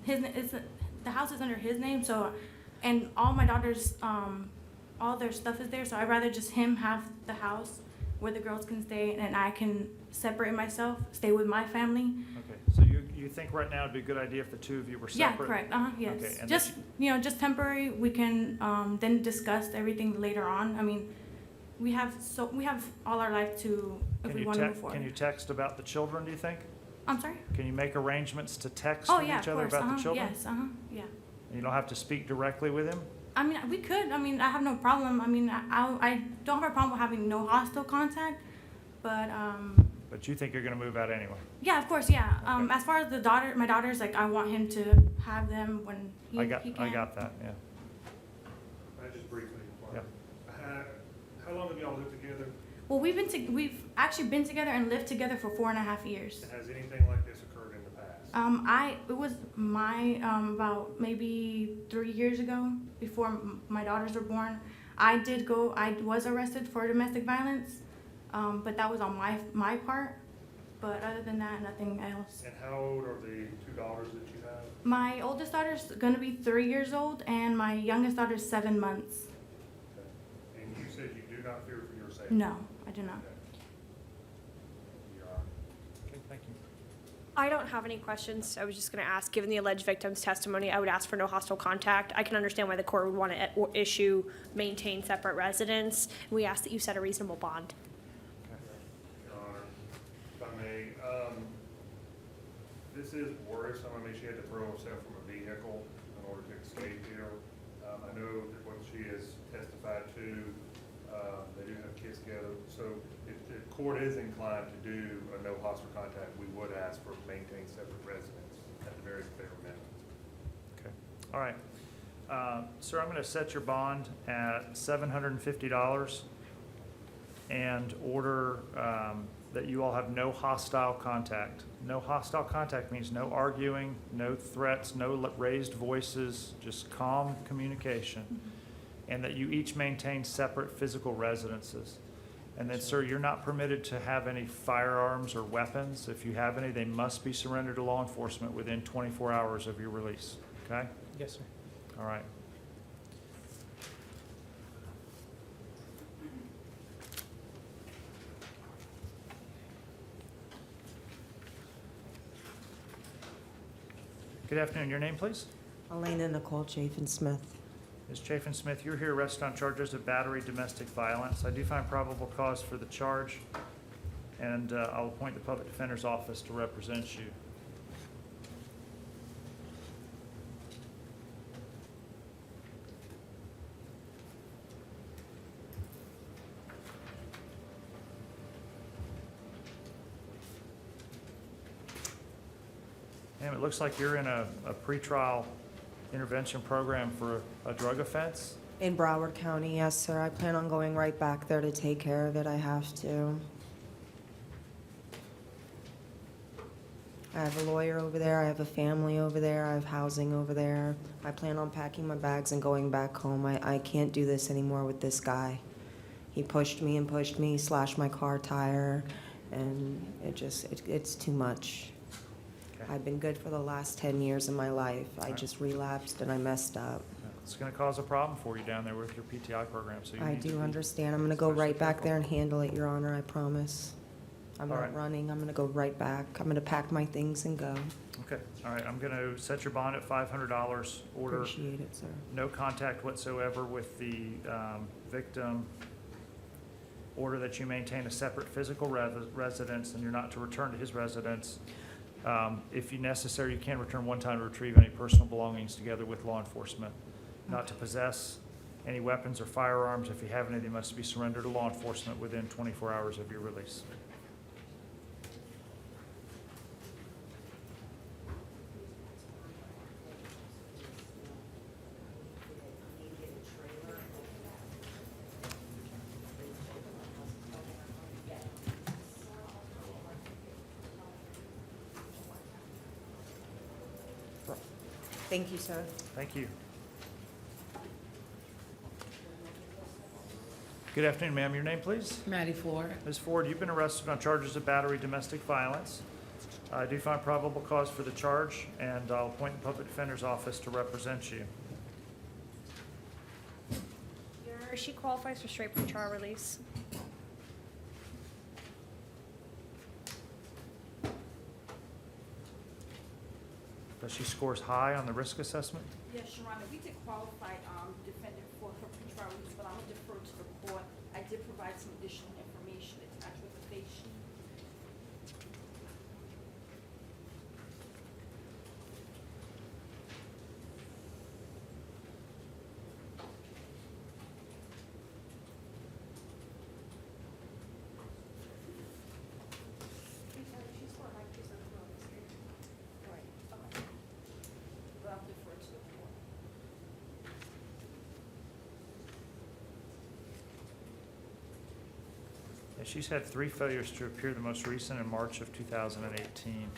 Speaker 8: The house is under his name, so, and all my daughters, all their stuff is there. So I'd rather just him have the house where the girls can stay, and I can separate myself, stay with my family.
Speaker 1: Okay, so you think right now it'd be a good idea if the two of you were separate?
Speaker 8: Yeah, correct. Yes.
Speaker 1: Okay, and
Speaker 8: just just temporary. We can then discuss everything later on. I mean, we have all our life to if we want to move forward.
Speaker 1: Can you text about the children? Do you think?
Speaker 8: I'm sorry.
Speaker 1: Can you make arrangements to text
Speaker 8: Oh
Speaker 1: with
Speaker 8: yeah,
Speaker 1: each
Speaker 8: of
Speaker 1: other
Speaker 8: course.
Speaker 1: about the children?
Speaker 8: Yes. Yeah.
Speaker 1: And you don't have to speak directly with him?
Speaker 8: I mean, we could. I mean, I have no problem. I mean, I don't have a problem with having no hostile contact, but
Speaker 1: But you think you're going to move out anyway?
Speaker 8: yeah, of course, yeah.
Speaker 1: Okay.
Speaker 8: As far as my daughters, like I want him to have them when he can.
Speaker 1: I got that, yeah.
Speaker 3: I just briefly
Speaker 1: Yep.
Speaker 3: inquire. How long have y'all lived together?
Speaker 8: Well, we've actually been together and lived together for 4.5 years.
Speaker 3: And has anything like this occurred in the past?
Speaker 8: It was my about maybe 3 years ago, before my daughters were born. I was arrested for domestic violence, but that was on my part. But other than that, nothing else.
Speaker 3: And how old are the 2 daughters that you have?
Speaker 8: My oldest daughter's gonna be 3 years old, and my youngest daughter's 7 months.
Speaker 3: Okay. And you said you do not fear for your safety?
Speaker 8: No, I do not.
Speaker 3: Okay.
Speaker 1: Okay, thank you.
Speaker 13: I don't have any questions. I was just going to ask, given the alleged victim's testimony, I would ask for no hostile contact. I can understand why the court would want to issue maintain separate residence. We ask that you set a reasonable bond.
Speaker 3: Your Honor, if I may, this is worrisome. I mean, she had to throw herself from a vehicle in order to escape here. I know that what she has testified to, they do have kids together. So if the court is inclined to do a no hostile contact, we would ask for maintain separate residence at the very bare minimum.
Speaker 1: Okay, all right. Sir, I'm going to set your bond at $750 and order that you all have no hostile contact. No hostile contact means no arguing, no threats, no raised voices, just calm communication. And that you each maintain separate physical residences. And then, sir, you're not permitted to have any firearms or weapons. If you have any, they must be surrendered to law enforcement within 24 hours of your release, okay?
Speaker 4: Yes, sir.
Speaker 1: All right. Good afternoon. Your name, please?
Speaker 20: Elena Nicole Chafin Smith.
Speaker 1: Ms. Chafin-Smith, you're here arrested on charges of battery, domestic violence. I do find probable cause for the charge, and I'll appoint the Public Defender's Office to represent you. Ma'am, it looks like you're in a pretrial intervention program for a drug offense.
Speaker 10: In Broward County, yes, sir. I plan on going right back there to take care of it. I have to. I have a lawyer over there. I have a family over there. I have housing over there. I plan on packing my bags and going back home. I can't do this anymore with this guy. He pushed me, slashed my car tire, and it's too much.
Speaker 1: Okay.
Speaker 10: I've been good for the last 10 years of my life. I just relapsed and I messed up.
Speaker 1: It's going to cause a problem for you down there with your PTI program, so you
Speaker 10: I
Speaker 1: need to
Speaker 10: do
Speaker 1: be
Speaker 10: understand. I'm going to go
Speaker 1: especially
Speaker 10: right back
Speaker 1: careful.
Speaker 10: there and handle it, Your Honor, I promise. I'm
Speaker 1: All
Speaker 10: not
Speaker 1: right.
Speaker 10: running. I'm going to go right back. I'm going to pack my things and go.
Speaker 1: Okay, all right, I'm going to set your bond at $500. Order
Speaker 10: Appreciate it, sir.
Speaker 1: no contact whatsoever with the victim. Order that you maintain a separate physical residence and you're not to return to his residence. If necessary, you can return one time to retrieve any personal belongings together with law enforcement. Not to possess any weapons or firearms. If you have any, they must be surrendered to law enforcement within 24 hours of your release.
Speaker 10: Thank you, sir.
Speaker 1: Thank you. Good afternoon, ma'am. Your name, please?
Speaker 17: Maddie Ford.
Speaker 1: Ms. Ford, you've been arrested on charges of battery, domestic violence. I do find probable cause for the charge, and I'll appoint the Public Defender's Office to represent you.
Speaker 13: She qualifies for straight pretrial release.
Speaker 1: Does she scores high on the risk assessment?
Speaker 14: Yes, Your Honor, we did qualify defendant for her pretrial release, but I'll defer to the court. I did provide some additional information attached with the face sheet. But I'll defer to the court.
Speaker 1: Yeah, she's had 3 failures to appear, the most recent in March of 2018.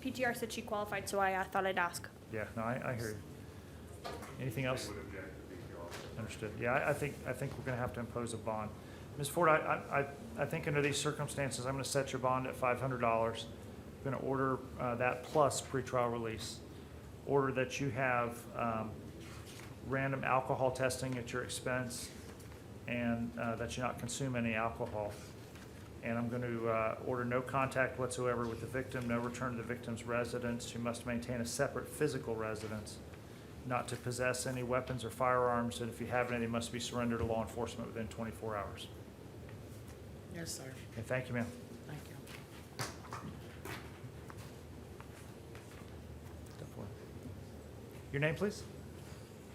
Speaker 13: PTR said she qualified, so I thought I'd ask.
Speaker 1: Yeah, no, I hear you. Anything else?
Speaker 3: They would object to PTR.
Speaker 1: Understood. Yeah, I think we're going to have to impose a bond. Ms. Ford, I think under these circumstances, I'm going to set your bond at $500. I'm going to order that plus pretrial release. Order that you have random alcohol testing at your expense and that you not consume any alcohol. And I'm going to order no contact whatsoever with the victim, no return to the victim's residence. You must maintain a separate physical residence, not to possess any weapons or firearms, and if you have any, they must be surrendered to law enforcement within 24 hours.
Speaker 17: Yes, sir.
Speaker 1: And thank you, ma'am.
Speaker 17: Thank you.
Speaker 1: Your name, please?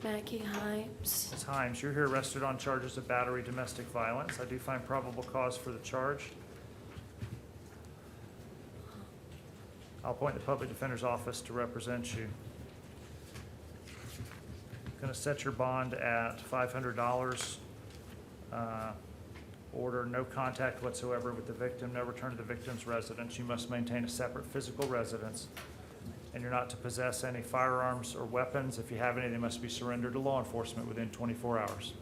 Speaker 7: Mackie Hines.
Speaker 1: Ms. Hines, you're here arrested on charges of battery, domestic violence. I do find probable cause for the charge. I'll appoint the Public Defender's Office to represent you. Going to set your bond at $500. Order no contact whatsoever with the victim, no return to the victim's residence. You must maintain a separate physical residence, and you're not to possess any firearms or weapons. If you have any, they must be surrendered to law enforcement within 24 hours.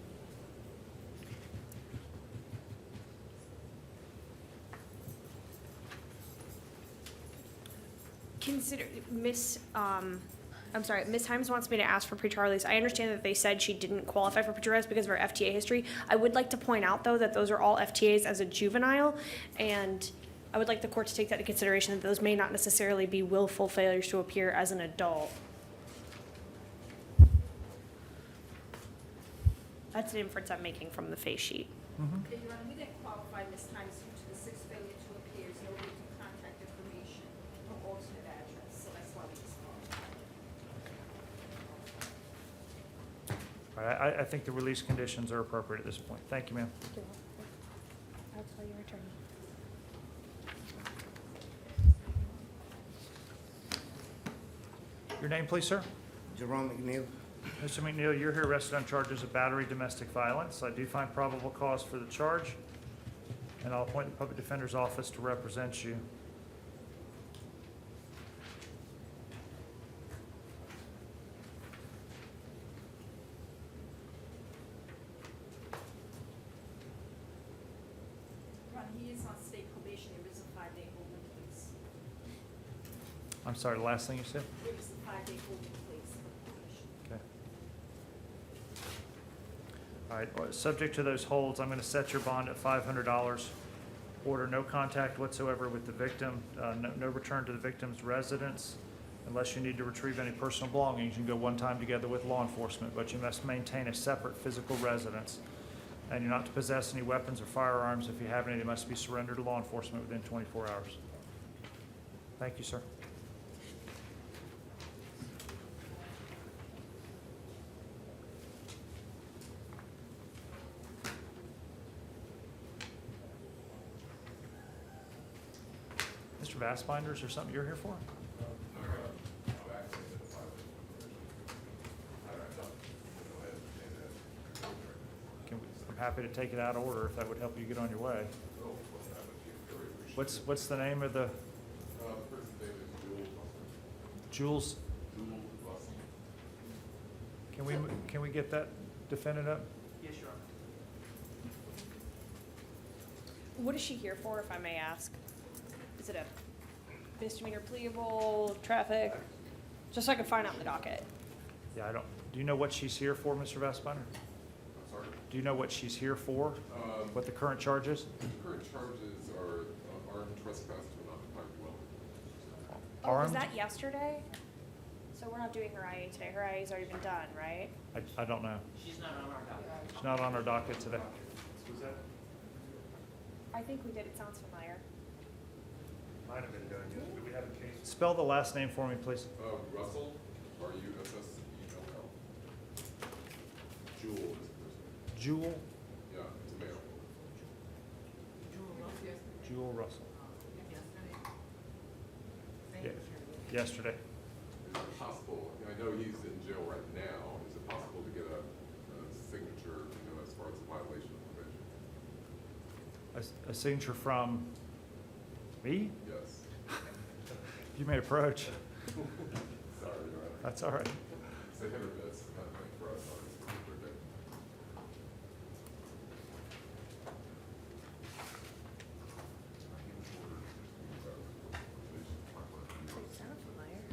Speaker 13: Consider, Miss Hines wants me to ask for pretrial release. I understand that they said she didn't qualify for pretrial release because of her FTA history. I would like to point out, though, that those are all FTAs as a juvenile, and I would like the court to take that into consideration, that those may not necessarily be willful failures to appear as an adult. That's an inference I'm making from the face sheet.
Speaker 14: Okay, Your Honor, we didn't qualify Ms. Hines due to the sixth failure to appear, no written contact information or alternate address, so that's why we disqualified.
Speaker 1: All right, I think the release conditions are appropriate at this point. Thank you, ma'am.
Speaker 13: I'll tell your attorney.
Speaker 1: Your name, please, sir?
Speaker 5: Jerome McNeil.
Speaker 1: Mr. McNeil, you're here arrested on charges of battery, domestic violence. I do find probable cause for the charge, and I'll appoint the public defender's office to represent you.
Speaker 14: Your Honor, he is on state probation, there is a 5-day holding place.
Speaker 1: I'm sorry, the last thing you said?
Speaker 14: There is a 5-day holding place for probation.
Speaker 1: Okay. All right, well, subject to those holds, I'm going to set your bond at $500. Order no contact whatsoever with the victim, no return to the victim's residence unless you need to retrieve any personal belongings. You can go one time together with law enforcement, but you must maintain a separate physical residence. And you're not to possess any weapons or firearms. If you have any, they must be surrendered to law enforcement within 24 hours. Thank you, sir. Mr. Vassbinder, is there something you're here for? I'm happy to take it out of order if that would help you get on your way. What's the name of the? Jules? Can we get that defendant up?
Speaker 5: Yes, Your Honor.
Speaker 13: What is she here for, if I may ask? Is it a misdemeanor pleable, traffic? Just so I can find out in the docket.
Speaker 1: Yeah, do you know what she's here for, Mr. Vassbinder?
Speaker 9: Sorry?
Speaker 1: Do you know what she's here for? What the current charge is?
Speaker 9: The current charges are armed trespass to an occupied dwelling.
Speaker 13: Oh, was
Speaker 1: Armed?
Speaker 13: that yesterday? So we're not doing her IA today. Her IA's already been done, right?
Speaker 1: I don't know.
Speaker 5: She's not on our docket.
Speaker 1: She's not on our docket today.
Speaker 3: Was that,
Speaker 13: I think we did. It sounds familiar.
Speaker 3: might have been done, yes, do we have a case?
Speaker 1: Spell the last name for me, please.
Speaker 9: Russell, R-U-S-S-E-L-L. Jewel is the person.
Speaker 1: Jewel?
Speaker 9: Yeah, it's a male.
Speaker 1: Jewel Russell. Yeah, yesterday.
Speaker 9: Is it possible, I know he's in jail right now, is it possible to get a signature, as far as a violation of probation?
Speaker 1: A signature from me?
Speaker 9: Yes.
Speaker 1: You may approach.
Speaker 9: Sorry, Your Honor.
Speaker 1: That's all right.
Speaker 9: It's a hit or miss, kind of thing for us on this particular day.
Speaker 13: Sound familiar.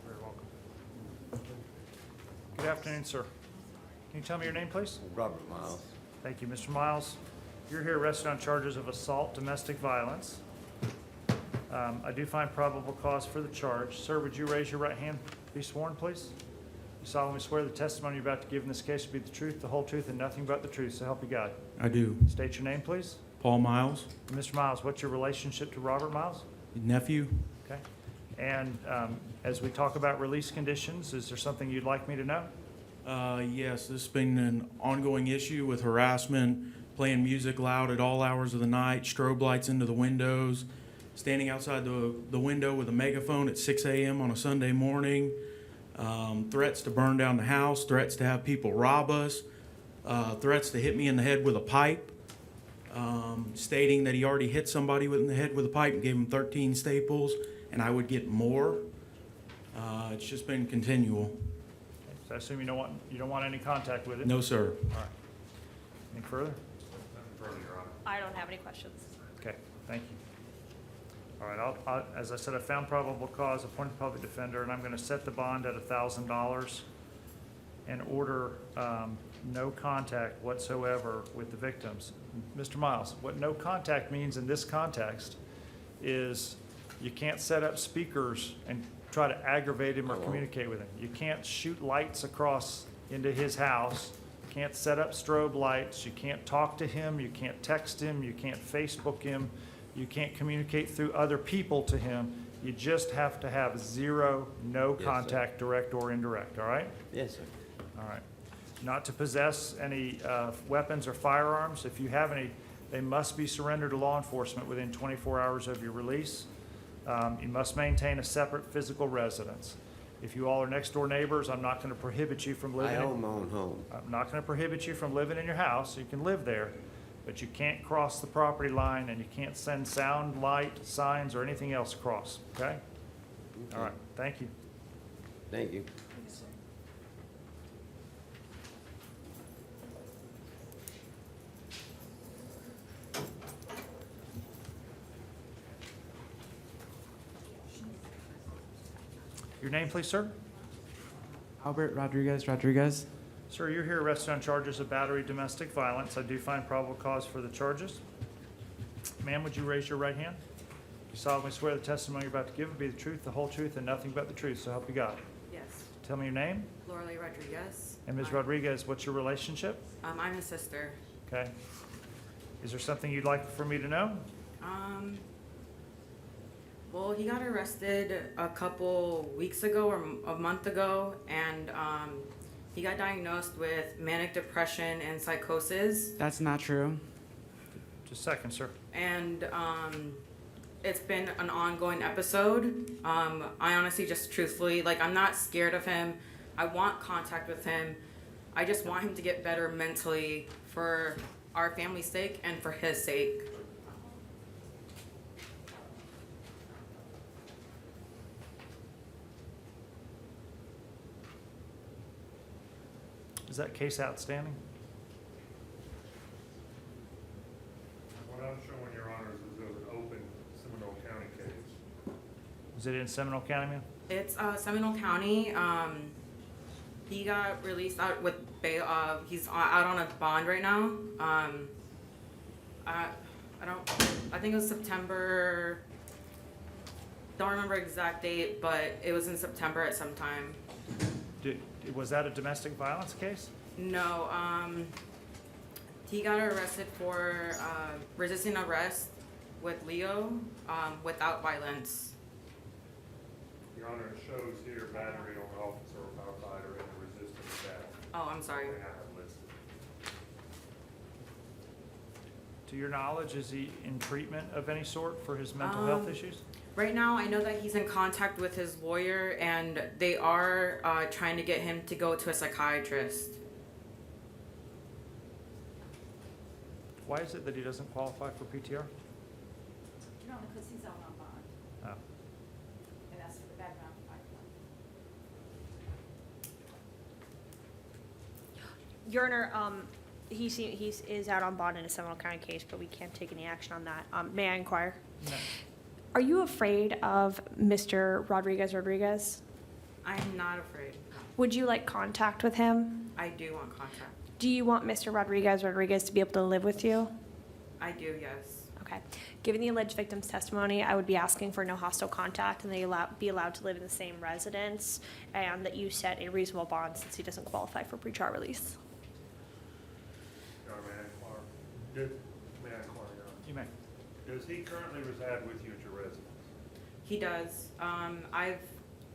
Speaker 1: Very welcome. Good afternoon, sir. Can you tell me your name, please?
Speaker 16: Robert Miles.
Speaker 1: Thank you, Mr. Miles. You're here arrested on charges of assault, domestic violence. I do find probable cause for the charge. Sir, would you raise your right hand? Be sworn, please. You solemnly swear the testimony you're about to give in this case will be the truth, the whole truth, and nothing but the truth, so help you God.
Speaker 20: I do.
Speaker 1: State your name, please.
Speaker 20: Paul Miles,
Speaker 1: Mr. Miles, what's your relationship to Robert Miles?
Speaker 20: nephew.
Speaker 1: Okay. And as we talk about release conditions, is there something you'd like me to know?
Speaker 20: Yes, this has been an ongoing issue with harassment, playing music loud at all hours of the night, strobe lights into the windows, standing outside the window with a megaphone at 6 a.m. on a Sunday morning, threats to burn down the house, threats to have people rob us, threats to hit me in the head with a pipe. stating that he already hit somebody in the head with a pipe and gave him 13 staples, and I would get more. It's just been continual.
Speaker 1: So I assume you don't want any contact with it?
Speaker 20: No, sir.
Speaker 1: All right. Any further?
Speaker 3: Nothing further, Your Honor.
Speaker 13: I don't have any questions.
Speaker 1: Okay, thank you. All right, as I said, I found probable cause, appointed public defender, and I'm going to set the bond at $1,000 and order no contact whatsoever with the victims. Mr. Miles, what no contact means in this context is you can't set up speakers and try to aggravate him or communicate with him. You can't shoot lights across into his house. You can't set up strobe lights. You can't talk to him. You can't text him. You can't Facebook him. You can't communicate through other people to him. You just have to have zero, no contact, direct or indirect, all right?
Speaker 5: Yes, sir.
Speaker 1: All right. Not to possess any weapons or firearms. If you have any, they must be surrendered to law enforcement within 24 hours of your release. You must maintain a separate physical residence. If you all are next door neighbors, I'm not going to prohibit you from living.
Speaker 5: I own my own home.
Speaker 1: I'm not going to prohibit you from living in your house. You can live there, but you can't cross the property line and you can't send sound, light, signs, or anything else across, okay? All right, thank you.
Speaker 5: Thank you.
Speaker 1: Your name, please, sir?
Speaker 2: Albert Rodriguez.
Speaker 1: Sir, you're here arrested on charges of battery, domestic violence. I do find probable cause for the charges. Ma'am, would you raise your right hand? You solemnly swear the testimony you're about to give will be the truth, the whole truth, and nothing but the truth, so help you God.
Speaker 6: Yes.
Speaker 1: Tell me your name.
Speaker 6: Lorelei Rodriguez.
Speaker 1: And Ms. Rodriguez, what's your relationship?
Speaker 6: I'm his sister.
Speaker 1: Okay. Is there something you'd like for me to know?
Speaker 6: Well, he got arrested a couple weeks ago or a month ago, and he got diagnosed with manic depression and psychosis.
Speaker 2: That's not true.
Speaker 1: Just a second, sir.
Speaker 6: And it's been an ongoing episode. I honestly, just truthfully, like, I'm not scared of him. I want contact with him. I just want him to get better mentally for our family's sake and for his sake.
Speaker 1: Is that case outstanding?
Speaker 3: What I'm showing, Your Honor, is there was an open Seminole County case.
Speaker 1: Is it in Seminole County, ma'am?
Speaker 6: It's Seminole County. He got released out with bail. He's out on a bond right now. I think it was September. Don't remember exact date, but it was in September at some time.
Speaker 1: Was that a domestic violence case?
Speaker 6: No. He got arrested for resisting arrest with Leo without violence.
Speaker 3: Your Honor, it shows here battery on officer or firefighter and resisting attack.
Speaker 6: Oh, I'm sorry.
Speaker 3: I have listed.
Speaker 1: To your knowledge, is he in treatment of any sort for his mental health issues?
Speaker 6: Right now, I know that he's in contact with his lawyer, and they are trying to get him to go to a psychiatrist.
Speaker 1: Why is it that he doesn't qualify for PTR?
Speaker 14: You know, because he's out on bond,
Speaker 1: Oh.
Speaker 14: and that's for the background pipeline.
Speaker 13: Your Honor, he is out on bond in a Seminole County case, but we can't take any action on that. May I inquire?
Speaker 1: No.
Speaker 13: Are you afraid of Mr. Rodriguez?
Speaker 6: I am not afraid.
Speaker 13: Would you like contact with him?
Speaker 6: I do want contact.
Speaker 13: Do you want Mr. Rodriguez to be able to live with you?
Speaker 6: I do, yes.
Speaker 13: Okay. Given the alleged victim's testimony, I would be asking for no hostile contact and they be allowed to live in the same residence, and that you set a reasonable bond since he doesn't qualify for pretrial release.
Speaker 3: Your Honor, may I inquire? May I inquire, Your Honor?
Speaker 1: You may.
Speaker 3: Does he currently reside with you at your residence?
Speaker 6: He does. I've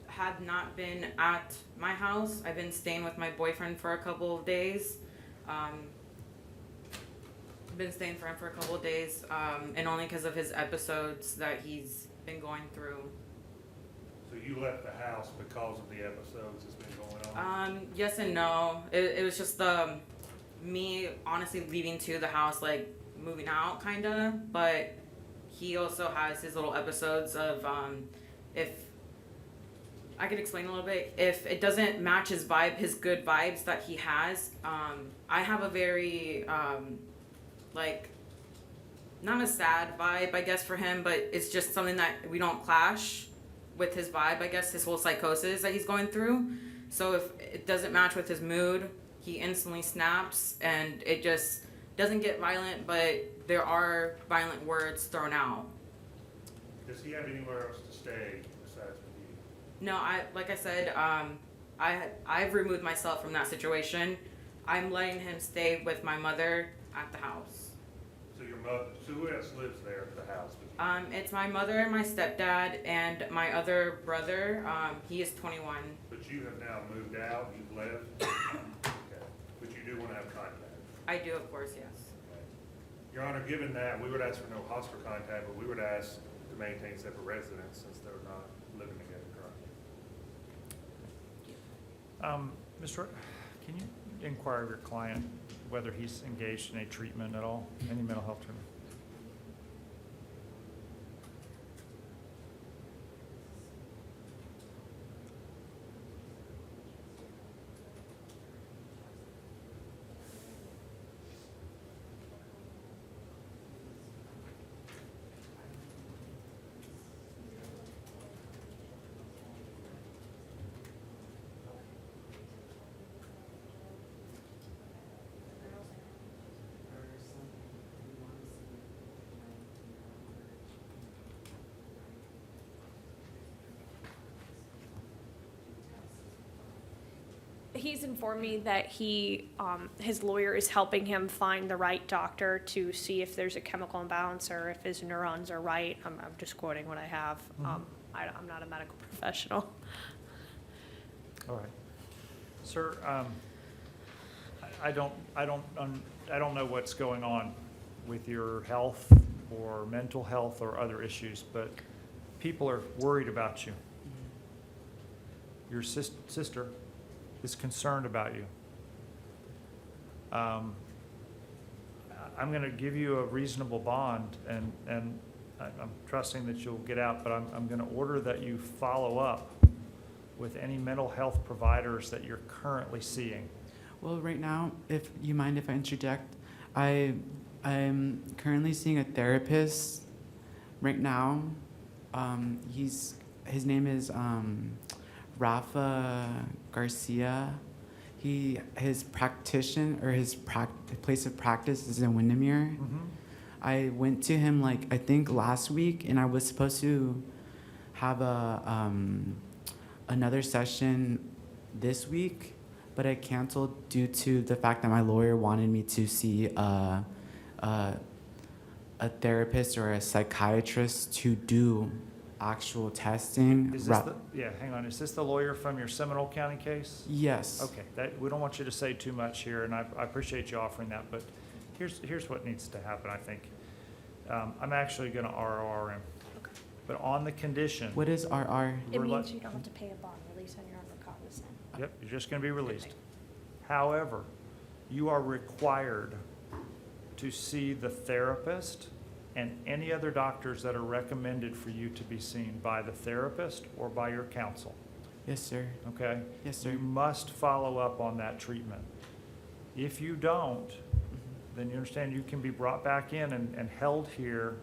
Speaker 6: had not been at my house. I've been staying with my boyfriend for a couple of days. Been staying for him for a couple of days, and only because of his episodes that he's been going through.
Speaker 3: So you left the house because of the episodes that's been going on?
Speaker 6: Yes and no. It was just me honestly leaving to the house, like, moving out, kinda, but he also has his little episodes of, if I could explain a little bit, if it doesn't match his vibe, his good vibes that he has, I have a very, like, not a sad vibe, I guess, for him, but it's just something that we don't clash with his vibe, I guess, his whole psychosis that he's going through. So if it doesn't match with his mood, he instantly snaps, and it just doesn't get violent, but there are violent words thrown out.
Speaker 3: Does he have anywhere else to stay besides with you?
Speaker 6: No, like I said, I've removed myself from that situation. I'm letting him stay with my mother at the house.
Speaker 3: So your mother, so who else lives there at the house with you?
Speaker 6: It's my mother and my stepdad and my other brother. He is 21.
Speaker 3: But you have now moved out, you've left? Okay. But you do want to have contact?
Speaker 6: I do, of course, yes.
Speaker 3: Your Honor, given that, we would ask for no hostile contact, but we would ask to maintain separate residence since they're not living together currently.
Speaker 1: Mr. Can you inquire of your client whether he's engaged in a treatment at all, any mental health treatment?
Speaker 13: He's informed me that his lawyer is helping him find the right doctor to see if there's a chemical imbalance or if his neurons are right. I'm just quoting what I have. I'm not a medical professional.
Speaker 1: All right. Sir, I don't know what's going on with your health or mental health or other issues, but people are worried about you. Your sister is concerned about you. I'm going to give you a reasonable bond, and I'm trusting that you'll get out, but I'm going to order that you follow up with any mental health providers that you're currently seeing.
Speaker 2: Well, right now, if you mind if I interject, I'm currently seeing a therapist right now. His name is Rafa Garcia. His place of practice is in Windermere. I went to him I think last week, and I was supposed to have another session this week, but I canceled due to the fact that my lawyer wanted me to see a therapist or a psychiatrist to do actual testing.
Speaker 1: Is this hang on. Is this the lawyer from your Seminole County case?
Speaker 2: Yes.
Speaker 1: Okay. We don't want you to say too much here, and I appreciate you offering that, but here's what needs to happen, I think. I'm actually going to RR him.
Speaker 13: Okay.
Speaker 1: But on the condition.
Speaker 2: What is RR?
Speaker 13: It means you don't have to pay a bond release on your own recognizance.
Speaker 1: Yep, you're just going to be released. However, you are required to see the therapist and any other doctors that are recommended for you to be seen by the therapist or by your counsel.
Speaker 2: Yes, sir.
Speaker 1: Okay?
Speaker 2: Yes, sir.
Speaker 1: You must follow up on that treatment. If you don't, then you understand you can be brought back in and held here,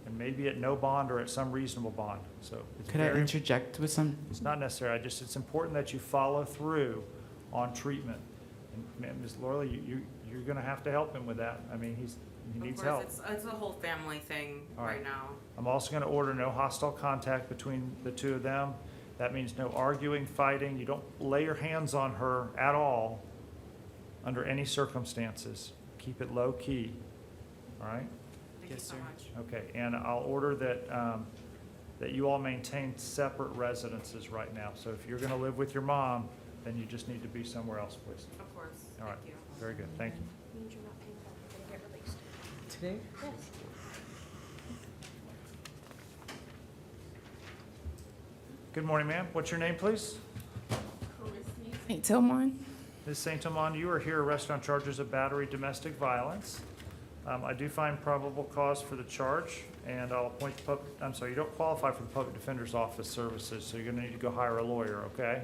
Speaker 1: and maybe at no bond or at some reasonable bond. So
Speaker 2: Could I interject with some?
Speaker 1: It's not necessary. It's important that you follow through on treatment. And Ms. Lorley, you're going to have to help him with that. I mean, he needs help.
Speaker 6: Of course, it's a whole family thing right now.
Speaker 1: I'm also going to order no hostile contact between the two of them. That means no arguing, fighting. You don't lay your hands on her at all under any circumstances. Keep it low key. All right?
Speaker 6: Thank you so much.
Speaker 1: Okay, and I'll order that that you all maintain separate residences right now. So if you're going to live with your mom, then you just need to be somewhere else, please.
Speaker 6: Of course.
Speaker 1: All right.
Speaker 6: Thank you.
Speaker 1: Very good. Thank you.
Speaker 13: Means you're not paying bond, you're gonna get released.
Speaker 4: Today?
Speaker 13: Yes.
Speaker 1: Good morning, ma'am. What's your name, please?
Speaker 17: St. Tilmon.
Speaker 1: Ms. St. Amant, you are here arrested on charges of battery, domestic violence. I do find probable cause for the charge, and I'll appoint you don't qualify for the Public Defender's Office services, so you're gonna need to go hire a lawyer, okay?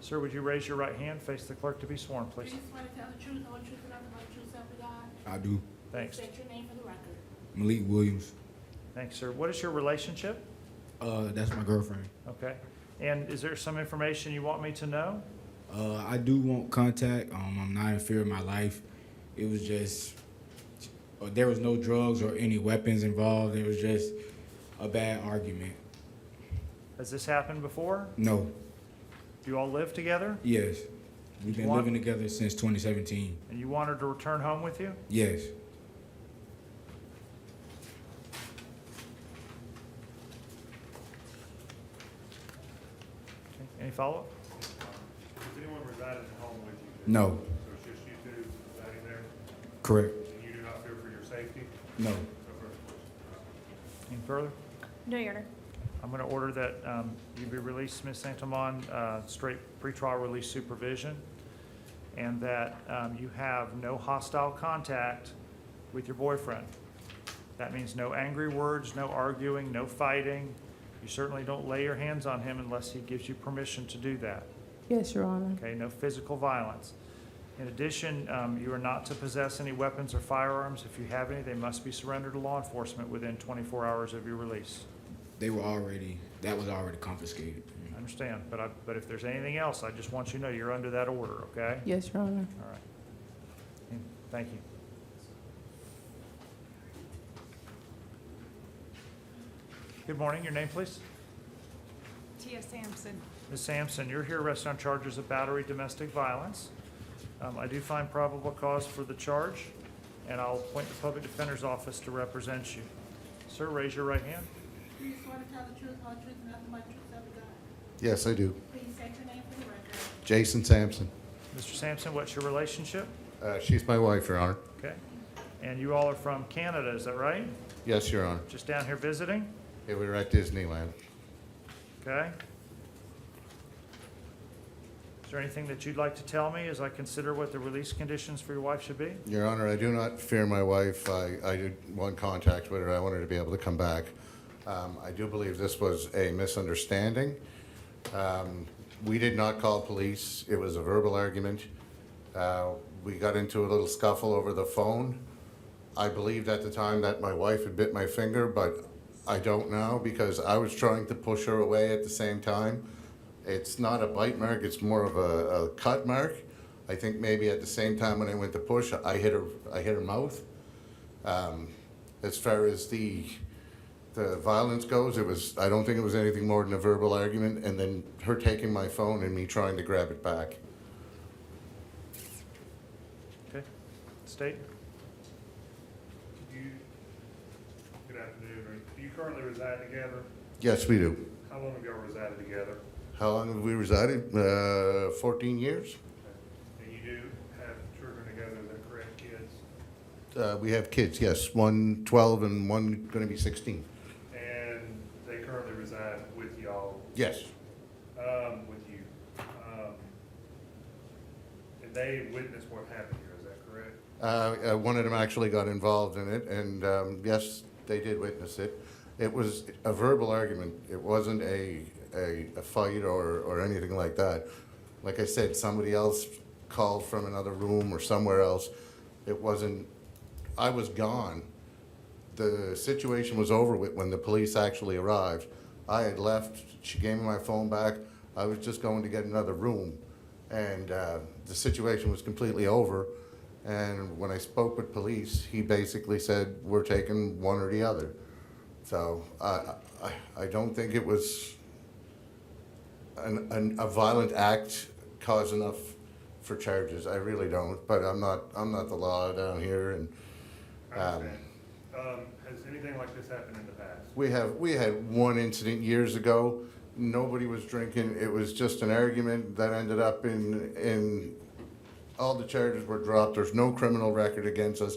Speaker 1: Sir, would you raise your right hand, face the clerk to be sworn,
Speaker 15: Do
Speaker 1: please?
Speaker 15: you swear to tell the truth, the whole truth, and nothing but the truth, so help you God?
Speaker 11: I do.
Speaker 1: Thanks.
Speaker 15: State your name for the record.
Speaker 11: Malik Williams.
Speaker 1: Thanks, sir. What is your relationship?
Speaker 11: That's my girlfriend.
Speaker 1: Okay. And is there some information you want me to know?
Speaker 11: I do want contact. I'm not in fear of my life. It was just, there was no drugs or any weapons involved. It was just a bad argument.
Speaker 1: Has this happened before?
Speaker 11: No.
Speaker 1: Do you all live together?
Speaker 11: Yes. We've been living together since 2017.
Speaker 1: And you want her to return home with you?
Speaker 11: Yes.
Speaker 1: Okay. Any follow-up?
Speaker 3: Does anyone reside in the home with you?
Speaker 11: No.
Speaker 3: So it's just you two residing there?
Speaker 11: Correct.
Speaker 3: And you do not fear for your safety?
Speaker 11: No.
Speaker 3: No further questions.
Speaker 1: Any further?
Speaker 13: No, Your Honor.
Speaker 1: I'm going to order that you be released, Ms. Santamon, straight pretrial release supervision, and that you have no hostile contact with your boyfriend. That means no angry words, no arguing, no fighting. You certainly don't lay your hands on him unless he gives you permission to do that.
Speaker 7: Yes, Your Honor.
Speaker 1: Okay, no physical violence. In addition, you are not to possess any weapons or firearms. If you have any, they must be surrendered to law enforcement within 24 hours of your release.
Speaker 11: That was already confiscated.
Speaker 1: I understand, but if there's anything else, I just want you to know you're under that order, okay?
Speaker 7: Yes, Your Honor.
Speaker 1: All right. And thank you. Good morning. Your name, please?
Speaker 16: Tia Samson.
Speaker 1: Ms. Samson, you're here arrested on charges of battery, domestic violence. I do find probable cause for the charge, and I'll appoint the Public Defender's Office to represent you. Sir, raise your right hand.
Speaker 15: Do you swear to tell the truth, the whole truth, and nothing but the truth, so help you God?
Speaker 19: Yes, I do.
Speaker 15: Please state your name for the record.
Speaker 19: Jason Sampson.
Speaker 1: Mr. Sampson, what's your relationship?
Speaker 19: She's my wife, Your Honor.
Speaker 1: Okay. And you all are from Canada, is that right?
Speaker 19: Yes, Your Honor.
Speaker 1: Just down here visiting?
Speaker 19: Yeah, we were at Disneyland.
Speaker 1: Okay. Is there anything that you'd like to tell me as I consider what the release conditions for your wife should be?
Speaker 19: Your Honor, I do not fear my wife. I did want contact with her. I wanted to be able to come back. I do believe this was a misunderstanding. We did not call police. It was a verbal argument. We got into a little scuffle over the phone. I believed at the time that my wife had bit my finger, but I don't now because I was trying to push her away at the same time. It's not a bite mark, it's more of a cut mark. I think maybe at the same time when I went to push, I hit her mouth. As far as the violence goes, I don't think it was anything more than a verbal argument, and then her taking my phone and me trying to grab it back.
Speaker 1: Okay. State?
Speaker 3: Good afternoon. Do you currently reside together?
Speaker 19: Yes, we do.
Speaker 3: How long have y'all resided together?
Speaker 19: How long have we resided? 14 years.
Speaker 3: And you do have children together, is that correct, kids?
Speaker 19: We have kids, yes. One 12 and one going to be 16.
Speaker 3: And they currently reside with y'all?
Speaker 19: Yes.
Speaker 3: With you. And they witnessed what happened here, is that correct?
Speaker 19: One of them actually got involved in it, and yes, they did witness it. It was a verbal argument. It wasn't a fight or anything like that. Like I said, somebody else called from another room or somewhere else. It wasn't, I was gone. The situation was over with when the police actually arrived. I had left, she gave me my phone back. I was just going to get another room. And the situation was completely over. And when I spoke with police, he basically said, we're taking one or the other. So I don't think it was a violent act cause enough for charges. I really don't, but I'm not the law down here. And
Speaker 3: I understand. Has anything like this happened in the past?
Speaker 19: we had one incident years ago. Nobody was drinking. It was just an argument that ended up in all the charges were dropped. There's no criminal record against us,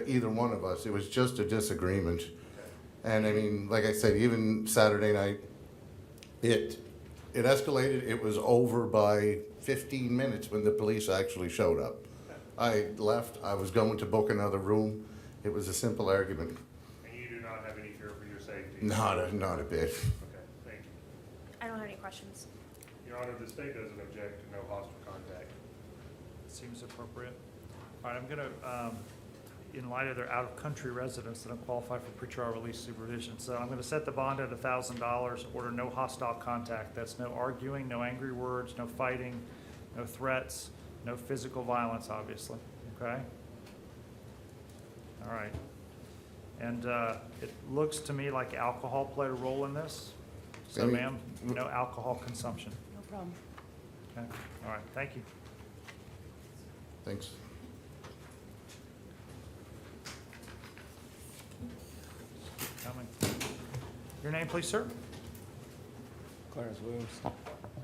Speaker 19: either one of us. It was just a disagreement. And I mean, like I said, even Saturday night, it escalated. It was over by 15 minutes when the police actually showed up. I left. I was going to book another room, It was a simple argument.
Speaker 3: And you do not have any fear for your safety?
Speaker 19: Not a bit.
Speaker 3: Okay, thank you.
Speaker 13: I don't have any questions.
Speaker 3: Your Honor, the state doesn't object to no hostile contact.
Speaker 1: Seems appropriate. All right, I'm going to, in light of their out-of-country residents that don't qualify for pretrial release supervision, so I'm going to set the bond at $1,000, order no hostile contact. That's no arguing, no angry words, no fighting, no threats, no physical violence, obviously, okay? All right. And it looks to me like alcohol played a role in this. So,
Speaker 19: Any-
Speaker 1: ma'am, no alcohol consumption.
Speaker 17: No problem.
Speaker 1: Okay, all right, thank you.
Speaker 19: Thanks.
Speaker 1: Coming. Your name, please, sir?
Speaker 4: Clarence Williams.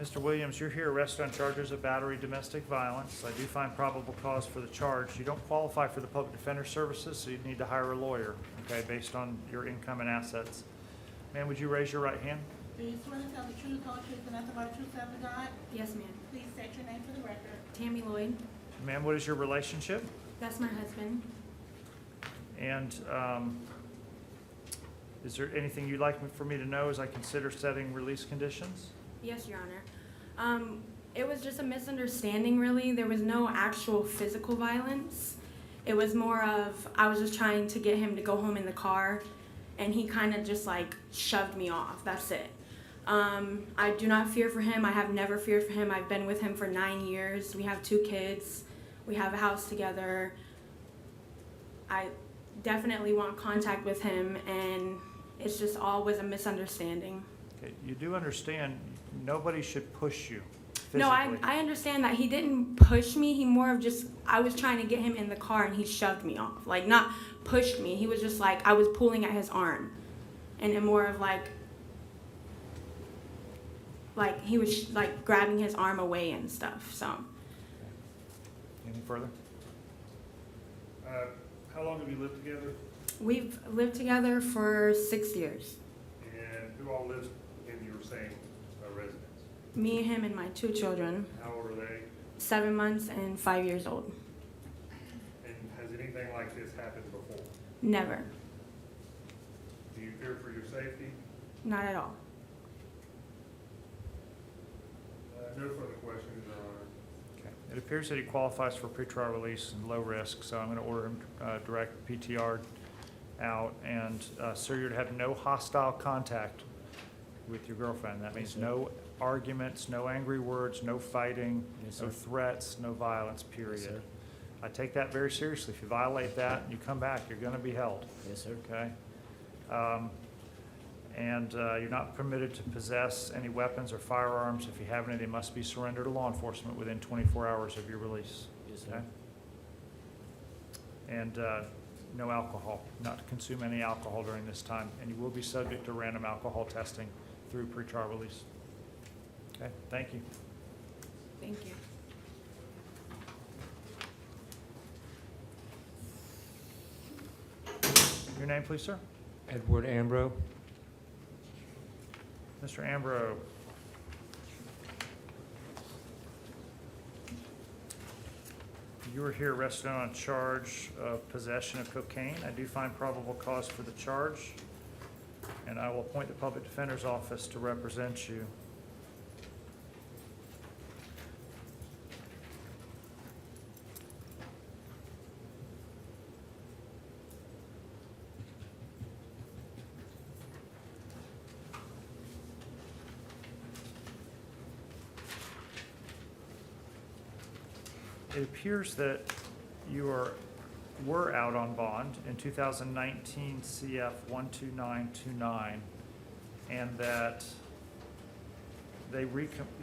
Speaker 1: Mr. Williams, you're here arrested on charges of battery, domestic violence. I do find probable cause for the charge. You don't qualify for the public defender services, so you'd need to hire a lawyer, okay, based on your income and assets. Ma'am, would you raise your right hand?
Speaker 15: Do you swear to tell the truth, whole truth, and nothing but the truth, so help you God?
Speaker 8: Yes, ma'am.
Speaker 15: Please state your name for the record.
Speaker 8: Tammy Lloyd,
Speaker 1: Ma'am, what is your relationship?
Speaker 8: that's my husband.
Speaker 1: And is there anything you'd like for me to know as I consider setting release conditions?
Speaker 8: Yes, Your Honor. It was just a misunderstanding, really. There was no actual physical violence. It was more of, I was just trying to get him to go home in the car, and he kind of just like shoved me off. That's it. I do not fear for him. I have never feared for him. I've been with him for 9 years. We have 2 kids. We have a house together. I definitely want contact with him, and it's just all was a misunderstanding.
Speaker 1: Okay, you do understand nobody should push you physically.
Speaker 8: No, I understand that he didn't push me. He more of just, I was trying to get him in the car and he shoved me off. Like, not pushed me. He was just like, I was pulling at his arm. And then more of like he was like grabbing his arm away and stuff, so.
Speaker 1: Any further?
Speaker 3: How long have you lived together?
Speaker 8: We've lived together for 6 years.
Speaker 3: And who all lives in your same residence?
Speaker 8: Me, him, and my 2 children,
Speaker 3: How old are they?
Speaker 8: 7 months and 5 years old.
Speaker 3: And has anything like this happened before?
Speaker 8: Never.
Speaker 3: Do you fear for your safety?
Speaker 8: Not at all.
Speaker 3: No further questions, Your Honor.
Speaker 1: Okay. It appears that he qualifies for pretrial release and low risk, so I'm going to order him direct PTR out. And sir, you're to have no hostile contact with your girlfriend. That means no arguments, no angry words, no fighting, no threats, no violence, period. I take that very seriously. If you violate that and you come back, you're going to be held.
Speaker 4: Yes, sir.
Speaker 1: Okay? And you're not permitted to possess any weapons or firearms. If you have any, they must be surrendered to law enforcement within 24 hours of your release.
Speaker 4: Yes, sir.
Speaker 1: Okay? And no alcohol, not to consume any alcohol during this time. And you will be subject to random alcohol testing through pretrial release. Okay, thank you.
Speaker 8: Thank you.
Speaker 1: Your name, please, sir?
Speaker 21: Edward Ambrose.
Speaker 1: Mr. Ambrose. You were here arrested on a charge of possession of cocaine. I do find probable cause for the charge, and I will appoint the public defender's office to represent you. It appears that you were out on bond in 2019 CF 12929, and that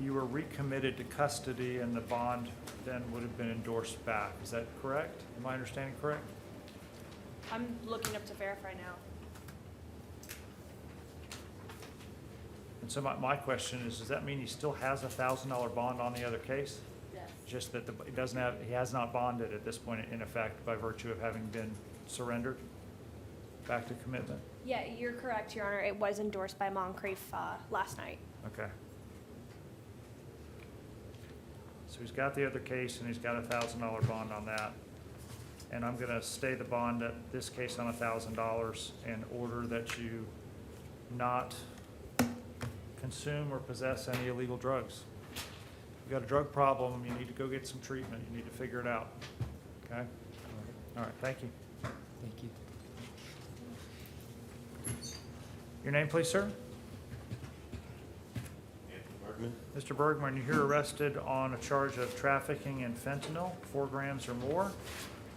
Speaker 1: you were recommitted to custody, and the bond then would have been endorsed back. Is that correct? Am I understanding correct?
Speaker 13: I'm looking up to verify now.
Speaker 1: And so my question is, does that mean he still has a $1,000 bond on the other case?
Speaker 13: Yes.
Speaker 1: Just that he has not bonded at this point in effect by virtue of having been surrendered back to commitment?
Speaker 13: Yeah, you're correct, Your Honor. It was endorsed by Moncrief last night.
Speaker 1: Okay. So he's got the other case and he's got a $1,000 bond on that. And I'm going to stay the bond at this case on $1,000 and order that you not consume or possess any illegal drugs. If you've got a drug problem, you need to go get some treatment. You need to figure it out. Okay? All right, thank you.
Speaker 2: Thank you.
Speaker 1: Your name, please, sir?
Speaker 21: Bergmann.
Speaker 1: Mr. Bergmann, you're here arrested on a charge of trafficking in fentanyl, 4 grams or more.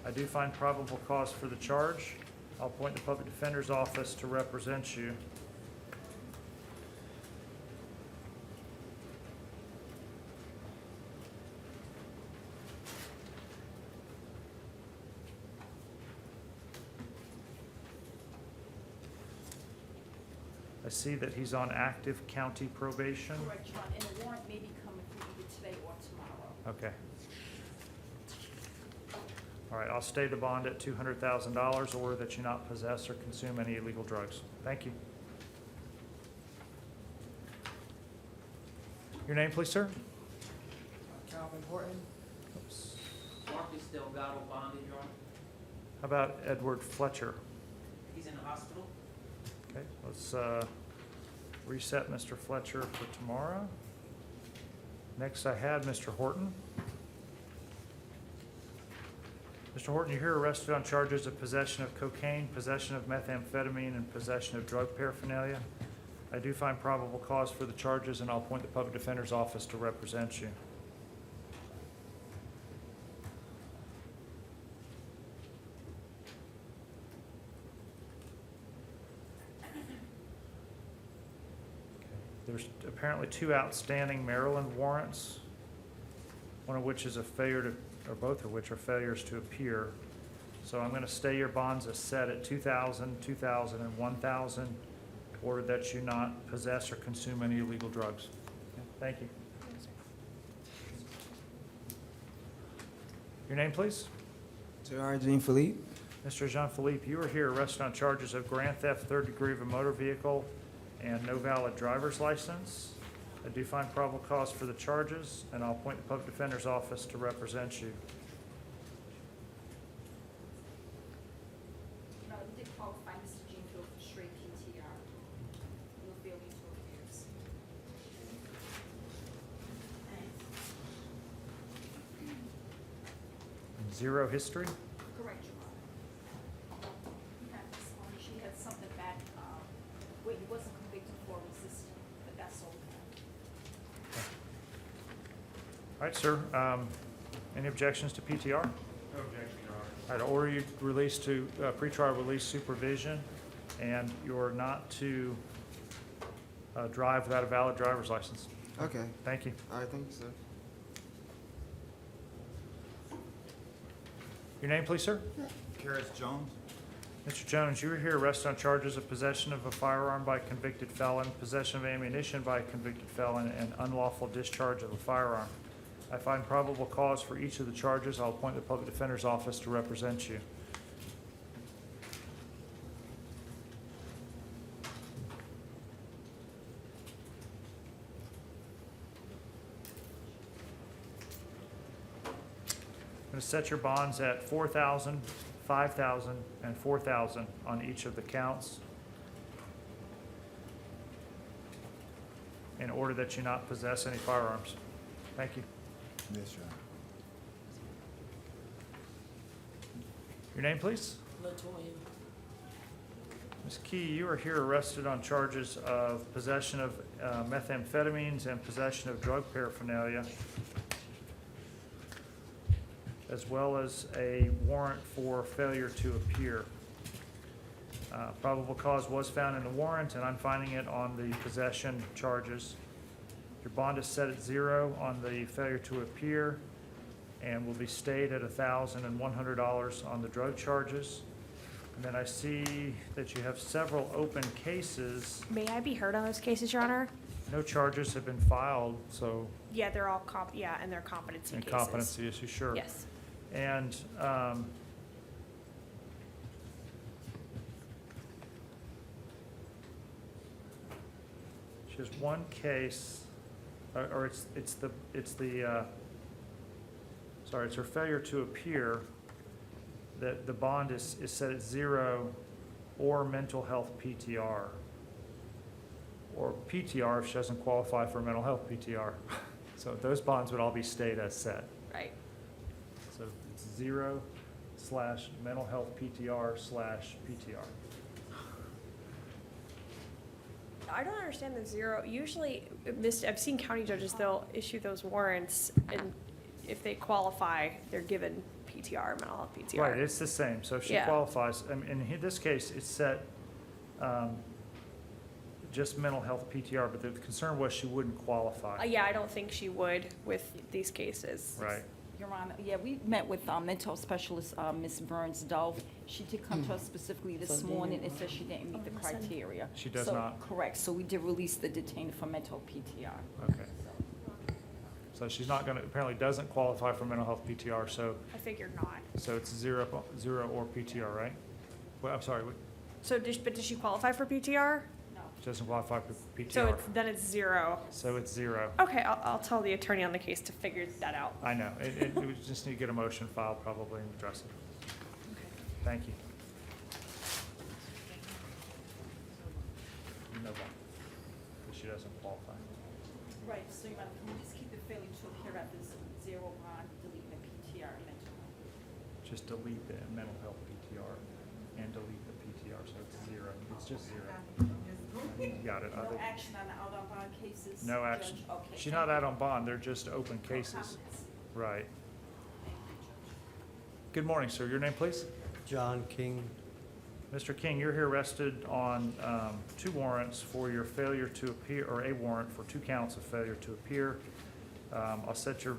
Speaker 1: I do find probable cause for the charge. I'll appoint the Public Defender's Office to represent you. I see that he's on active county probation.
Speaker 14: Correct, Your Honor, and the warrant may be coming through either today or tomorrow.
Speaker 1: Okay. All right, I'll stay the bond at $200,000, or that you not possess or consume any illegal drugs. Thank you. Your name, please, sir?
Speaker 22: Calvin Horton. Marcus Delgado bonded, Your Honor.
Speaker 1: How about Edward Fletcher?
Speaker 22: He's in the hospital.
Speaker 1: Okay, let's reset Mr. Fletcher for tomorrow. Next, I had Mr. Horton. Mr. Horton, you're here arrested on charges of possession of cocaine, possession of methamphetamine, and possession of drug paraphernalia. I do find probable cause for the charges, and I'll appoint the Public Defender's Office to represent you. There's apparently 2 outstanding Maryland warrants, one of which is a failure to, or both of which are failures to appear. So I'm going to stay your bonds as set at $2,000, $2,000, and $1,000, order that you not possess or consume any illegal drugs. Thank you. Your name, please?
Speaker 22: Sir Jean-Philippe.
Speaker 1: Mr. Jean-Philippe, you are here arrested on charges of grand theft, 3rd degree of a motor vehicle, and no valid driver's license. I do find probable cause for the charges, and I'll appoint the Public Defender's Office to represent you.
Speaker 14: No, we did qualify Mr. Jean-Philippe for straight PTR. No failure to appears.
Speaker 1: Zero history?
Speaker 14: Correct, Your Honor. We had this one, she had something back, where he wasn't convicted for resisting, but that's okay.
Speaker 1: All right, sir. Any objections to PTR?
Speaker 3: No objection, Your Honor.
Speaker 1: All right, I'll order you released to pretrial release supervision, and you're not to drive without a valid driver's license.
Speaker 22: Okay.
Speaker 1: Thank you.
Speaker 22: All right, thank you, sir.
Speaker 1: Your name, please, sir?
Speaker 22: Karis Jones.
Speaker 1: Mr. Jones, you were here arrested on charges of possession of a firearm by a convicted felon, possession of ammunition by a convicted felon, and unlawful discharge of a firearm. I find probable cause for each of the charges. I'll appoint the Public Defender's Office to represent you. I'm going to set your bonds at $4,000, $5,000, and $4,000 on each of the counts, in order that you not possess any firearms. Thank you.
Speaker 22: Yes, sir.
Speaker 1: Your name, please?
Speaker 17: Latoya.
Speaker 1: Ms. Key, you are here arrested on charges of possession of methamphetamines and possession of drug paraphernalia, as well as a warrant for failure to appear. Probable cause was found in the warrant, and I'm finding it on the possession charges. Your bond is set at 0 on the failure to appear, and will be stayed at $1,000 and $100 on the drug charges. And then I see that you have several open cases.
Speaker 13: May I be heard on those cases, Your Honor?
Speaker 1: No charges have been filed, so.
Speaker 13: Yeah, they're all and they're competency
Speaker 1: And
Speaker 13: cases.
Speaker 1: competency issues, sure.
Speaker 13: Yes.
Speaker 1: And she has one case, or it's her failure to appear, the bond is set at 0 or mental health PTR. Or PTR if she doesn't qualify for mental health PTR. So those bonds would all be stayed as set.
Speaker 13: Right.
Speaker 1: So it's 0/mental health PTR/PTR.
Speaker 13: I don't understand the 0. Usually, I've seen county judges, they'll issue those warrants, and if they qualify, they're given PTR, mental health PTR.
Speaker 1: Right, it's the same. So if she
Speaker 13: Yeah.
Speaker 1: qualifies, in this case, it's set just mental health PTR, but the concern was she wouldn't qualify.
Speaker 13: Yeah, I don't think she would with these cases.
Speaker 1: Right.
Speaker 16: Your Honor, yeah, we met with mental specialist, Ms. Burns Dove. She did come to us specifically this morning and said she didn't meet the criteria.
Speaker 1: She does
Speaker 16: So,
Speaker 1: not?
Speaker 16: Correct, so we did release the detainee for mental PTR.
Speaker 1: Okay. So she's not gonna, apparently doesn't qualify for mental health PTR, so,
Speaker 13: I figured not.
Speaker 1: so it's 0 or PTR, right? Well, I'm sorry,
Speaker 13: So, but does she qualify for PTR?
Speaker 1: she doesn't qualify for
Speaker 13: So
Speaker 1: PTR.
Speaker 13: then it's 0.
Speaker 1: So it's 0.
Speaker 13: Okay, I'll tell the attorney on the case to figure that out.
Speaker 1: I know, we just need to get a motion filed probably and address it. Thank you. No bond, because she doesn't qualify.
Speaker 16: Right, so you can we just keep it fairly to here at this 0 bond, delete the PTR and mental health.
Speaker 1: Just delete the mental health PTR and delete the PTR, so it's 0. It's just 0. You got it.
Speaker 16: No action on the out on bond cases?
Speaker 1: No
Speaker 16: Judge?
Speaker 1: action.
Speaker 16: Okay.
Speaker 1: She's not out on bond, they're just open cases.
Speaker 16: Comments.
Speaker 1: Right. Good morning, sir. Your name, please?
Speaker 12: John King.
Speaker 1: Mr. King, you're here arrested on 2 warrants for your failure to appear, or a warrant for 2 counts of failure to appear. I'll set your,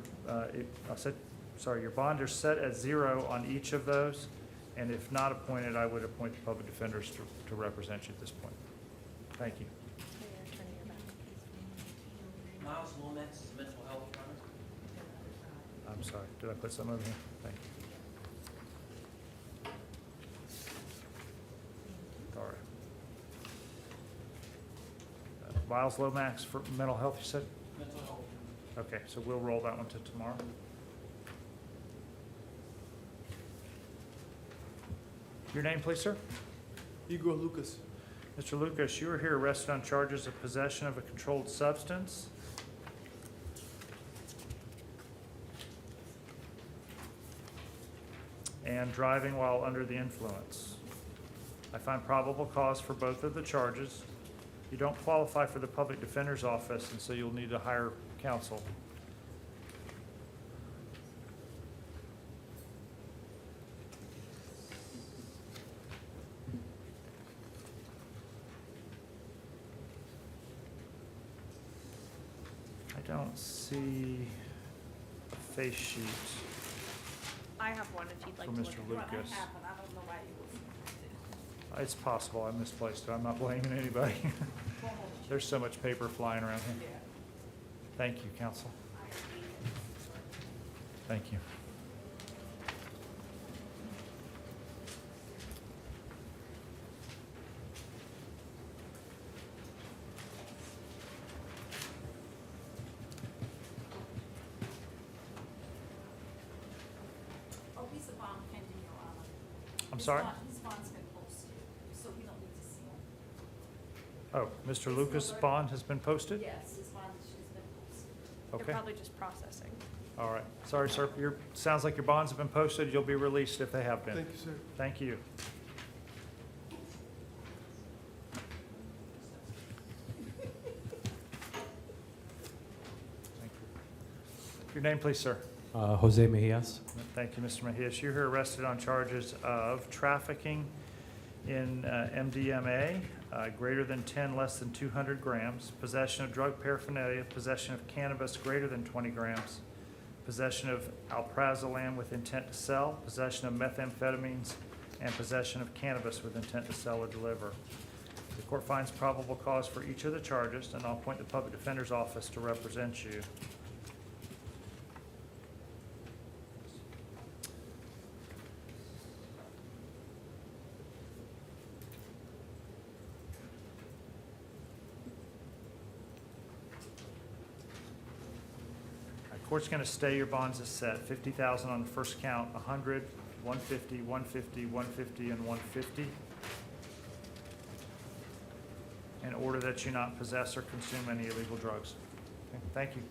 Speaker 1: your bond is set at 0 on each of those, and if not appointed, I would appoint the public defenders to represent you at this point. Thank you.
Speaker 21: Miles Lomax is mental health, Your Honor.
Speaker 1: I'm sorry, did I put something over here? Thank you. All right. Miles Lomax for mental health, you said?
Speaker 21: Mental health.
Speaker 1: Okay, so we'll roll that one to tomorrow. Your name, please, sir?
Speaker 12: Igor Lucas.
Speaker 1: Mr. Lucas, you are here arrested on charges of possession of a controlled substance. And driving while under the influence. I find probable cause for both of the charges. You don't qualify for the public defender's office, and so you'll need to hire counsel. I don't see a face sheet
Speaker 13: I have one if you'd like
Speaker 1: for
Speaker 13: to
Speaker 1: Mr.
Speaker 13: look at it.
Speaker 1: Lucas.
Speaker 16: I don't know why you was.
Speaker 1: It's possible I misplaced it. I'm not blaming anybody. There's so much paper flying around here. Thank you, counsel. Thank you.
Speaker 16: Oh, he's a bond pending, Your Honor.
Speaker 1: I'm sorry?
Speaker 16: His bond's been posted, so we don't need to see him.
Speaker 1: Oh, Mr. Lucas' bond has been posted?
Speaker 16: Yes, his bond has been posted.
Speaker 13: They're
Speaker 1: Okay.
Speaker 13: probably just processing.
Speaker 1: All right. Sorry, sir. Sounds like your bonds have been posted. You'll be released if they have been.
Speaker 12: Thank you, sir.
Speaker 1: Thank you. Thank you. Your name, please, sir.
Speaker 12: Jose Mejias.
Speaker 1: Thank you, Mr. Mejias. You're here arrested on charges of trafficking in MDMA, greater than 10, less than 200 grams, possession of drug paraphernalia, possession of cannabis greater than 20 grams, possession of alprazolam with intent to sell, possession of methamphetamines, and possession of cannabis with intent to sell or deliver. The court finds probable cause for each of the charges, and I'll appoint the public defender's office to represent you. Court's going to stay your bonds as set, 50,000 on the first count, 100 150, 150, 150, and 150. In order that you not possess or consume any illegal drugs. Okay, thank you.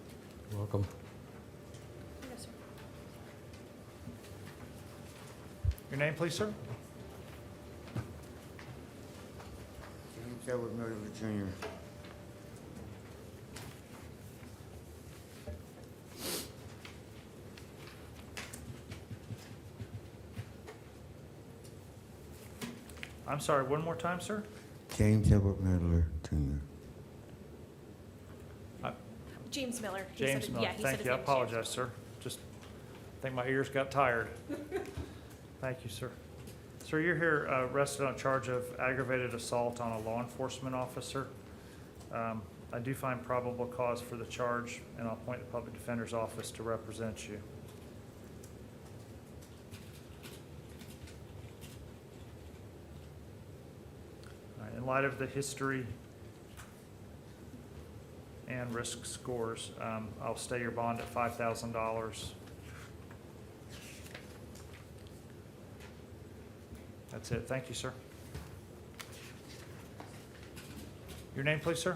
Speaker 12: Welcome.
Speaker 13: Yes, sir.
Speaker 1: Your name, please, sir?
Speaker 22: James Edward Miller Jr.
Speaker 1: I'm sorry, one more time, sir?
Speaker 22: James Edward Miller Jr.
Speaker 13: James Miller. He said
Speaker 1: James
Speaker 13: it-
Speaker 1: Miller,
Speaker 13: yeah, he said
Speaker 1: thank
Speaker 13: his
Speaker 1: you, I
Speaker 13: name, James.
Speaker 1: apologize, sir. Just, I think my ears got tired. Thank you, sir. Sir, you're here arrested on charge of aggravated assault on a law enforcement officer. I do find probable cause for the charge, and I'll appoint the public defender's office to represent you. All right, in light of the history and risk scores, I'll stay your bond at $5,000. That's it. Thank you, sir. Your name, please, sir?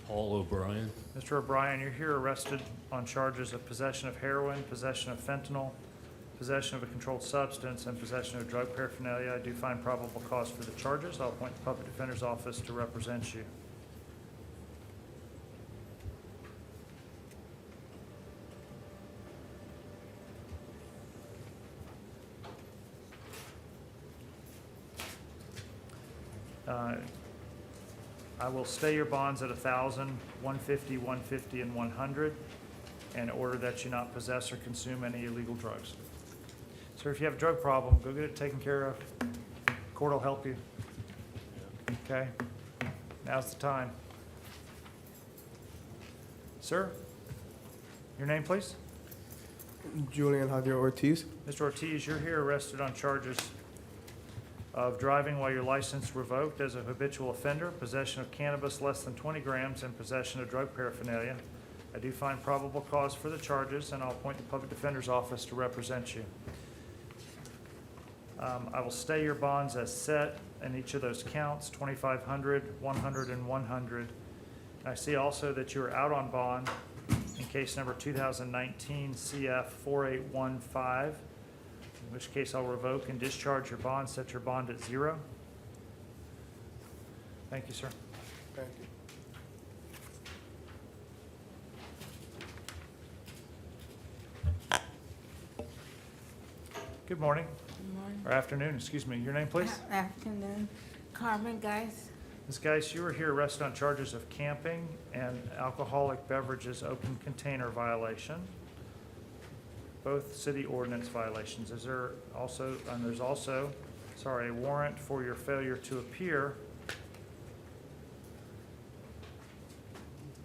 Speaker 10: Paul O'Brien.
Speaker 1: Mr. O'Brien, you're here arrested on charges of possession of heroin, possession of fentanyl, possession of a controlled substance, and possession of drug paraphernalia. I do find probable cause for the charges. I'll appoint the public defender's office to represent you. I will stay your bonds at 1,000, 150, 150, and 100 in order that you not possess or consume any illegal drugs. Sir, if you have a drug problem, go get it taken care of. Court will help you. Okay? Now's the time. Sir, your name, please?
Speaker 12: Julian Javier Ortiz.
Speaker 1: Mr. Ortiz, you're here arrested on charges of driving while your license revoked as a habitual offender, possession of cannabis less than 20 grams, and possession of drug paraphernalia. I do find probable cause for the charges, and I'll appoint the public defender's office to represent you. I will stay your bonds as set in each of those counts, 2,500, 100, and 100. I see also that you are out on bond in case number 2019 CF 4815. In which case I'll revoke and discharge your bond, set your bond at 0. Thank you, sir.
Speaker 12: Thank you.
Speaker 1: Good morning,
Speaker 17: Good morning.
Speaker 1: or afternoon, excuse me. Your name, please?
Speaker 17: Afternoon. Carmen, guys.
Speaker 1: Ms. Geis, you were here arrested on charges of camping and alcoholic beverages open container violation. Both city ordinance violations. Is there also, and there's also, sorry, a warrant for your failure to appear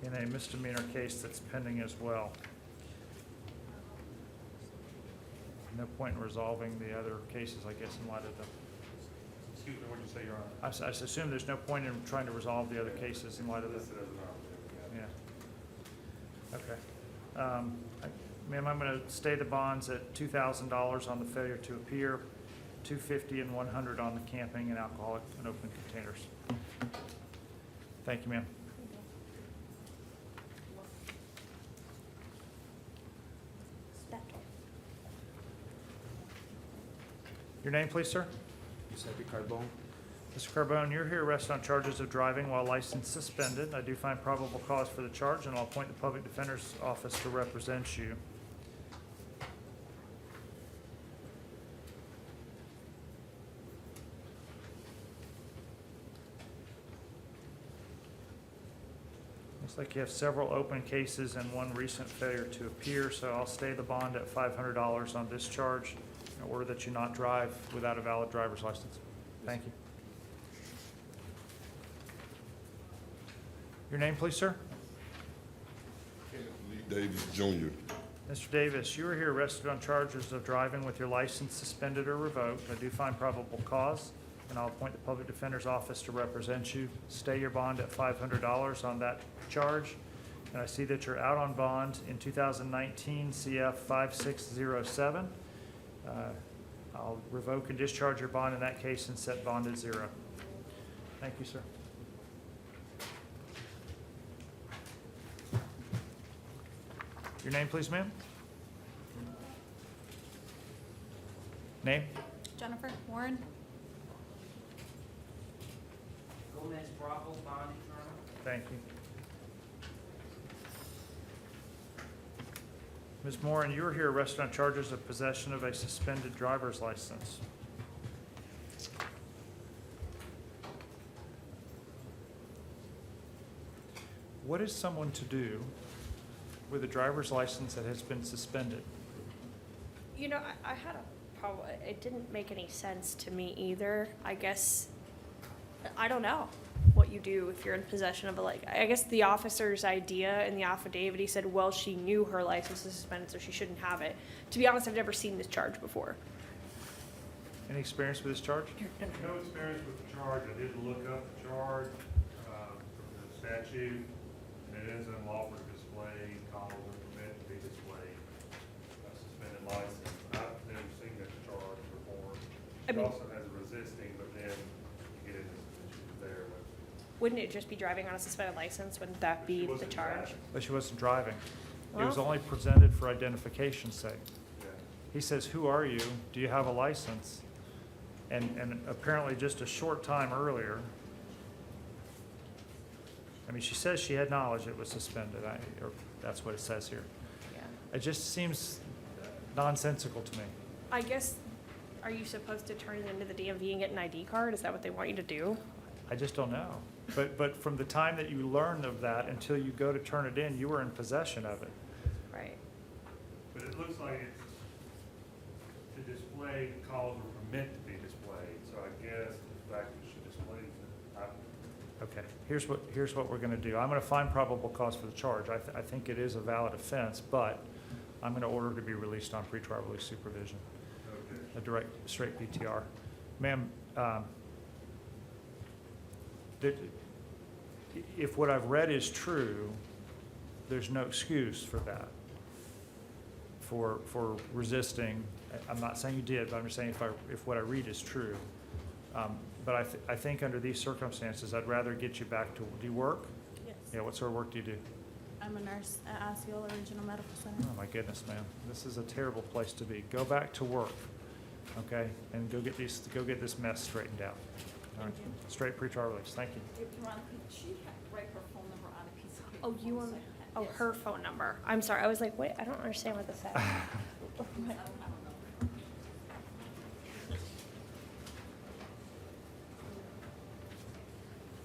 Speaker 1: in a misdemeanor case that's pending as well. No point in resolving the other cases, I guess, in light of the,
Speaker 3: Excuse me, what did you say, Your Honor?
Speaker 1: I assume there's no point in trying to resolve the other cases in light of the,
Speaker 3: Listed as an option,
Speaker 1: yeah. Okay. Ma'am, I'm going to stay the bonds at $2,000 on the failure to appear, $250 and $100 on the camping and alcoholic and open containers. Thank you, ma'am. Your name, please, sir?
Speaker 22: Giuseppe Carbone.
Speaker 1: Mr. Carbone, you're here arrested on charges of driving while license suspended. I do find probable cause for the charge, and I'll appoint the public defender's office to represent you. Looks like you have several open cases and one recent failure to appear, so I'll stay the bond at $500 on this charge in order that you not drive without a valid driver's license. Thank you. Your name, please, sir?
Speaker 18: Lee Davis Jr.
Speaker 1: Mr. Davis, you are here arrested on charges of driving with your license suspended or revoked. I do find probable cause, and I'll appoint the public defender's office to represent you. Stay your bond at $500 on that charge. And I see that you're out on bond in 2019 CF 5607. I'll revoke and discharge your bond in that case and set bond at 0. Thank you, sir. Your name, please, ma'am? Name?
Speaker 8: Jennifer Warren.
Speaker 21: Gomez Bravo, bond attorney.
Speaker 1: Thank you. Ms. Moran, you were here arrested on charges of possession of a suspended driver's license. What is someone to do with a driver's license that has been suspended?
Speaker 13: You know, I had a problem. It didn't make any sense to me either. I guess, I don't know what you do if you're in possession of I guess the officer's idea in the affidavit, he said, well, she knew her license was suspended, so she shouldn't have it. To be honest, I've never seen this charge before.
Speaker 1: Any experience with this charge?
Speaker 3: No experience with the charge. I did look up the charge, the statute, and it is unlawful to display, cause or permit to be displayed a suspended license. I've never seen this charge before. It also has resisting, but then you get into some issues there with.
Speaker 13: Wouldn't it just be driving on a suspended license? Wouldn't that be the charge?
Speaker 1: But she wasn't driving. It was
Speaker 13: Well-
Speaker 1: only presented for identification's sake.
Speaker 3: Yeah.
Speaker 1: He says, who are you? Do you have a license? And apparently just a short time earlier, I mean, she says she had knowledge it was suspended, or that's what it says here.
Speaker 13: Yeah.
Speaker 1: It just seems nonsensical to me.
Speaker 13: I guess, are you supposed to turn it into the DMV and get an ID card? Is that what they want you to do?
Speaker 1: I just don't know. But from the time that you learned of that until you go to turn it in, you were in possession of it.
Speaker 13: Right.
Speaker 3: But it looks like it's to display, cause or permit to be displayed, so I guess the fact that she displays it,
Speaker 1: Okay, here's what we're gonna do. I'm gonna find probable cause for the charge. I think it is a valid offense, but I'm gonna order to be released on pretrial release supervision.
Speaker 3: okay.
Speaker 1: A straight PTR. Ma'am, if what I've read is true, there's no excuse for that, for resisting. I'm not saying you did, but I'm just saying if what I read is true. But I think under these circumstances, I'd rather get you back to, do you work?
Speaker 8: Yes.
Speaker 1: Yeah, what sort of work do you do?
Speaker 8: I'm a nurse at Osceola Regional Medical Center.
Speaker 1: Oh, my goodness, ma'am. This is a terrible place to be. Go back to work, okay? And go get this mess straightened out. All right. Straight pretrial release. Thank you.
Speaker 16: She had write her phone number on a piece of paper.
Speaker 13: Oh, you want, oh, her phone number. I'm sorry, I was like, wait, I don't understand what this says.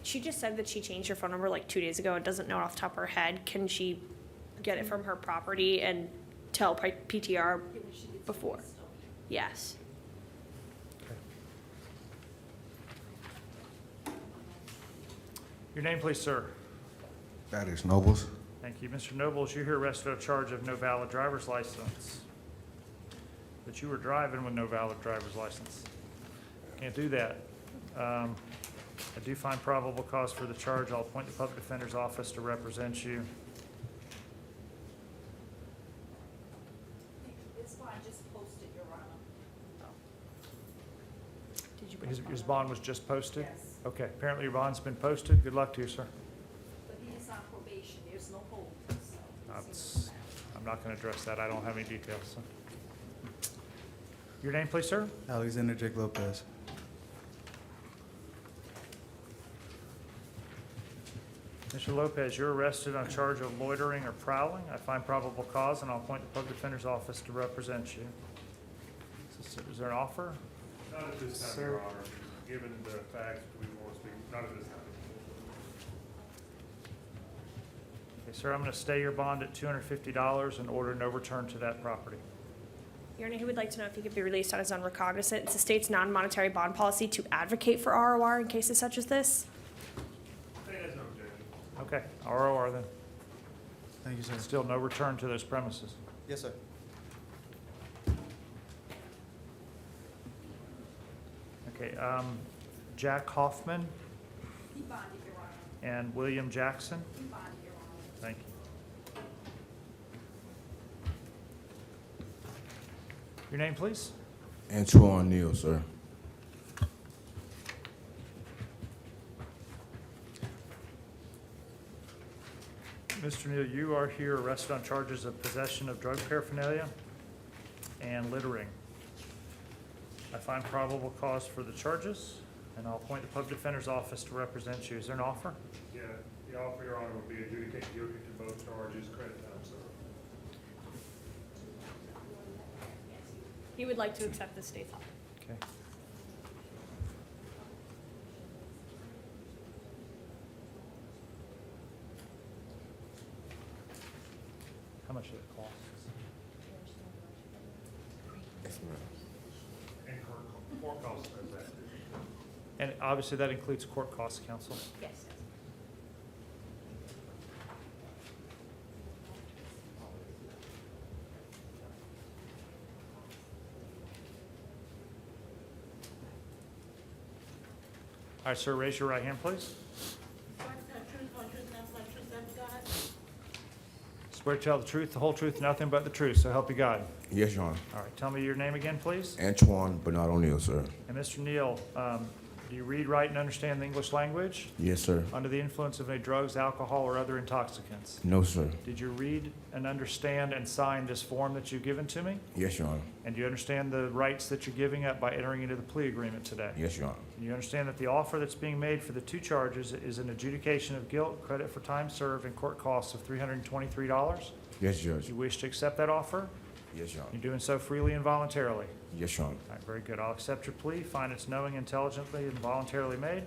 Speaker 13: She just said that she changed her phone number like 2 days ago and doesn't know it off the top of her head. Can she get it from her property and tell PTR before? Yes.
Speaker 1: Your name, please, sir.
Speaker 22: That is Nobles.
Speaker 1: Thank you. Mr. Nobles, you're here arrested on charge of no valid driver's license. But you were driving with no valid driver's license. Can't do that. I do find probable cause for the charge. I'll appoint the public defender's office to represent you.
Speaker 14: This bond just posted, Your Honor.
Speaker 1: His bond was just posted?
Speaker 14: Yes.
Speaker 1: Okay, apparently your bond's been posted. Good luck to you, sir.
Speaker 14: But he is on probation, there's no hold,
Speaker 1: I'm not going to address that. I don't have any details. So. Your name, please, sir?
Speaker 12: Alexander Jake Lopez.
Speaker 1: Mr. Lopez, you're arrested on charge of loitering or prowling. I find probable cause, and I'll appoint the public defender's office to represent you. Is there an offer?
Speaker 3: Not at this time,
Speaker 1: Sir.
Speaker 3: Your Honor, given the facts we want to speak, not at this time.
Speaker 1: Okay, sir, I'm going to stay your bond at $250 and order no return to that property.
Speaker 13: Your Honor, he would like to know if he could be released on his own recognizance. It's the state's non-monetary bond policy to advocate for ROR in cases such as this.
Speaker 3: State has no objection.
Speaker 1: Okay, ROR then.
Speaker 12: Thank you, sir.
Speaker 1: Still no return to those premises.
Speaker 12: Yes, sir.
Speaker 1: Okay, Jack Hoffman
Speaker 14: He bonded, Your Honor.
Speaker 1: and William Jackson.
Speaker 14: He bonded, Your Honor.
Speaker 1: Thank you. Your name, please?
Speaker 22: Antoine Neal, sir.
Speaker 1: Mr. Neal, you are here arrested on charges of possession of drug paraphernalia and littering. I find probable cause for the charges, and I'll appoint the public defender's office to represent you. Is there an offer?
Speaker 3: Yeah, the offer, Your Honor, would be adjudicate guilty to both charges, credit time served.
Speaker 13: He would like to accept the state's offer.
Speaker 1: Okay. How much did it cost?
Speaker 3: And court costs as that.
Speaker 1: And obviously that includes court costs, counsel.
Speaker 13: Yes.
Speaker 1: All right, sir, raise your right hand, please. Swear to tell the truth, the whole truth, nothing but the truth, so help you God.
Speaker 22: Yes, Your Honor.
Speaker 1: All right, tell me your name again, please.
Speaker 22: Antoine Bernard O'Neill, sir.
Speaker 1: And Mr. Neal, do you read, write, and understand the English language?
Speaker 22: Yes, sir.
Speaker 1: Under the influence of any drugs, alcohol, or other intoxicants?
Speaker 22: No, sir.
Speaker 1: Did you read and understand and sign this form that you've given to me?
Speaker 22: Yes, Your Honor.
Speaker 1: And do you understand the rights that you're giving up by entering into the plea agreement today?
Speaker 22: Yes, Your Honor.
Speaker 1: And you understand that the offer that's being made for the two charges is an adjudication of guilt, credit for time served, and court costs of $323?
Speaker 22: Yes, Judge.
Speaker 1: You wish to accept that offer?
Speaker 22: Yes, Your Honor.
Speaker 1: You're doing so freely and voluntarily?
Speaker 22: Yes, Your Honor.
Speaker 1: All right, very good. I'll accept your plea, find it's knowing, intelligently, and voluntarily made,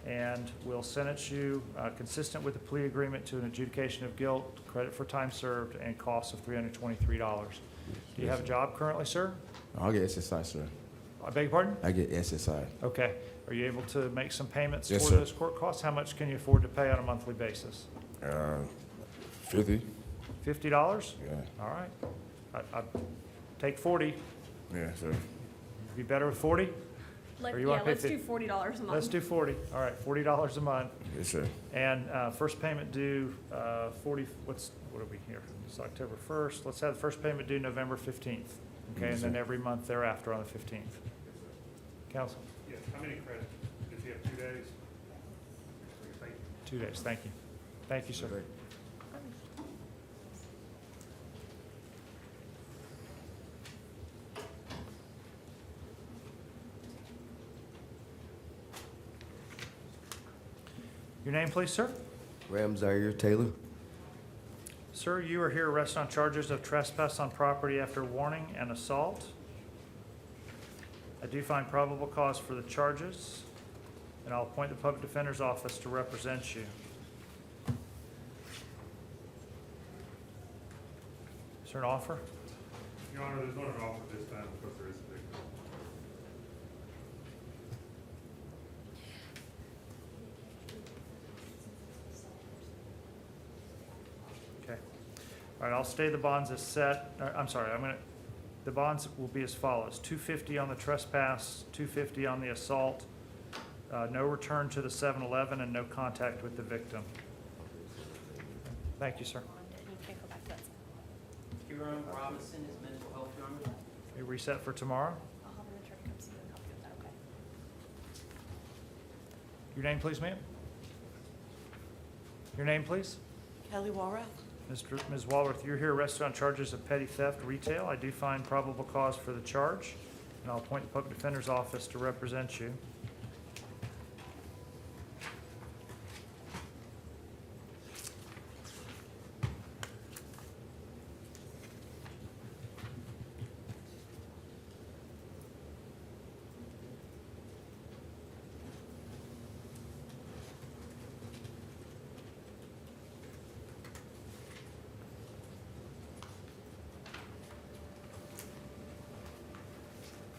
Speaker 1: and we'll sentence you consistent with the plea agreement to an adjudication of guilt, credit for time served, and costs of $323. Do you have a job currently, sir?
Speaker 22: I'll get SSI, sir.
Speaker 1: I beg your pardon?
Speaker 22: I get SSI.
Speaker 1: Okay. Are you able to make some payments
Speaker 22: Yes,
Speaker 1: for
Speaker 22: sir.
Speaker 1: those court costs? How much can you afford to pay on a monthly basis?
Speaker 22: 50.
Speaker 1: $50?
Speaker 22: Yeah.
Speaker 1: All right. I'd take 40.
Speaker 22: Yeah, sir.
Speaker 1: Be better with 40? Or you wanna pay
Speaker 13: Let's do
Speaker 1: 50?
Speaker 13: $40 a month.
Speaker 1: Let's do 40. All right, $40 a month.
Speaker 22: Yes, sir.
Speaker 1: And first payment due 40, what are we here? It's October 1st. Let's have the first payment due November 15th. Okay, and
Speaker 22: Yes,
Speaker 1: then
Speaker 22: sir.
Speaker 1: every month thereafter on the 15th. Counsel?
Speaker 3: Yes, how many credits? If you have 2 days? Thank you.
Speaker 1: 2 days, thank you. Thank you, sir. Your name, please, sir?
Speaker 5: Ramzaire Taylor.
Speaker 1: Sir, you are here arrested on charges of trespass on property after warning and assault. I do find probable cause for the charges, and I'll appoint the public defender's office to represent you. Is there an offer?
Speaker 3: Your Honor, there's not an offer this time because there is a victim.
Speaker 1: Okay. All right, I'll stay the bonds as set. The bonds will be as follows: $250 on the trespass, $250 on the assault, no return to the 7-Eleven, and no contact with the victim. Thank you, sir.
Speaker 21: Kieran Robinson is mental health, Your Honor.
Speaker 1: Okay, reset for tomorrow.
Speaker 13: I'll have an attorney come see you and help you with that, okay?
Speaker 1: Your name, please, ma'am? Your name, please?
Speaker 17: Kelly Walrath.
Speaker 1: Ms. Walworth, you're here arrested on charges of petty theft retail. I do find probable cause for the charge, and I'll appoint the public defender's office to represent you.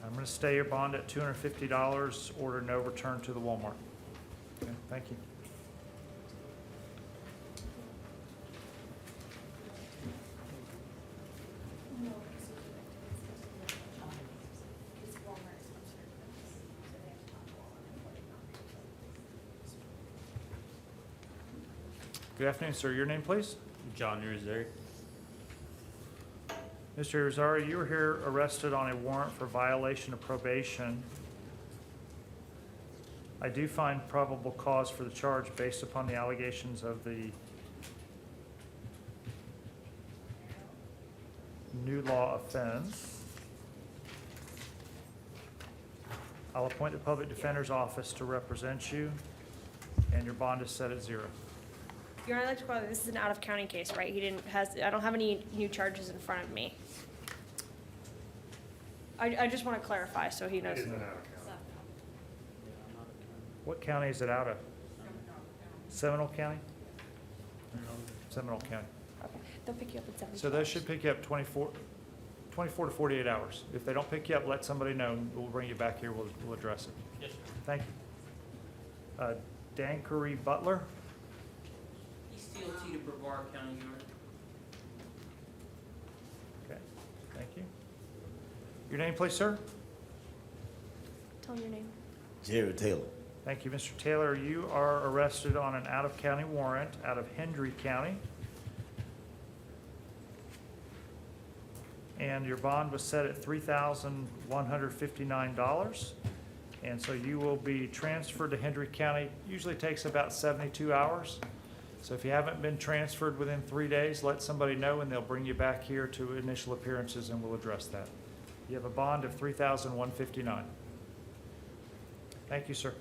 Speaker 1: I'm going to stay your bond at $250, order no return to the Walmart. Okay, thank you. Good afternoon, sir. Your name, please?
Speaker 10: John Rosado.
Speaker 1: Mr. Rosario, you were here arrested on a warrant for violation of probation. I do find probable cause for the charge based upon the allegations of the new law offense. I'll appoint the public defender's office to represent you, and your bond is set at 0.
Speaker 13: Your Honor, I'd like to call, this is an out-of-county case, right? I don't have any new charges in front of me. I just want to clarify so he knows.
Speaker 3: It isn't out of county.
Speaker 1: What county is it out of? Seminole County? Seminole County.
Speaker 13: Okay. They'll pick you up in 7
Speaker 1: So those should pick you up 24 to 48 hours. If they don't pick you up, let somebody know, and we'll bring you back here, we'll address it.
Speaker 21: Yes, sir.
Speaker 1: Thank you. Dankery Butler?
Speaker 21: East TLT to Brevard County, Your Honor.
Speaker 1: Okay, thank you. Your name, please, sir?
Speaker 13: Tell him your name.
Speaker 5: Jerry Taylor.
Speaker 1: Thank you, Mr. Taylor. You are arrested on an out-of-county warrant out of Hendry County. And your bond was set at $3,159. And so you will be transferred to Hendry County. Usually takes about 72 hours. So if you haven't been transferred within 3 days, let somebody know and they'll bring you back here to initial appearances and we'll address that. You have a bond of $3,159. Thank you, sir.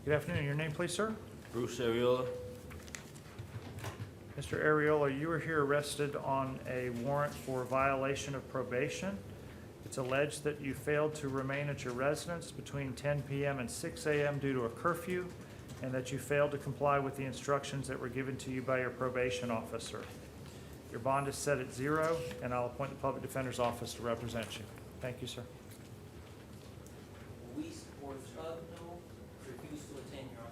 Speaker 1: Good afternoon. Your name, please, sir?
Speaker 5: Bruce Ariola.
Speaker 1: Mr. Ariola, you were here arrested on a warrant for violation of probation. It's alleged that you failed to remain at your residence between 10 p.m. and 6 a.m. due to a curfew, and that you failed to comply with the instructions that were given to you by your probation officer. Your bond is set at 0, and I'll appoint the public defender's office to represent you. Thank you, sir.
Speaker 21: Luis Ortega, refuse to attend, Your Honor.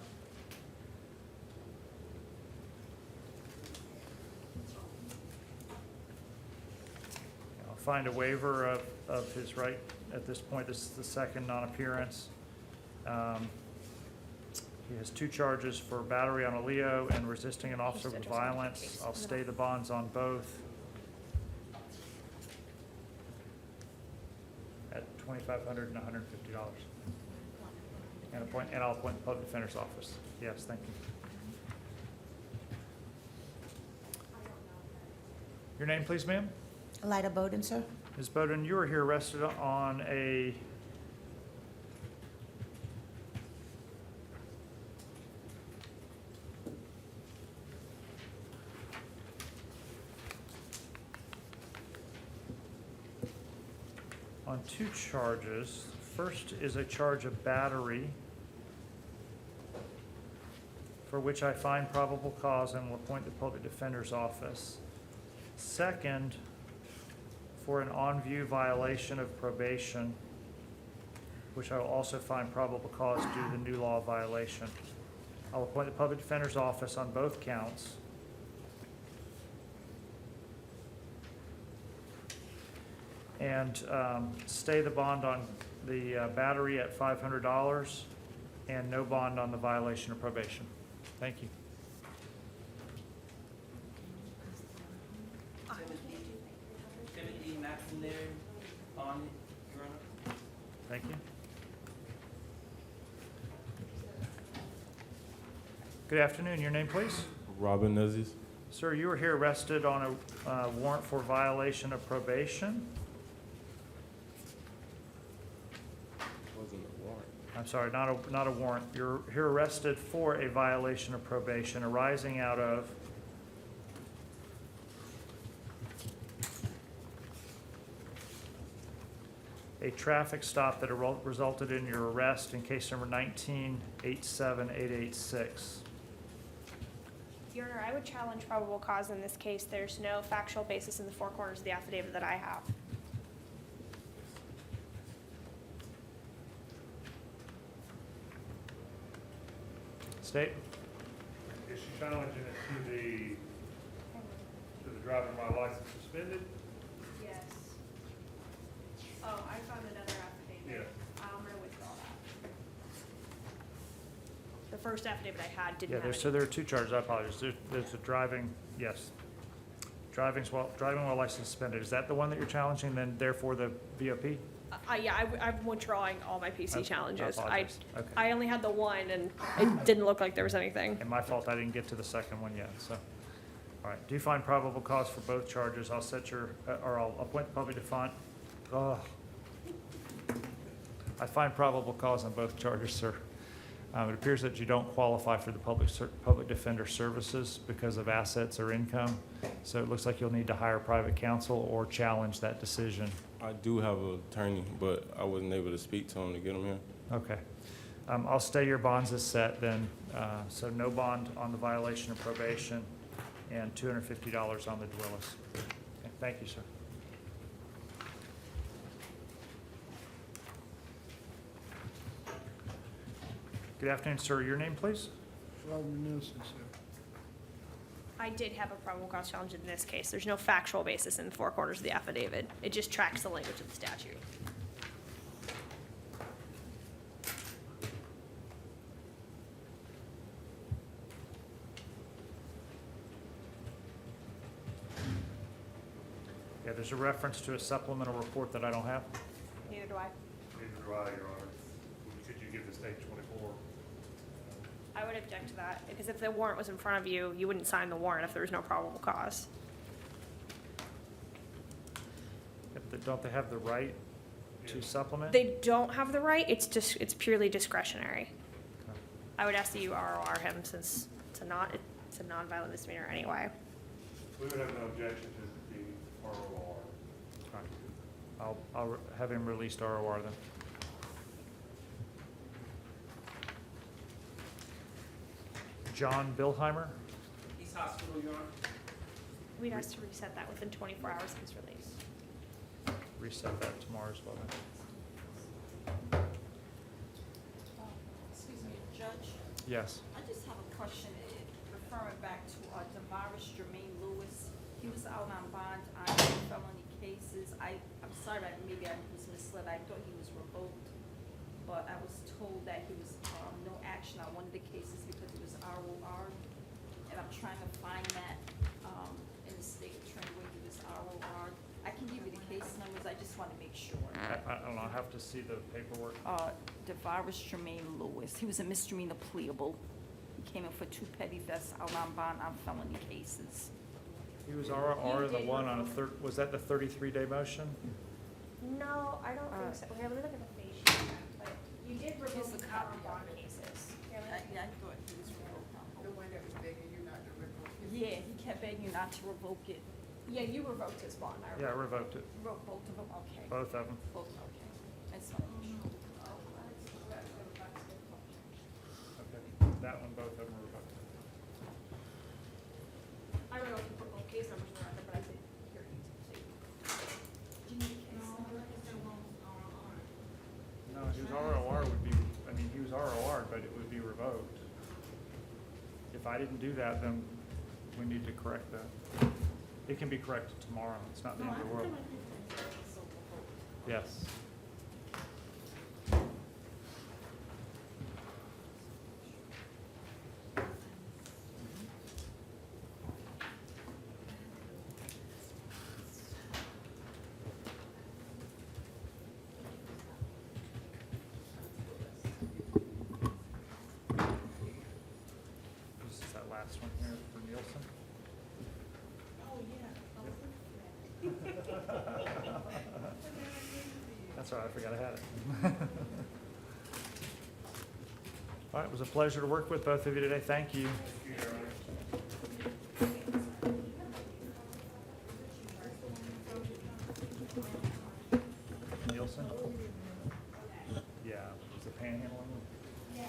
Speaker 1: I'll find a waiver of his right at this point. This is the second non-appearance. He has 2 charges for battery on a Leo and resisting an officer with violence. I'll stay the bonds on both at $2,500 and $150. And I'll appoint the public defender's office. Yes, thank you. Your name, please, ma'am?
Speaker 17: Elida Bowden, sir.
Speaker 1: Ms. Bowden, you were here arrested on on 2 charges. First is a charge of battery, for which I find probable cause and will appoint the public defender's office. Second, for an on-view violation of probation, which I will also find probable cause due to the new law violation. I'll appoint the public defender's office on both counts. And stay the bond on the battery at $500 and no bond on the violation of probation. Thank you.
Speaker 21: Timothy McNeil on it, Your Honor.
Speaker 1: Thank you. Good afternoon. Your name, please?
Speaker 9: Robin Nuzzies.
Speaker 1: Sir, you were here arrested on a warrant for violation of probation.
Speaker 9: Wasn't a warrant.
Speaker 1: I'm sorry, not a warrant. You're here arrested for a violation of probation arising out of a traffic stop that resulted in your arrest in case number 19-87886.
Speaker 13: Your Honor, I would challenge probable cause in this case. There's no factual basis in the 4 corners of the affidavit that I have.
Speaker 1: State?
Speaker 3: Is she challenging it to the driving while license suspended?
Speaker 13: Yes. Oh, I found another affidavit.
Speaker 3: Yeah.
Speaker 13: I'm gonna withdraw that. The first affidavit I had didn't
Speaker 1: Yeah,
Speaker 13: have
Speaker 1: so there are two charges, I apologize. There's a driving, yes. Driving while license suspended. Is that the one that you're challenging, then therefore the VOP?
Speaker 13: I'm withdrawing all my PC challenges.
Speaker 1: apologize. Okay.
Speaker 13: I only had the one, and it didn't look like there was anything.
Speaker 1: And my fault, I didn't get to the second one yet, so. All right, do you find probable cause for both charges? I'll set your, or I'll appoint the public defendant. I find probable cause on both charges, sir. It appears that you don't qualify for the public defender services because of assets or income. So it looks like you'll need to hire private counsel or challenge that decision.
Speaker 9: I do have an attorney, but I wasn't able to speak to him to get him here.
Speaker 1: Okay. I'll stay your bonds as set then. So no bond on the violation of probation and $250 on the Dwellis. Okay, thank you, sir. Good afternoon, sir. Your name, please?
Speaker 18: Robert Nielsen, sir.
Speaker 13: I did have a probable cause challenge in this case. There's no factual basis in the four corners of the affidavit. It just tracks the language of the statute.
Speaker 1: Yeah, there's a reference to a supplemental report that I don't have.
Speaker 13: Neither do I.
Speaker 3: Neither do I, Your Honor. Could you give the state 24?
Speaker 13: I would object to that, because if the warrant was in front of you, you wouldn't sign the warrant if there was no probable cause.
Speaker 1: Don't they have the right to supplement?
Speaker 13: They don't have the right, it's purely discretionary. I would ask that you ROR him, since it's a non-violent misdemeanor anyway.
Speaker 3: We would have no objection to the ROR.
Speaker 1: I'll have him released ROR then. John Billheimer?
Speaker 21: East Hospital, Your Honor.
Speaker 13: We'd ask to reset that within 24 hours of his release.
Speaker 1: Reset that tomorrow as well.
Speaker 16: Excuse me, Judge?
Speaker 1: Yes.
Speaker 16: I just have a question, referring back to Devaris Jermaine Lewis. He was out on bond on felony cases. I'm sorry, maybe I was misled. I thought he was revoked, but I was told that he was no action on one of the cases because it was ROR. And I'm trying to find that in the state attorney where he was ROR. I can give you the case numbers. I just want to make sure.
Speaker 1: I don't know. I have to see the paperwork.
Speaker 16: Devaris Jermaine Lewis. He was a misdemeanor pleable. He came in for 2 petty thefts out on bond on felony cases.
Speaker 1: He was ROR, the one on was that the 33-day motion?
Speaker 13: No, I don't think so. Here, let me look at the face sheet. But you did revoke the copy bond cases.
Speaker 16: Yeah, I thought he was revoked.
Speaker 17: The one that was begging you not to revoke it.
Speaker 16: Yeah, he kept begging you not to revoke it.
Speaker 13: Yeah, you revoked his bond.
Speaker 1: Yeah, I revoked it.
Speaker 16: Revoked both of them, okay.
Speaker 1: Both of them.
Speaker 16: Both, okay. That's fine.
Speaker 1: Okay. That one, both of them were revoked.
Speaker 13: I don't know if you put both case numbers in the record, but I did hear you say. Do you need a case number?
Speaker 1: No, his ROR would be, he was ROR, but it would be revoked. If I didn't do that, then we need to correct that. It can be corrected tomorrow. It's not the end of the world. Yes. This is that last one here for Nielsen. That's all right, I forgot I had it. All right, it was a pleasure to work with both of you today. Thank you. Nielsen? Yeah, was the panhandling? Yeah.